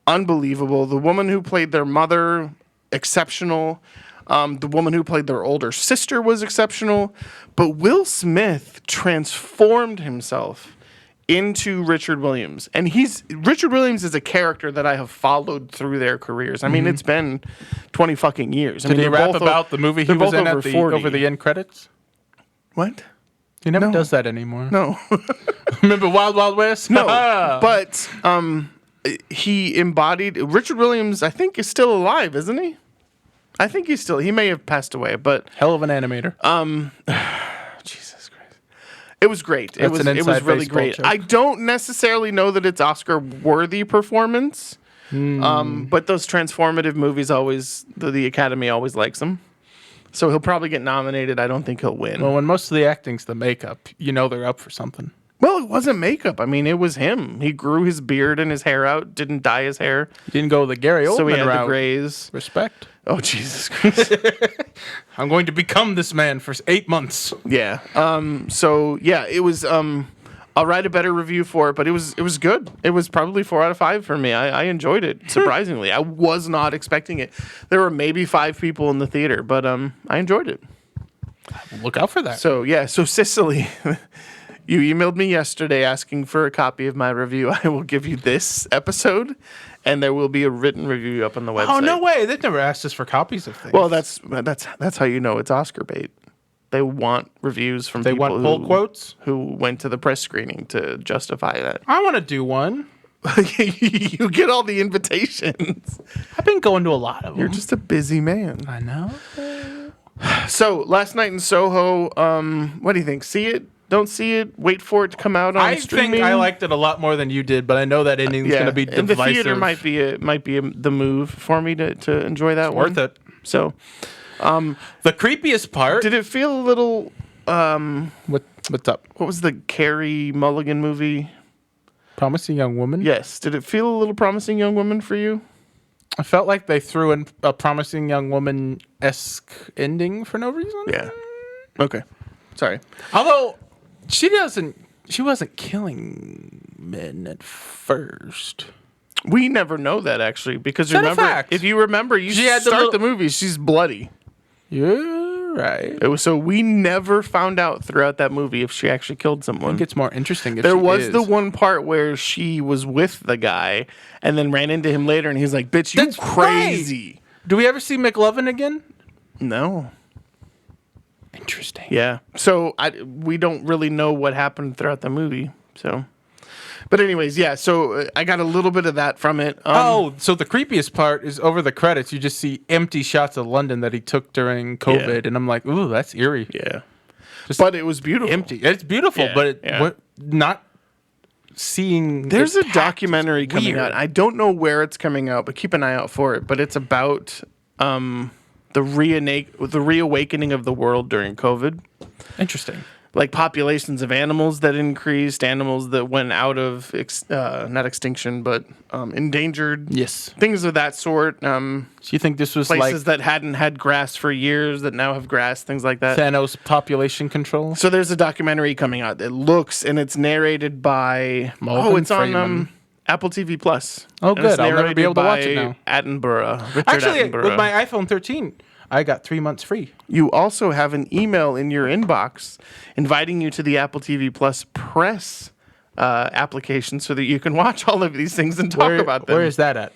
[SPEAKER 1] unbelievable. The woman who played their mother, exceptional. The woman who played their older sister was exceptional. But Will Smith transformed himself into Richard Williams. And Richard Williams is a character that I have followed through their careers. I mean, it's been 20 fucking years.
[SPEAKER 2] Did he rap about the movie he was in at over the end credits?
[SPEAKER 1] What?
[SPEAKER 2] He never does that anymore.
[SPEAKER 1] No.
[SPEAKER 2] Remember Wild Wild West?
[SPEAKER 1] No, but he embodied Richard Williams. I think is still alive, isn't he? I think he may have passed away, but
[SPEAKER 2] Hell of an animator.
[SPEAKER 1] Jesus Christ, it was great. It was
[SPEAKER 2] an inside
[SPEAKER 1] really
[SPEAKER 2] baseball
[SPEAKER 1] great.
[SPEAKER 2] joke.
[SPEAKER 1] I don't necessarily know that it's Oscar worthy performance, but those transformative movies always the Academy always likes them. So he'll probably get nominated. I don't think he'll win.
[SPEAKER 2] Well, when most of the acting's the makeup, you know they're up for something.
[SPEAKER 1] Well, it wasn't makeup. I mean, it was him. He grew his beard and his hair out, didn't dye his hair.
[SPEAKER 2] You didn't go the Gary Oldman
[SPEAKER 1] So he had
[SPEAKER 2] route.
[SPEAKER 1] the grays.
[SPEAKER 2] Respect.
[SPEAKER 1] Oh, Jesus Christ.
[SPEAKER 2] I'm going to become this man for 8 months.
[SPEAKER 1] Yeah. So, yeah, it was... I'll write a better review for it, but it was good. It was probably 4 out of 5 for me. I enjoyed it, surprisingly. I was not expecting it. There were maybe 5 people in the theater, but I enjoyed it.
[SPEAKER 2] Look out for that.
[SPEAKER 1] So, yeah. So, Cicely... You emailed me yesterday asking for a copy of my review. I will give you this episode, and there will be a written review up on the website.
[SPEAKER 2] Oh, no way. They've never asked us for copies of things.
[SPEAKER 1] Well, that's how you know it's Oscar bait. They want reviews from
[SPEAKER 2] They
[SPEAKER 1] people
[SPEAKER 2] want pull quotes?
[SPEAKER 1] who went to the press screening to justify that.
[SPEAKER 2] I want to do one.
[SPEAKER 1] You get all the invitations.
[SPEAKER 2] I've been going to a lot of them.
[SPEAKER 1] You're just a busy man.
[SPEAKER 2] I know.
[SPEAKER 1] So, last night in Soho, what do you think? See it? Don't see it? Wait for it to come out on
[SPEAKER 2] I
[SPEAKER 1] streaming?
[SPEAKER 2] think I liked it a lot more than you did, but I know that ending's going to be
[SPEAKER 1] and
[SPEAKER 2] divisive.
[SPEAKER 1] the theater might be the move for me to enjoy that one.
[SPEAKER 2] Worth it.
[SPEAKER 1] So,
[SPEAKER 2] The creepiest part...
[SPEAKER 1] did it feel a little...
[SPEAKER 2] What's up?
[SPEAKER 1] what was the Carey Mulligan movie?
[SPEAKER 2] Promising Young Woman?
[SPEAKER 1] Yes. Did it feel a little Promising Young Woman for you?
[SPEAKER 2] I felt like they threw in a Promising Young Woman-esque ending for no reason.
[SPEAKER 1] Yeah. Okay. Sorry.
[SPEAKER 2] Although, she wasn't killing men at first.
[SPEAKER 1] We never know that, actually, because
[SPEAKER 2] Is that a
[SPEAKER 1] remember,
[SPEAKER 2] fact?
[SPEAKER 1] if you remember, you
[SPEAKER 2] She had the
[SPEAKER 1] start
[SPEAKER 2] little-
[SPEAKER 1] the movie, she's bloody.
[SPEAKER 2] You're right.
[SPEAKER 1] So we never found out throughout that movie if she actually killed someone.
[SPEAKER 2] I think it's more interesting if
[SPEAKER 1] There
[SPEAKER 2] she
[SPEAKER 1] was
[SPEAKER 2] is.
[SPEAKER 1] the one part where she was with the guy and then ran into him later, and he's like, "Bitch, you
[SPEAKER 2] That's
[SPEAKER 1] crazy."
[SPEAKER 2] Do we ever see McLovin again?
[SPEAKER 1] No.
[SPEAKER 2] Interesting.
[SPEAKER 1] Yeah. So we don't really know what happened throughout the movie. So, but anyways, yeah. So I got a little bit of that from it.
[SPEAKER 2] So the creepiest part is over the credits. You just see empty shots of London that he took during COVID, and I'm like, ooh, that's eerie.
[SPEAKER 1] Yeah.
[SPEAKER 2] Just
[SPEAKER 1] But it was beautiful.
[SPEAKER 2] empty. It's beautiful,
[SPEAKER 1] Yeah,
[SPEAKER 2] but
[SPEAKER 1] yeah.
[SPEAKER 2] not seeing.
[SPEAKER 1] There's
[SPEAKER 2] it
[SPEAKER 1] a
[SPEAKER 2] packed.
[SPEAKER 1] documentary
[SPEAKER 2] It's
[SPEAKER 1] coming
[SPEAKER 2] weird.
[SPEAKER 1] out. I don't know where it's coming out, but keep an eye out for it. But it's about the reawakening of the world during COVID.
[SPEAKER 2] Interesting.
[SPEAKER 1] Like populations of animals that increased, animals that went out of not extinction, but endangered.
[SPEAKER 2] Yes.
[SPEAKER 1] Things of that sort.
[SPEAKER 2] So you think this was
[SPEAKER 1] Places that hadn't had grass for years that now have grass. Things like that.
[SPEAKER 2] like Thanos population control?
[SPEAKER 1] So there's a documentary coming out. And it's narrated by.
[SPEAKER 2] Morgan
[SPEAKER 1] It's on
[SPEAKER 2] Freeman.
[SPEAKER 1] Apple TV Plus.
[SPEAKER 2] Oh,
[SPEAKER 1] And it's
[SPEAKER 2] good. I'll never
[SPEAKER 1] narrated
[SPEAKER 2] be able to watch it
[SPEAKER 1] by
[SPEAKER 2] now.
[SPEAKER 1] Attenborough. Richard
[SPEAKER 2] Actually,
[SPEAKER 1] Attenborough.
[SPEAKER 2] with my iPhone 13, I got 3 months free.
[SPEAKER 1] You also have an email in your inbox inviting you to the Apple TV Plus press application so that you can watch all of these things and talk about them.
[SPEAKER 2] Where is that at?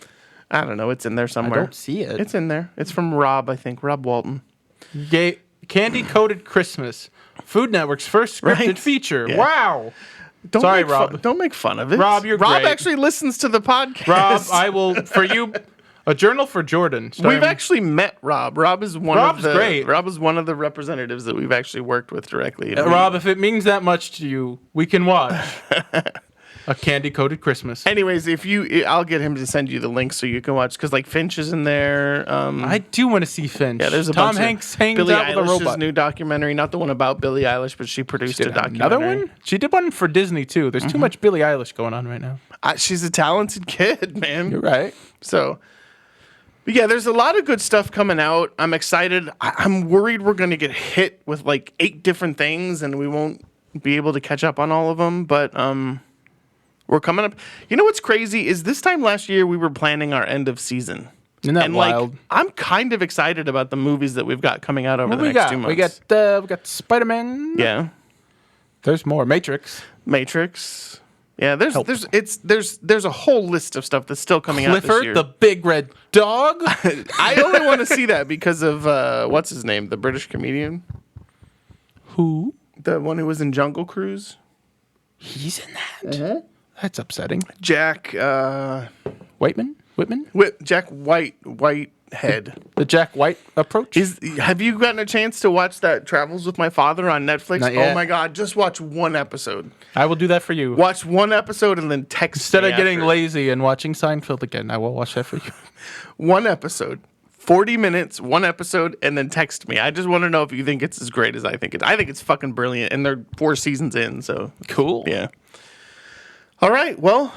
[SPEAKER 1] I don't know. It's in there
[SPEAKER 2] I
[SPEAKER 1] somewhere.
[SPEAKER 2] don't see it.
[SPEAKER 1] It's in there. It's from Rob, I think. Rob Walton.
[SPEAKER 2] Candy Coated Christmas. Food Network's first scripted
[SPEAKER 1] Right?
[SPEAKER 2] feature.
[SPEAKER 1] Yeah.
[SPEAKER 2] Wow. Sorry,
[SPEAKER 1] make
[SPEAKER 2] Rob.
[SPEAKER 1] Don't make fun of it.
[SPEAKER 2] Rob, you're
[SPEAKER 1] Rob
[SPEAKER 2] great.
[SPEAKER 1] actually listens to the podcast.
[SPEAKER 2] Rob, I will for you. A journal for Jordan.
[SPEAKER 1] We've actually met Rob. Rob is
[SPEAKER 2] Rob's great.
[SPEAKER 1] Rob is one of the representatives that we've actually worked with directly.
[SPEAKER 2] Rob, if it means that much to you, we can watch A Candy Coated Christmas.
[SPEAKER 1] Anyways, I'll get him to send you the link so you can watch because like Finch is in there.
[SPEAKER 2] I do want to see Finch.
[SPEAKER 1] Yeah, there's a
[SPEAKER 2] Tom
[SPEAKER 1] bunch
[SPEAKER 2] Hanks
[SPEAKER 1] of
[SPEAKER 2] hangs
[SPEAKER 1] Billie
[SPEAKER 2] out with a
[SPEAKER 1] Eilish's
[SPEAKER 2] robot.
[SPEAKER 1] new documentary, not the one about Billie Eilish, but she produced a documentary.
[SPEAKER 2] Another one? She did one for Disney too. There's too much Billie Eilish going on right now.
[SPEAKER 1] She's a talented kid, man.
[SPEAKER 2] You're right.
[SPEAKER 1] So, but yeah, there's a lot of good stuff coming out. I'm excited. I'm worried we're going to get hit with like 8 different things and we won't be able to catch up on all of them. But we're coming up. You know what's crazy is this time last year we were planning our end of season.
[SPEAKER 2] Isn't that wild?
[SPEAKER 1] Like, I'm kind of excited about the movies that we've got coming out over the next 2 months.
[SPEAKER 2] We got Spider-Man.
[SPEAKER 1] Yeah.
[SPEAKER 2] There's more. Matrix.
[SPEAKER 1] Yeah, there's a whole list of stuff that's still coming out this year.
[SPEAKER 2] Clifford the Big Red Dog.
[SPEAKER 1] I only want to see that because of what's his name, the British comedian,
[SPEAKER 2] Who?
[SPEAKER 1] the one who was in Jungle Cruise.
[SPEAKER 2] He's in that. That's upsetting.
[SPEAKER 1] Jack
[SPEAKER 2] Whitman.
[SPEAKER 1] Jack Whitehead.
[SPEAKER 2] The Jack White approach.
[SPEAKER 1] Have you gotten a chance to watch that Travels with My Father on Netflix?
[SPEAKER 2] Not yet.
[SPEAKER 1] Oh my God, just watch one episode.
[SPEAKER 2] I will do that for you.
[SPEAKER 1] Watch one episode and then text
[SPEAKER 2] Instead
[SPEAKER 1] me
[SPEAKER 2] of getting
[SPEAKER 1] after.
[SPEAKER 2] lazy and watching Seinfeld again, I will watch that for you.
[SPEAKER 1] One episode. 40 minutes, one episode, and then text me. I just want to know if you think it's as great as I think it. I think it's fucking brilliant, and they're 4 seasons in, so
[SPEAKER 2] Cool.
[SPEAKER 1] yeah. All right, well,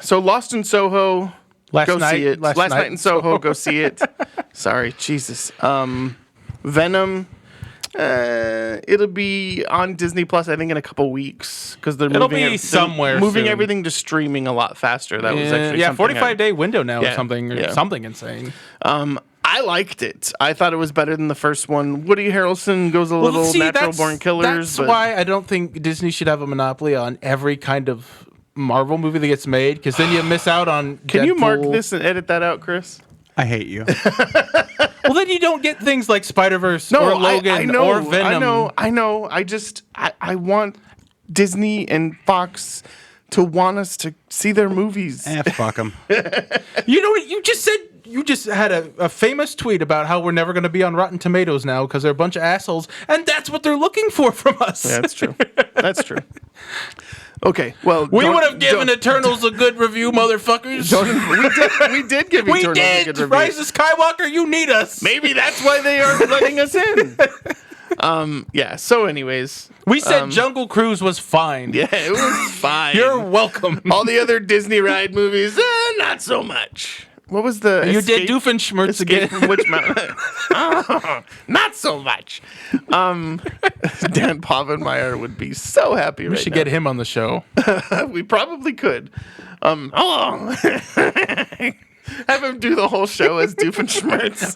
[SPEAKER 1] so Lost in Soho,
[SPEAKER 2] Last night
[SPEAKER 1] see it. Last night in Soho, go see it. Sorry, Jesus. Venom, it'll be on Disney Plus, I think, in a couple weeks because they're moving
[SPEAKER 2] soon.
[SPEAKER 1] everything to streaming a lot faster. That was actually something
[SPEAKER 2] 45-day window now
[SPEAKER 1] Yeah,
[SPEAKER 2] or something
[SPEAKER 1] yeah.
[SPEAKER 2] something insane.
[SPEAKER 1] I liked it. I thought it was better than the first one. Woody Harrelson goes a little Natural Born Killers.
[SPEAKER 2] That's why I don't think Disney should have a monopoly on every kind of Marvel movie that gets made, because then you miss out on
[SPEAKER 1] Can you mark
[SPEAKER 2] Deadpool.
[SPEAKER 1] this and edit that out, Chris?
[SPEAKER 3] I hate you.
[SPEAKER 2] Well, then you don't get things like Spider-Verse or Logan
[SPEAKER 1] I know,
[SPEAKER 2] or Venom.
[SPEAKER 1] I know. I want Disney and Fox to want us to see their movies.
[SPEAKER 3] Fuck them.
[SPEAKER 2] You know what? You just said you just had a famous tweet about how we're never going to be on Rotten Tomatoes now because they're a bunch of assholes, and that's what they're looking for from us.
[SPEAKER 1] Yeah, that's true. That's true. Okay, well,
[SPEAKER 2] We would have given Eternals a good review, motherfuckers.
[SPEAKER 1] we did give
[SPEAKER 2] We
[SPEAKER 1] Eternals a good
[SPEAKER 2] did.
[SPEAKER 1] review.
[SPEAKER 2] Rise of Skywalker, you need us.
[SPEAKER 1] Maybe that's why they aren't letting us in. Yeah. So, anyways,
[SPEAKER 2] We said Jungle Cruise was fine.
[SPEAKER 1] yeah, it was fine.
[SPEAKER 2] You're welcome.
[SPEAKER 1] All the other Disney ride movies, not so much. What was the
[SPEAKER 2] You did Doofenshmirtz
[SPEAKER 1] Escape
[SPEAKER 2] again.
[SPEAKER 1] from Witch Mountain? Oh, not so much. Dan Povenmire would be so happy
[SPEAKER 2] We should get him on the show.
[SPEAKER 1] We probably could. Hello. Have him do the whole show as Doofenshmirtz.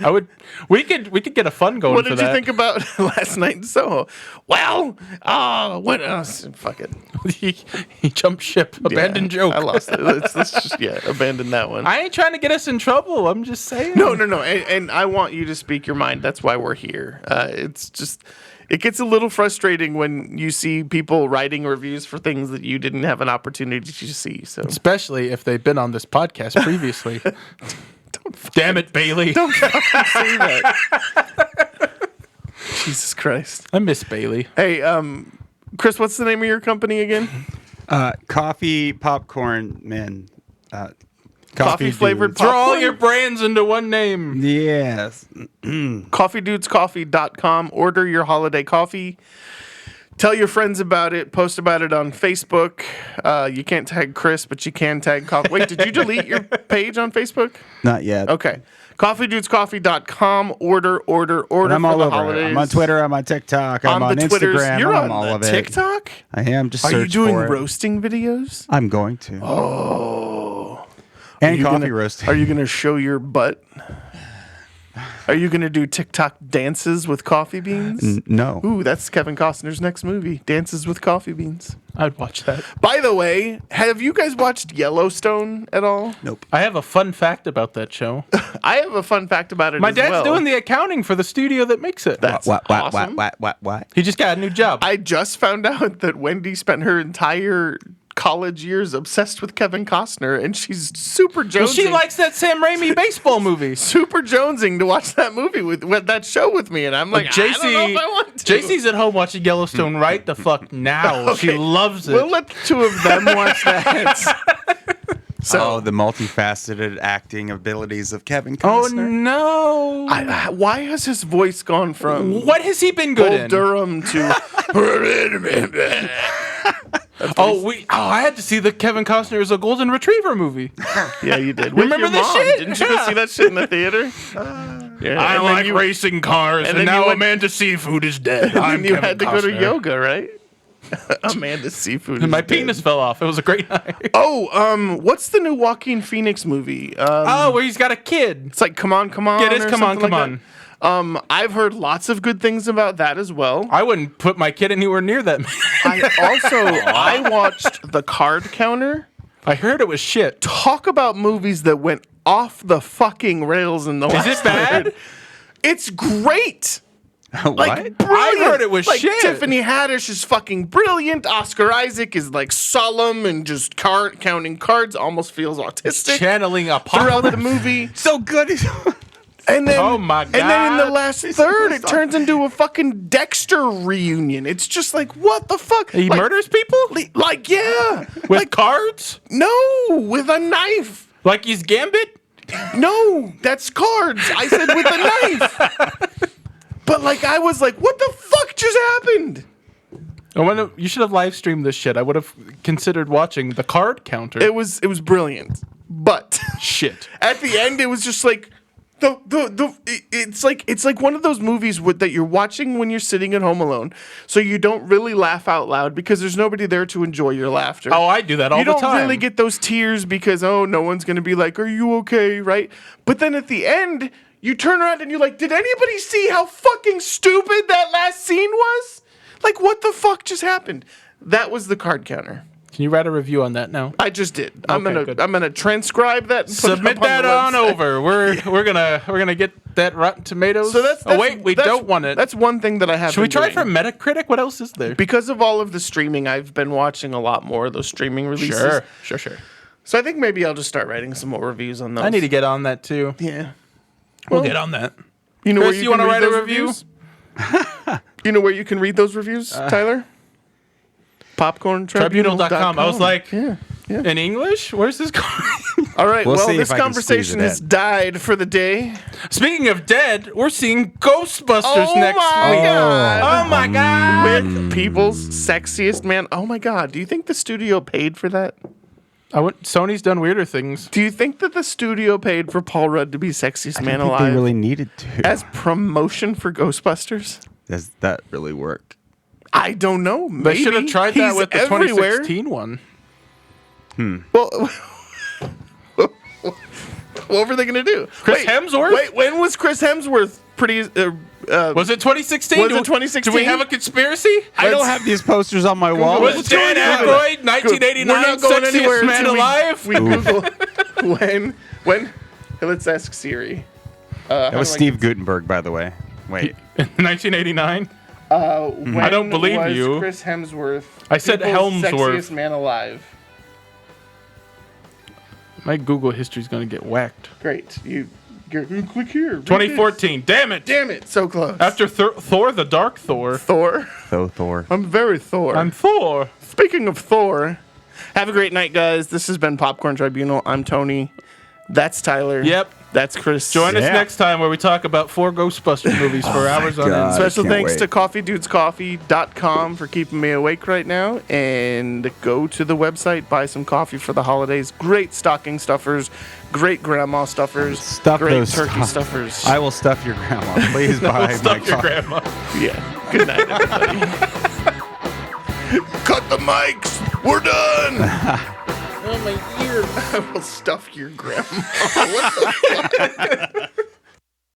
[SPEAKER 2] I would. We could get a fun going.
[SPEAKER 1] What
[SPEAKER 2] for
[SPEAKER 1] did
[SPEAKER 2] that.
[SPEAKER 1] you think about Last Night in Soho? Well, what else? Fuck it.
[SPEAKER 2] he jumped ship. Abandoned joke.
[SPEAKER 1] I lost it. Let's just abandon that one.
[SPEAKER 2] I ain't trying to get us in trouble. I'm just saying.
[SPEAKER 1] No. And I want you to speak your mind. That's why we're here. It's just, it gets a little frustrating when you see people writing reviews for things that you didn't have an opportunity to see. So
[SPEAKER 2] Especially if they've been on this podcast previously. Damn it, Bailey.
[SPEAKER 1] don't fucking say that. Jesus Christ.
[SPEAKER 2] I miss Bailey.
[SPEAKER 1] Hey, Chris, what's the name of your company again?
[SPEAKER 3] Coffee popcorn man.
[SPEAKER 1] Coffee flavored
[SPEAKER 3] dudes.
[SPEAKER 2] Throw all
[SPEAKER 1] popcorn?
[SPEAKER 2] your brands into one name.
[SPEAKER 3] Yes.
[SPEAKER 1] CoffeeDudesCoffee.com. Order your holiday coffee. Tell your friends about it. Post about it on Facebook. You can't tag Chris, but you can tag Coffee. Wait, did you delete your page on Facebook?
[SPEAKER 3] Not yet.
[SPEAKER 1] Okay. CoffeeDudesCoffee.com. Order
[SPEAKER 3] But
[SPEAKER 1] for
[SPEAKER 3] I'm all
[SPEAKER 1] the
[SPEAKER 3] over.
[SPEAKER 1] holidays.
[SPEAKER 3] I'm on Twitter. I'm on TikTok. I'm on
[SPEAKER 1] the Twitters.
[SPEAKER 3] Instagram.
[SPEAKER 1] You're
[SPEAKER 3] I'm
[SPEAKER 1] on
[SPEAKER 3] all
[SPEAKER 1] the
[SPEAKER 3] of it.
[SPEAKER 1] TikTok?
[SPEAKER 3] I am. Just
[SPEAKER 1] Are you
[SPEAKER 3] search
[SPEAKER 1] doing
[SPEAKER 3] for it.
[SPEAKER 1] roasting videos?
[SPEAKER 3] I'm going to.
[SPEAKER 1] Oh.
[SPEAKER 3] And
[SPEAKER 1] Are you
[SPEAKER 3] coffee
[SPEAKER 1] gonna-
[SPEAKER 3] roasting.
[SPEAKER 1] Are you going to show your butt? Are you going to do TikTok dances with coffee beans?
[SPEAKER 3] No.
[SPEAKER 1] Ooh, that's Kevin Costner's next movie, Dances with Coffee Beans.
[SPEAKER 2] I'd watch that.
[SPEAKER 1] By the way, have you guys watched Yellowstone at all?
[SPEAKER 3] Nope.
[SPEAKER 2] I have a fun fact about that show.
[SPEAKER 1] I have a fun fact about it
[SPEAKER 2] My
[SPEAKER 1] as
[SPEAKER 2] dad's
[SPEAKER 1] well.
[SPEAKER 2] doing the accounting for the studio that makes it.
[SPEAKER 1] That's awesome.
[SPEAKER 3] What?
[SPEAKER 2] He just got a new job.
[SPEAKER 1] I just found out that Wendy spent her entire college years obsessed with Kevin Costner, and she's super jonesing.
[SPEAKER 2] Well, she likes that Sam Raimi baseball movie.
[SPEAKER 1] super jonesing to watch that movie with that show with me, and I'm like, I don't know if I want to.
[SPEAKER 2] JC's at home watching Yellowstone right the fuck now.
[SPEAKER 1] Okay.
[SPEAKER 2] She loves it.
[SPEAKER 1] We'll let the two of them watch that. So,
[SPEAKER 3] the multifaceted acting abilities of Kevin
[SPEAKER 2] oh
[SPEAKER 3] Costner.
[SPEAKER 2] no!
[SPEAKER 1] why has his voice gone from
[SPEAKER 2] What has he been good
[SPEAKER 1] Bull
[SPEAKER 2] in?
[SPEAKER 1] Durham to?
[SPEAKER 2] I had to see the Kevin Costner is a golden retriever movie.
[SPEAKER 1] Yeah, you did. With
[SPEAKER 2] Remember
[SPEAKER 1] your
[SPEAKER 2] this
[SPEAKER 1] mom.
[SPEAKER 2] shit?
[SPEAKER 1] Didn't you go see that shit in the theater? Yeah.
[SPEAKER 2] I
[SPEAKER 1] and then
[SPEAKER 2] like
[SPEAKER 1] you,
[SPEAKER 2] racing cars,
[SPEAKER 1] and
[SPEAKER 2] and
[SPEAKER 1] then you
[SPEAKER 2] now
[SPEAKER 1] went-
[SPEAKER 2] Amanda Seafood is dead.
[SPEAKER 1] and
[SPEAKER 2] I'm
[SPEAKER 1] then you
[SPEAKER 2] Kevin
[SPEAKER 1] had to go to
[SPEAKER 2] Costner.
[SPEAKER 1] yoga, right? Amanda Seafood.
[SPEAKER 2] And my
[SPEAKER 1] is dead.
[SPEAKER 2] penis fell off. It was a great night.
[SPEAKER 1] Oh, what's the new Joaquin Phoenix movie?
[SPEAKER 2] Where he's got a kid.
[SPEAKER 1] It's like Come On, Come On.
[SPEAKER 2] Yeah, it is
[SPEAKER 1] or
[SPEAKER 2] Come On,
[SPEAKER 1] something
[SPEAKER 2] Come
[SPEAKER 1] like that. I've heard lots of good things about that as well.
[SPEAKER 2] I wouldn't put my kid anywhere near that man.
[SPEAKER 1] I watched The Card Counter.
[SPEAKER 2] I heard it was shit.
[SPEAKER 1] Talk about movies that went off the fucking rails in the
[SPEAKER 2] Is
[SPEAKER 1] last
[SPEAKER 2] it bad?
[SPEAKER 1] third. It's great.
[SPEAKER 3] What?
[SPEAKER 1] Like, brilliant.
[SPEAKER 2] I heard it was
[SPEAKER 1] like,
[SPEAKER 2] shit.
[SPEAKER 1] Tiffany Haddish is fucking brilliant. Oscar Isaac is like solemn and just counting cards. Almost feels autistic
[SPEAKER 2] Channeling a
[SPEAKER 1] throughout the movie.
[SPEAKER 3] So good.
[SPEAKER 1] And then,
[SPEAKER 2] Oh my
[SPEAKER 1] And then in the
[SPEAKER 2] God.
[SPEAKER 1] last third, it turns into a fucking Dexter reunion. It's just like, what the fuck?
[SPEAKER 2] He
[SPEAKER 1] like,
[SPEAKER 2] murders people
[SPEAKER 1] Like, yeah.
[SPEAKER 2] with
[SPEAKER 1] like,
[SPEAKER 2] cards,
[SPEAKER 1] no, with a knife.
[SPEAKER 2] like he's Gambit.
[SPEAKER 1] No, that's cards. I said with a knife. But like, I was like, what the fuck just happened?
[SPEAKER 2] You should have live streamed this shit. I would have considered watching the card counter.
[SPEAKER 1] It was brilliant. But
[SPEAKER 2] shit.
[SPEAKER 1] at the end, it was just like, it's like one of those movies that you're watching when you're sitting at home alone, so you don't really laugh out loud because there's nobody there to enjoy your laughter.
[SPEAKER 2] Oh, I do that all
[SPEAKER 1] you
[SPEAKER 2] the
[SPEAKER 1] don't
[SPEAKER 2] time.
[SPEAKER 1] really get those tears because no one's gonna be like, "Are you okay?" Right? But then at the end, you turn around and you're like, "Did anybody see how fucking stupid that last scene was? Like, what the fuck just happened?" That was The Card Counter.
[SPEAKER 2] Can you write a review on that now?
[SPEAKER 1] I just did.
[SPEAKER 2] Okay,
[SPEAKER 1] I'm gonna transcribe that. And put it
[SPEAKER 2] Submit
[SPEAKER 1] up on
[SPEAKER 2] that
[SPEAKER 1] the
[SPEAKER 2] on
[SPEAKER 1] website.
[SPEAKER 2] over. We're gonna get that Rotten Tomatoes.
[SPEAKER 1] So that's
[SPEAKER 2] we don't want it.
[SPEAKER 1] That's one thing that I have.
[SPEAKER 2] Should we try
[SPEAKER 1] doing.
[SPEAKER 2] for Metacritic? What else is there?
[SPEAKER 1] Because of all of the streaming, I've been watching a lot more of those streaming releases.
[SPEAKER 2] Sure.
[SPEAKER 1] So I think maybe I'll just start writing some more reviews on those.
[SPEAKER 2] I need to get on that too.
[SPEAKER 1] Yeah.
[SPEAKER 2] We'll
[SPEAKER 1] Well,
[SPEAKER 2] get on that.
[SPEAKER 1] You know
[SPEAKER 2] Chris,
[SPEAKER 1] where
[SPEAKER 2] you
[SPEAKER 1] can
[SPEAKER 2] wanna
[SPEAKER 1] read
[SPEAKER 2] write a
[SPEAKER 1] those
[SPEAKER 2] review?
[SPEAKER 1] reviews? You know where you can read those reviews, Tyler?
[SPEAKER 2] Popcorntribunal.com. I was like,
[SPEAKER 1] yeah.
[SPEAKER 2] in English? Where's this going?
[SPEAKER 1] All right.
[SPEAKER 3] We'll
[SPEAKER 1] Well,
[SPEAKER 3] see
[SPEAKER 1] this
[SPEAKER 3] if I can squeeze
[SPEAKER 1] conversation
[SPEAKER 3] it
[SPEAKER 1] has
[SPEAKER 3] in.
[SPEAKER 1] died for the day.
[SPEAKER 2] Speaking of dead, we're seeing Ghostbusters
[SPEAKER 1] Oh
[SPEAKER 2] next
[SPEAKER 1] my
[SPEAKER 2] week.
[SPEAKER 1] God.
[SPEAKER 2] Oh my god!
[SPEAKER 1] With people's sexiest man. Oh my God. Do you think the studio paid for that?
[SPEAKER 2] Sony's done weirder things.
[SPEAKER 1] Do you think that the studio paid for Paul Rudd to be sexiest man
[SPEAKER 3] I think
[SPEAKER 1] alive
[SPEAKER 3] they really needed to.
[SPEAKER 1] as promotion for Ghostbusters?
[SPEAKER 3] Does that really work?
[SPEAKER 1] I don't know.
[SPEAKER 2] They
[SPEAKER 1] Maybe.
[SPEAKER 2] should have tried that
[SPEAKER 1] He's
[SPEAKER 2] with the
[SPEAKER 1] everywhere.
[SPEAKER 2] 2016 one.
[SPEAKER 1] Well, what were they going to do?
[SPEAKER 2] Chris Hemsworth?
[SPEAKER 1] Wait, when was Chris Hemsworth pretty?
[SPEAKER 2] Was it 2016?
[SPEAKER 1] Was it 2016?
[SPEAKER 2] Do we have a conspirity?
[SPEAKER 3] I don't have these posters on my wall.
[SPEAKER 2] Was
[SPEAKER 1] Let's
[SPEAKER 2] Dan
[SPEAKER 1] Google it.
[SPEAKER 2] Aykroyd 1989
[SPEAKER 1] We're not going anywhere
[SPEAKER 2] sexiest man
[SPEAKER 1] until
[SPEAKER 2] alive?
[SPEAKER 1] we Google when. Let's ask Siri.
[SPEAKER 3] That was Steve Gutenberg, by the way. Wait.
[SPEAKER 2] 1989.
[SPEAKER 1] When
[SPEAKER 2] I don't believe
[SPEAKER 1] was
[SPEAKER 2] you.
[SPEAKER 1] Chris Hemsworth.
[SPEAKER 2] I said
[SPEAKER 1] people's
[SPEAKER 2] Helmsworth.
[SPEAKER 1] Sexiest man alive.
[SPEAKER 2] My Google history's gonna get whacked.
[SPEAKER 1] Great. You click here. read
[SPEAKER 2] 2014. Damn it!
[SPEAKER 1] this. Damn it! So close.
[SPEAKER 2] After Thor, the Dark Thor.
[SPEAKER 1] Thor.
[SPEAKER 3] Thor.
[SPEAKER 1] I'm very Thor.
[SPEAKER 2] I'm Thor.
[SPEAKER 1] Speaking of Thor, have a great night, guys. This has been Popcorn Tribunal. I'm Tony. That's Tyler.
[SPEAKER 2] Yep.
[SPEAKER 1] That's Chris.
[SPEAKER 2] Join us
[SPEAKER 3] Yeah.
[SPEAKER 2] next time where we talk about 4 Ghostbuster movies for hours on
[SPEAKER 3] God.
[SPEAKER 2] end.
[SPEAKER 1] Special
[SPEAKER 3] can't
[SPEAKER 1] thanks
[SPEAKER 3] wait.
[SPEAKER 1] to coffeedudescoffee.com for keeping me awake right now. And go to the website, buy some coffee for the holidays. Great stocking stuffers, great grandma stuffers,
[SPEAKER 3] Stuff
[SPEAKER 1] great
[SPEAKER 3] those
[SPEAKER 1] turkey
[SPEAKER 3] stuff-
[SPEAKER 1] stuffers.
[SPEAKER 3] I will stuff your grandma. Please buy my
[SPEAKER 2] Stuff your
[SPEAKER 3] coffee.
[SPEAKER 2] grandma.
[SPEAKER 1] Yeah. Good night, everybody. Cut the mics. We're done.
[SPEAKER 2] Oh, my ear.
[SPEAKER 1] I will stuff your grandma. What the fuck?